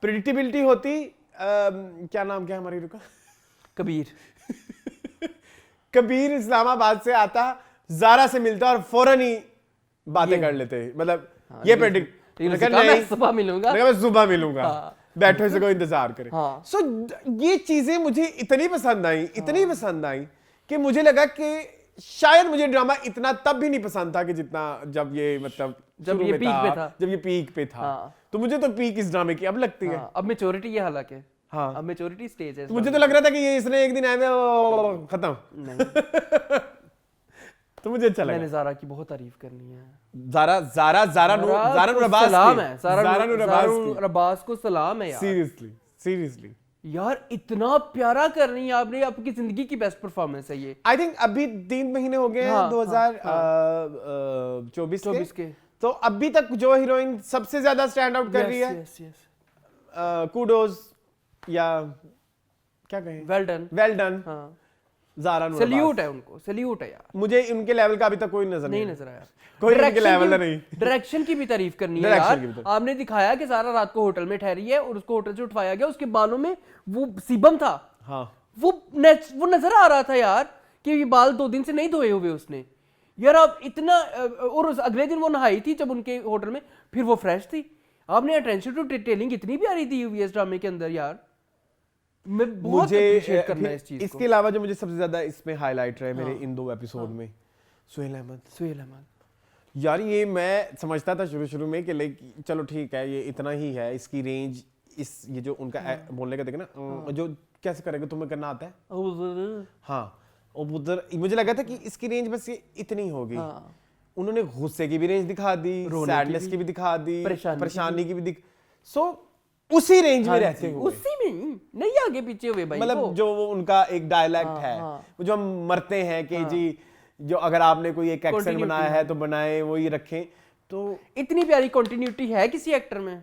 प्रेडिक्टेबिलिटी होती, क्या नाम क्या हमारी रुका, कबीर इस्लामाबाद से आता, जारा से मिलता और फौरन ही बातें कर लेते, मतलब ये प्रेडिक्ट, मैं सुबह मिलूंगा, बैठो इसे को इंतजार करे। सो ये चीजें मुझे इतनी पसंद आई कि मुझे लगा कि शायद मुझे ड्रामा इतना तब भी नहीं पसंद था कि जितना जब ये मतलब जब ये पीक पे था। तो मुझे तो पीक इस ड्रामे की अब लगती है। अब मैच्योरिटी है, हालांकि अब मैच्योरिटी स्टेज है। तो मुझे तो लग रहा था कि ये इसने एक दिन आए में खत्म तो मुझे अच्छा लगा। मैंने जारा की बहुत तारीफ करनी है। जारा नूरबास को सलाम है यार, सीरियसली यार, इतना प्यारा कर रही है आपने, आपकी जिंदगी की बेस्ट परफॉर्मेंस है ये। आई थिंक अभी 3 महीने हो गए हैं 2024 के, तो अभी तक जो हीरोइन सबसे ज्यादा स्टैंड आउट कर रही है, कूडोज या क्या कहें, वेल डन जारा नूरबास। सैल्यूट है उनको, सैल्यूट है यार। मुझे उनके लेवल का अभी तक कोई नजर नहीं नजर आया, कोई उनके लेवल का नहीं। डायरेक्शन की भी तारीफ करनी है यार। आपने दिखाया कि सारा रात को होटल में ठहरी है और उसको होटल से उठवाया गया, उसके बालों में वो सीबम था, वो नजर आ रहा था यार कि ये बाल 2 दिन से नहीं धोए हुए उसने यार। अब इतना, और अगले दिन वो नहाई थी जब उनके होटल में, फिर वो फ्रेश थी। आपने अटेंशन टू डिटेलिंग इतनी प्यारी दी हुई है इस ड्रामे के अंदर यार, मैं बहुत अप्रिशिएट करना है इस चीज को। इसके अलावा जो मुझे सबसे ज्यादा इसमें हाईलाइट रहे मेरे इन 2 एपिसोड में, सुहेल अहमद यार, ये मैं समझता था शुरू में कि चलो ठीक है, ये इतना ही है, इसकी रेंज इस ये जो उनका बोलने का देखे ना, जो कैसे करेंगे तुम्हें करना आता है, हाँ उधर मुझे लगा था कि इसकी रेंज बस ये इतनी होगी। उन्होंने गुस्से की भी रेंज दिखा दी, सैडनेस की भी दिखा दी, परेशानी की भी सो उसी रेंज में रहते हुए, उसी में नहीं आगे पीछे हुए भाई। मतलब जो वो उनका एक डायलैक्ट है, वो जो हम मरते हैं कि जी जो अगर आपने कोई एक एक्सेंट बनाया है तो बनाए वही रखें, तो इतनी प्यारी कंटिन्यूटी है किसी एक्टर में।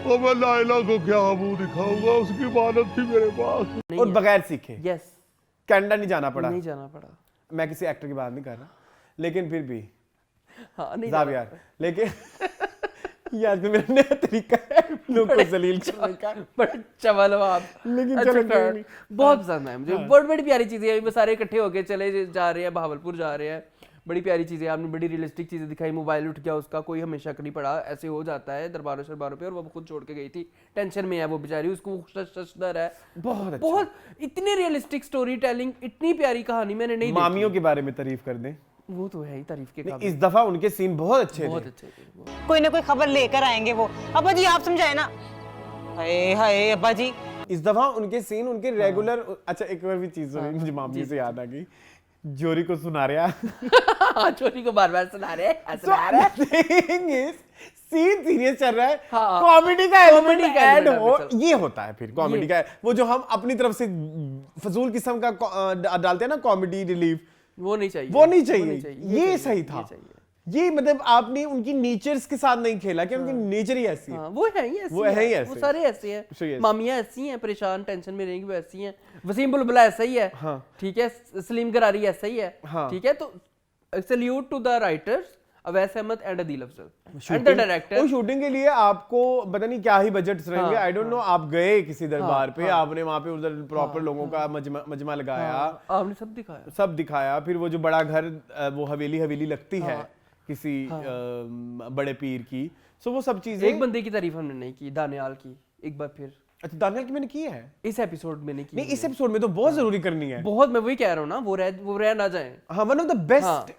तो मैं लाइला को क्या मुंह दिखाऊंगा, उसकी इबादत थी मेरे पास। और बगैर सीखे यस कनाडा नहीं जाना पड़ा, नहीं जाना पड़ा। मैं किसी एक्टर की बात नहीं कर रहा, लेकिन फिर भी हाँ नहीं यार, लेकिन यार तो मेरा नया तरीका है लोगों को जलील करने का, बट चवल हो आप। लेकिन अच्छा, चलो बहुत पसंद है मुझे, बहुत बड़ी प्यारी चीजें हैं। सारे इकट्ठे होके चले जा रहे हैं, बहावलपुर जा रहे हैं, बड़ी प्यारी चीजें आपने, बड़ी रियलिस्टिक चीजें दिखाई। मोबाइल उठ गया उसका, कोई हमें शक नहीं पड़ा, ऐसे हो जाता है दरबारों शरबारों पे, और वो खुद छोड़ के गई थी, टेंशन में है वो बेचारी, उसको डर है। बहुत इतनी रियलिस्टिक स्टोरी टेलिंग, इतनी प्यारी कहानी मैंने नहीं देखी। मामियों के बारे में तारीफ कर दें, वो तो है ही तारीफ के काबिल। इस दफा उनके सीन बहुत अच्छे थे, बहुत अच्छे थे। कोई ना कोई खबर लेकर आएंगे वो। अब्बा जी आप समझाए ना। हाय हाय अब्बा जी, इस दफा उनके सीन उनके रेगुलर। अच्छा एक और भी चीज मुझे मामी से याद आ गई, जोरी को सुना रहा जोरी को बार-बार सुना रहे सीन सीरियस चल रहा है, कॉमेडी का एलिमेंट ऐड हो, ये होता है फिर कॉमेडी का, वो जो हम अपनी तरफ से फजूल किस्म का डालते हैं ना कॉमेडी रिलीफ, वो नहीं चाहिए, वो नहीं चाहिए। ये सही था, ये मतलब आपने उनकी नेचर्स के साथ नहीं खेला कि उनकी नेचर ही ऐसी है। वो है ही ऐसी, वो है ही ऐसे, वो सारे ऐसे हैं। मामियां ऐसी हैं, परेशान टेंशन में रहेंगी वो ऐसी हैं। वसीम बुलबुला ऐसा ही है, ठीक है, सलीम गरारी ऐसा ही है, ठीक है। तो salute to the writers Awais Ahmad and Adeel Afzal and the director. Shooting के लिए आपको पता नहीं क्या ही बजट्स रहेंगे, आई डोंट नो। आप गए किसी दरबार पे, आपने वहां पे उधर प्रॉपर लोगों का मजमा लगाया, आपने सब दिखाया, फिर वो जो बड़ा घर, वो हवेली लगती है किसी बड़े पीर की, सो वो सब चीजें। एक बंदे की तारीफ हमने नहीं की, दानियाल की, एक बार फिर। अच्छा दानियाल की मैंने की है, इस एपिसोड में नहीं की। नहीं, इस एपिसोड में तो बहुत जरूरी करनी है, बहुत। मैं वही कह रहा हूँ ना, वो रह ना जाए। हाँ, वन ऑफ द बेस्ट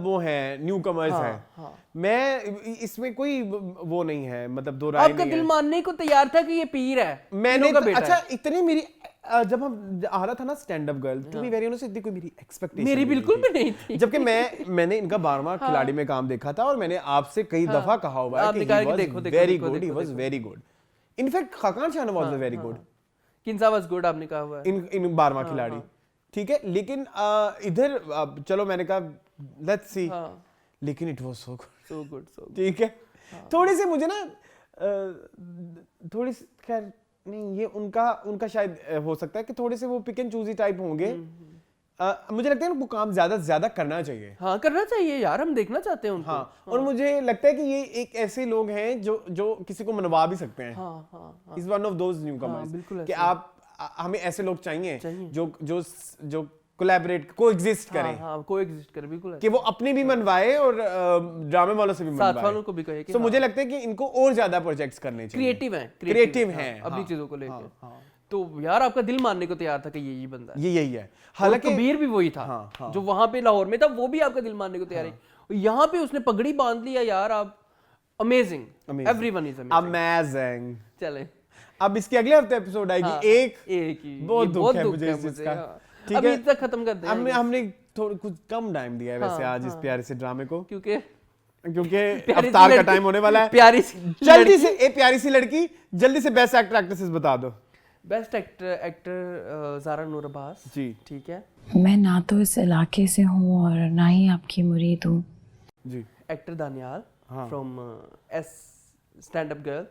वो है, न्यू कमर्स है। मैं इसमें कोई वो नहीं है, मतलब दो राय नहीं है। आपका दिल मानने को तैयार था कि ये पीर है, मैंने अच्छा इतनी मेरी जब हम आ रहा था ना stand up girl, to be very honest, इतनी कोई मेरी एक्सपेक्टेशन मेरी बिल्कुल भी नहीं थी। जबकि मैंने इनका 12वां खिलाड़ी में काम देखा था, और मैंने आपसे कई दफा कहा हुआ है कि very good, he was very good. In fact Khaqan Shah was very good, Kinza was good आपने कहा हुआ है इन 12वां खिलाड़ी, ठीक है। लेकिन इधर चलो मैंने कहा लेट्स सी, लेकिन इट वाज सो गुड, ठीक है। थोड़ी सी मुझे ना थोड़ी खैर नहीं, ये उनका शायद हो सकता है कि थोड़े से वो पिक एंड चूजी टाइप होंगे। मुझे लगता है ना वो काम ज्यादा करना चाहिए। हाँ करना चाहिए यार, हम देखना चाहते हैं उनको। हाँ। और मुझे लगता है कि ये एक ऐसे लोग हैं जो किसी को मनवा भी सकते हैं। Is one of those new commerce कि आप हमें ऐसे लोग चाहिए जो कोलैबोरेट कोएग्जिस्ट करें। हाँ, कोएग्जिस्ट करें, बिल्कुल, कि वो अपने भी मनवाए और ड्रामे वालों से भी मनवाए, साथ वालों को भी कहे कि मुझे लगता है कि इनको और ज्यादा प्रोजेक्ट्स करने चाहिए। क्रिएटिव हैं अपनी चीजों को लेकर। तो यार आपका दिल मानने को तैयार था कि यही बंदा है, यही है। हालांकि कबीर भी वही था, जो वहां पे लाहौर में था, वो भी आपका दिल मानने को तैयार है। यहाँ पे उसने पगड़ी बांध लिया यार, आप अमेजिंग, एवरीवन इज अमेजिंग। चले अब इसके अगले हफ्ते एपिसोड आएगी, एक ही बहुत दुख है मुझे इस चीज का। अभी तक खत्म कर दें। हमने थोड़ा कुछ कम टाइम दिया है वैसे आज इस प्यारे से ड्रामे को, क्योंकि क्योंकि अवतार का टाइम होने वाला है। जल्दी से एक प्यारी सी लड़की, जल्दी से बेस्ट एक्टर एक्ट्रेसेस बता दो। बेस्ट एक्टर ज़ारा नूर अब्बास जी, ठीक है। मैं ना तो इस इलाके से हूँ और ना ही आपकी मुरीद हूँ जी। एक्टर दानियाल फ्रॉम एस स्टैंड अप गर्ल।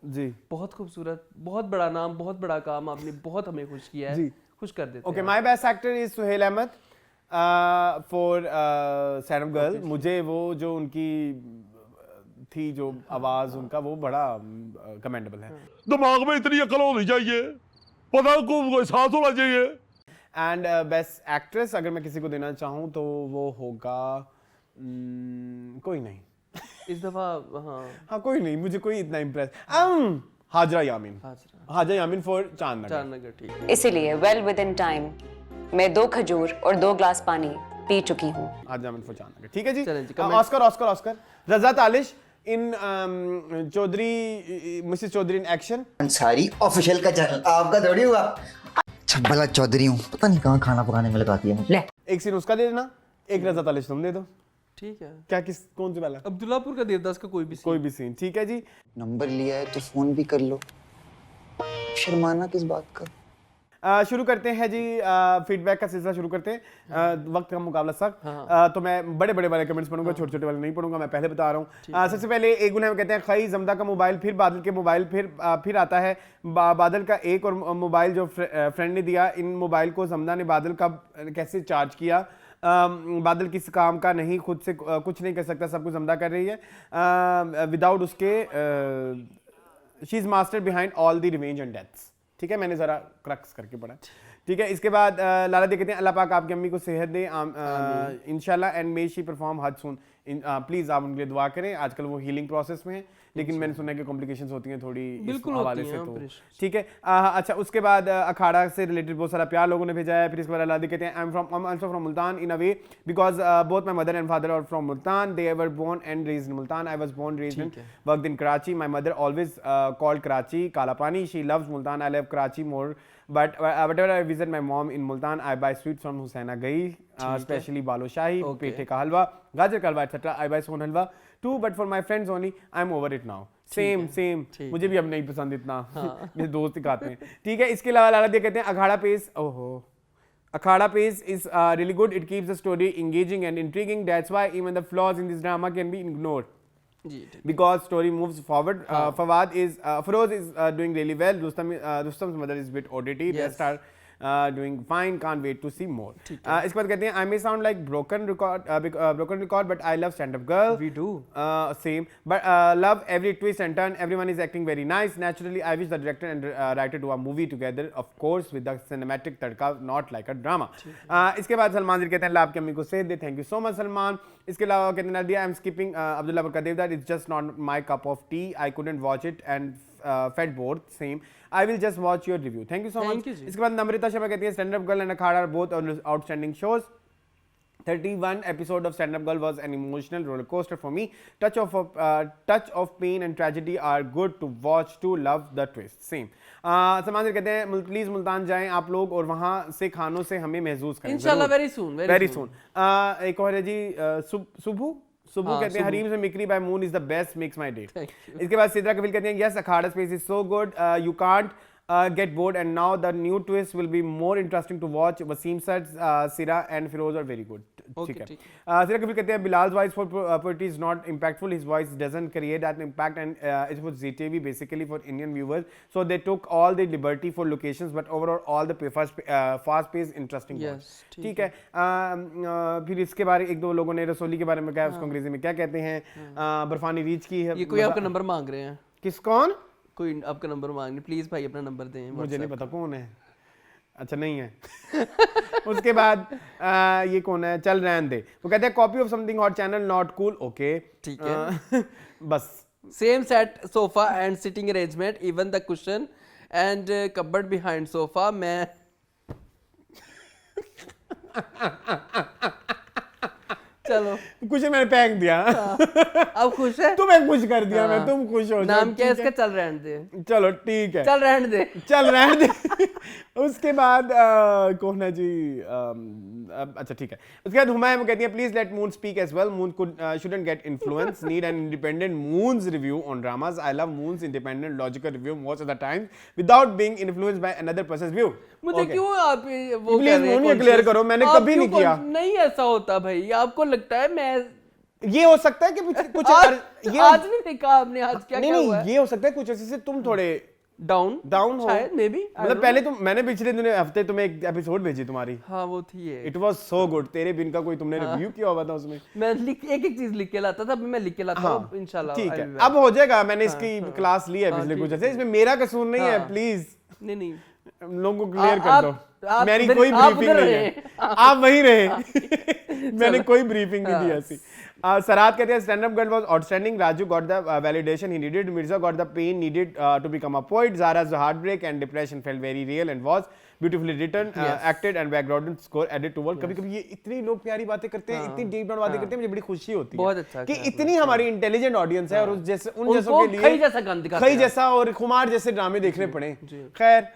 जी, बहुत खूबसूरत, बहुत बड़ा नाम, बहुत बड़ा काम, आपने बहुत हमें खुश किया है, खुश कर देते हैं। Okay, my best actor is Sohail Ahmed for stand up girl. मुझे वो जो उनकी थी जो आवाज उनका, वो बड़ा कमेंडेबल है। दिमाग में इतनी अकल होनी चाहिए, पता को एहसास होना चाहिए। एंड बेस्ट एक्ट्रेस अगर मैं किसी को देना चाहूँ तो वो होगा कोई नहीं इस दफा। हाँ कोई नहीं, मुझे कोई इतना इम्प्रेस। हाजरा यामीन फॉर चांदनगर, ठीक है। इसीलिए वेल विद इन टाइम मैं 2 खजूर और 2 ग्लास पानी पी चुकी हूँ। आज जामिन फुजाना का, ठीक है जी। चलें जी, Oscar Raza Talish in Chaudhry, Mrs Chaudhary in action. Ansari official का चैनल आपका थोड़ी हुआ। छब्बला चौधरी हूँ, पता नहीं कहाँ खाना पकाने में लगाती है मुझे। एक सीन उसका दे देना, एक रज़ा तालिश तुम दे दो। ठीक है। क्या कौन सी वाला? अब्दुल्लापुर का देवदास का कोई भी सीन, ठीक है जी। नंबर लिया है तो फोन भी कर लो, शर्माना किस बात का। शुरू करते हैं जी, फीडबैक का सिलसिला शुरू करते हैं। वक्त का मुकाबला सख्त, तो मैं बड़े बड़े वाले कमेंट्स पढ़ूंगा, छोटे छोटे वाले नहीं पढ़ूंगा, मैं पहले बता रहा हूँ। सबसे पहले एक गुना कहते हैं खई जमदा का मोबाइल, फिर बादल के मोबाइल, फिर आता है बादल का एक और मोबाइल जो फ्रेंड ने दिया। इन मोबाइल को जमदा ने बादल का कैसे चार्ज किया? बादल किस काम का नहीं, खुद से कुछ नहीं कर सकता, सब कुछ जमदा कर रही है विदाउट उसके। She is master behind all the revenge and deaths. ठीक है, मैंने जरा क्रक्स करके पढ़ा। ठीक है, इसके बाद लाला दी कहते हैं अल्लाह पाक आपकी अम्मी को सेहत दे इंशाल्लाह एंड मे शी परफॉर्म हज सून। प्लीज आप उनके लिए दुआ करें, आजकल वो हीलिंग प्रोसेस में है, लेकिन मैंने सुना है कि कॉम्प्लिकेशंस होती हैं थोड़ी इस हवाले से, तो ठीक है। अच्छा, उसके बाद अखाड़ा से रिलेटेड बहुत सारा प्यार लोगों ने भेजा है। फिर इसके बाद अल्लाह दी कहते हैं I am also from Multan in a way because both my mother and father are from Multan, they were born and raised in Multan, I was born raised in worked in Karachi, my mother always called Karachi kala pani, she loves Multan, I love Karachi more but whenever I visit my mom in Multan, I buy sweets from Husaina Gai, especially baloshahi, पेठे का हलवा, गाजर का हलवा, etc. I buy Son halwa too, but for my friends only. I'm over it now. Same. मुझे भी अब नहीं पसंद इतना, मेरे दोस्त ही खाते हैं। ठीक है, इसके अलावा लाला दे कहते हैं Akhara pace, Akhara pace is really good. It keeps the story engaging and intriguing. That's why even the flaws in this drama can be ignored. Because story moves forward. Feroz is doing really well. Rustam's mother is a bit ODT. They start doing fine. Can't wait to see more. इसके बाद कहते हैं I may sound like broken record, but I love stand-up girl. We do. Same. But love every twist and turn. Everyone is acting very nice. Naturally, I wish the director and writer do a movie together. Of course, with the cinematic tadka, not like a drama. इसके बाद सलमान जी कहते हैं अल्लाह आपकी अम्मी को सेहत दे। Thank you so much Salman. इसके अलावा कहते हैं Nadia I'm skipping Abdullah Burka Devdar. It's just not my cup of tea. I couldn't watch it and felt bored. Same. I will just watch your review. Thank you so much. इसके बाद नम्रता शर्मा कहती है stand up girl and Akhara are both outstanding shows. 31 episode of Stand Up Girl was an emotional roller coaster for me. Touch of pain and tragedy are good to watch. To love the twist. Same. Salman जी कहते हैं please Multan जाएं आप लोग और वहां से खानों से हमें महसूस करें इंशाल्लाह very soon. एक और है जी सुबह कहते हैं हरीम से mimicry by moon is the best makes my day. इसके बाद सिद्रा कपिल कहते हैं yes Akhara space is so good you can't get bored and now the new twist will be more interesting to watch. Wasim said Sira and Feroz are very good. ठीक है। सिरा कपिल कहते हैं Bilal's voice for poetry is not impactful. His voice doesn't create that impact and it was ZTV basically for Indian viewers. So they took all the liberty for locations but overall all the fast paced interesting ones. ठीक है। फिर इसके बारे एक दो लोगों ने रसोली के बारे में कहा, उसको अंग्रेजी में क्या कहते हैं? बर्फानी रीच की है। ये कोई आपका नंबर मांग रहे हैं? कौन? कोई आपका नंबर मांगने, प्लीज भाई अपना नंबर दें। मुझे नहीं पता कौन है। अच्छा नहीं है। उसके बाद ये कौन है? चल रहने दे। वो कहते हैं copy of something hot channel not cool. Okay ठीक है। बस same set sofa and sitting arrangement even the cushion and cupboard behind sofa. मैं चलो कुछ मैंने फेंक दिया। अब खुश है? तुम्हें खुश कर दिया मैं, तुम खुश हो। नाम क्या है इसका? चल रहने दे। चलो ठीक है, चल रहने दे। उसके बाद कौन है जी? अच्छा ठीक है। उसके बाद हुमायूं कहती है please let Moon speak as well. Moon shouldn't get influence. Need an independent Moon's review on dramas. I love Moon's independent logical review most of the time without being influenced by another person's view. मुझे क्यों आप वो please moon ये clear करो, मैंने कभी नहीं किया। नहीं ऐसा होता भाई, आपको लगता है मैं ये हो सकता है कि कुछ आज नहीं देखा आपने आज क्या नहीं हुआ? ये हो सकता है कुछ ऐसे से तुम थोड़े डाउन हो शायद, मे बी। मतलब पहले मैंने पिछले दिन हफ्ते तुम्हें एक एपिसोड भेजी तुम्हारी। हाँ वो थी। It was so good. तेरे बिन का कोई तुमने रिव्यू किया हुआ था उसमें? मैं एक चीज लिख के लाता था, अभी मैं लिख के लाता हूं इंशाल्लाह। ठीक है, अब हो जाएगा। मैंने इसकी क्लास ली है पिछले कुछ ऐसे, इसमें मेरा कसूर नहीं है। प्लीज नहीं लोगों को क्लियर कर दो। मेरी कोई ब्रीफिंग नहीं है, आप वहीं रहे। मैंने कोई ब्रीफिंग नहीं दी ऐसी। सराद कहते हैं stand up girl was outstanding, Raju got the validation he needed, Mirza got the pain needed to become a poet, Zara's heartbreak and depression felt very real and was beautifully written, acted and background score added to world. कभी-कभी ये इतने लोग प्यारी बातें करते हैं, इतनी deep down बातें करते हैं, मुझे बड़ी खुशी होती है बहुत अच्छा कि इतनी हमारी इंटेलिजेंट ऑडियंस है और उन जैसों के लिए खई जैसा और खुमार जैसे ड्रामे देखने पड़े। खैर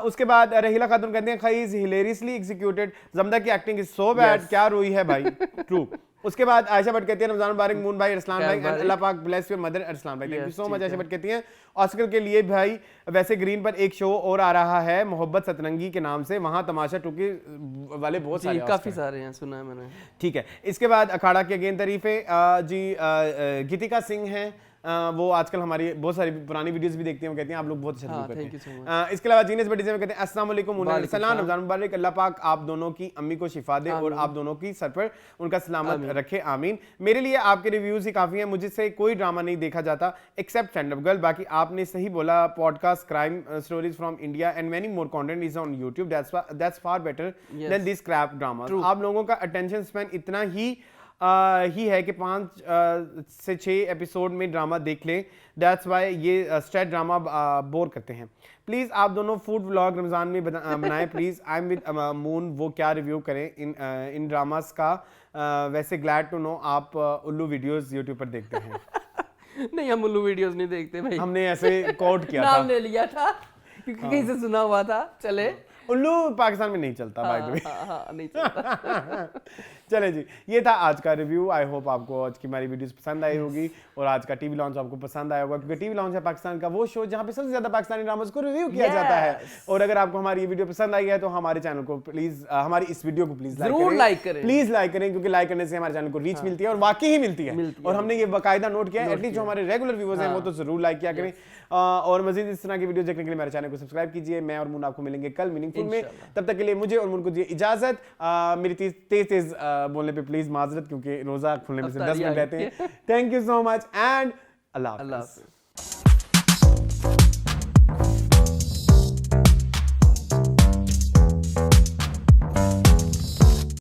उसके बाद रहीला खातून कहते हैं खई इज हिलेरियसली एग्जीक्यूटेड, जमदा की एक्टिंग इज सो बैड, क्या रोई है भाई। ट्रू। उसके बाद आयशा भट्ट कहती है रमजान मुबारक मून भाई, अरसलान भाई, एंड अल्लाह पाक ब्लेस योर मदर अरसलान भाई, thank you so much. Ayesha Bhatt कहती हैं ऑस्कर के लिए भाई वैसे ग्रीन पर एक शो और आ रहा है मोहब्बत सतरंगी के नाम से, वहां तमाशा टूकी वाले बहुत सारे काफी सारे हैं, सुना है मैंने। ठीक है, इसके बाद अखाड़ा की अगेन तारीफें जी। गीतिका सिंह हैं, वो आजकल हमारी बहुत सारी पुरानी वीडियोस भी देखती हैं, वो कहती हैं आप लोग बहुत अच्छा रिव्यू करते हैं। इसके अलावा जीनेस बटीजे में कहते हैं अस्सलाम वालेकुम सलाम रमजान मुबारक, अल्लाह पाक आप दोनों की अम्मी को शिफा दे और आप दोनों की सर पर उनका सलामत रखे, आमीन। मेरे लिए आपके रिव्यूज ही काफी हैं, मुझसे कोई ड्रामा नहीं देखा जाता एक्सेप्ट स्टैंड अप गर्ल, बाकी आपने सही बोला, podcast crime stories from India and many more content is on YouTube, that's far better than this crap drama. आप लोगों का अटेंशन स्पैन इतना ही है कि 5 से 6 एपिसोड में ड्रामा देख लें, दैट्स वाई ये स्ट्रेट ड्रामा बोर करते हैं। प्लीज़ आप दोनों फूड व्लॉग रमज़ान में बनाएं please. I am with moon, वो क्या रिव्यू करें इन ड्रामास का। वैसे ग्लैड टू नो आप उल्लू वीडियोस यूट्यूब पर देखते हैं। नहीं, हम उल्लू वीडियोस नहीं देखते भाई, हमने ऐसे कोट किया था, नाम ले लिया था क्योंकि कहीं से सुना हुआ था। चले, उल्लू पाकिस्तान में नहीं चलता बाय द वे। नहीं चलता। चले जी, ये था आज का रिव्यू। आई होप आपको आज की हमारी वीडियोस पसंद आई होगी और आज का टीवी लॉन्च आपको पसंद आया होगा, क्योंकि टीवी लॉन्च है पाकिस्तान का वो शो जहां पे सबसे ज्यादा पाकिस्तानी ड्रामास को रिव्यू किया जाता है। और अगर आपको हमारी ये वीडियो पसंद आई है तो हमारे चैनल को प्लीज, हमारी इस वीडियो को प्लीज लाइक करें, प्लीज लाइक करें, क्योंकि लाइक करने से हमारे चैनल को रीच मिलती है और वाकई ही मिलती है। और हमने ये बाकायदा नोट किया है, एटलीस्ट जो हमारे रेगुलर व्यूअर्स हैं वो तो जरूर लाइक किया करें। और मजीद इस तरह की वीडियो देखने के लिए मेरे चैनल को सब्सक्राइब कीजिए। मैं और मुन आपको मिलेंगे कल मीनिंगफुल में, तब तक के लिए मुझे और मुन को दीजिए इजाजत। मेरी तेज बोलने पे प्लीज माजरत, क्योंकि रोजा खुलने में से 10 मिनट रहते हैं। Thank you so much and अल्लाह हाफ़िज़।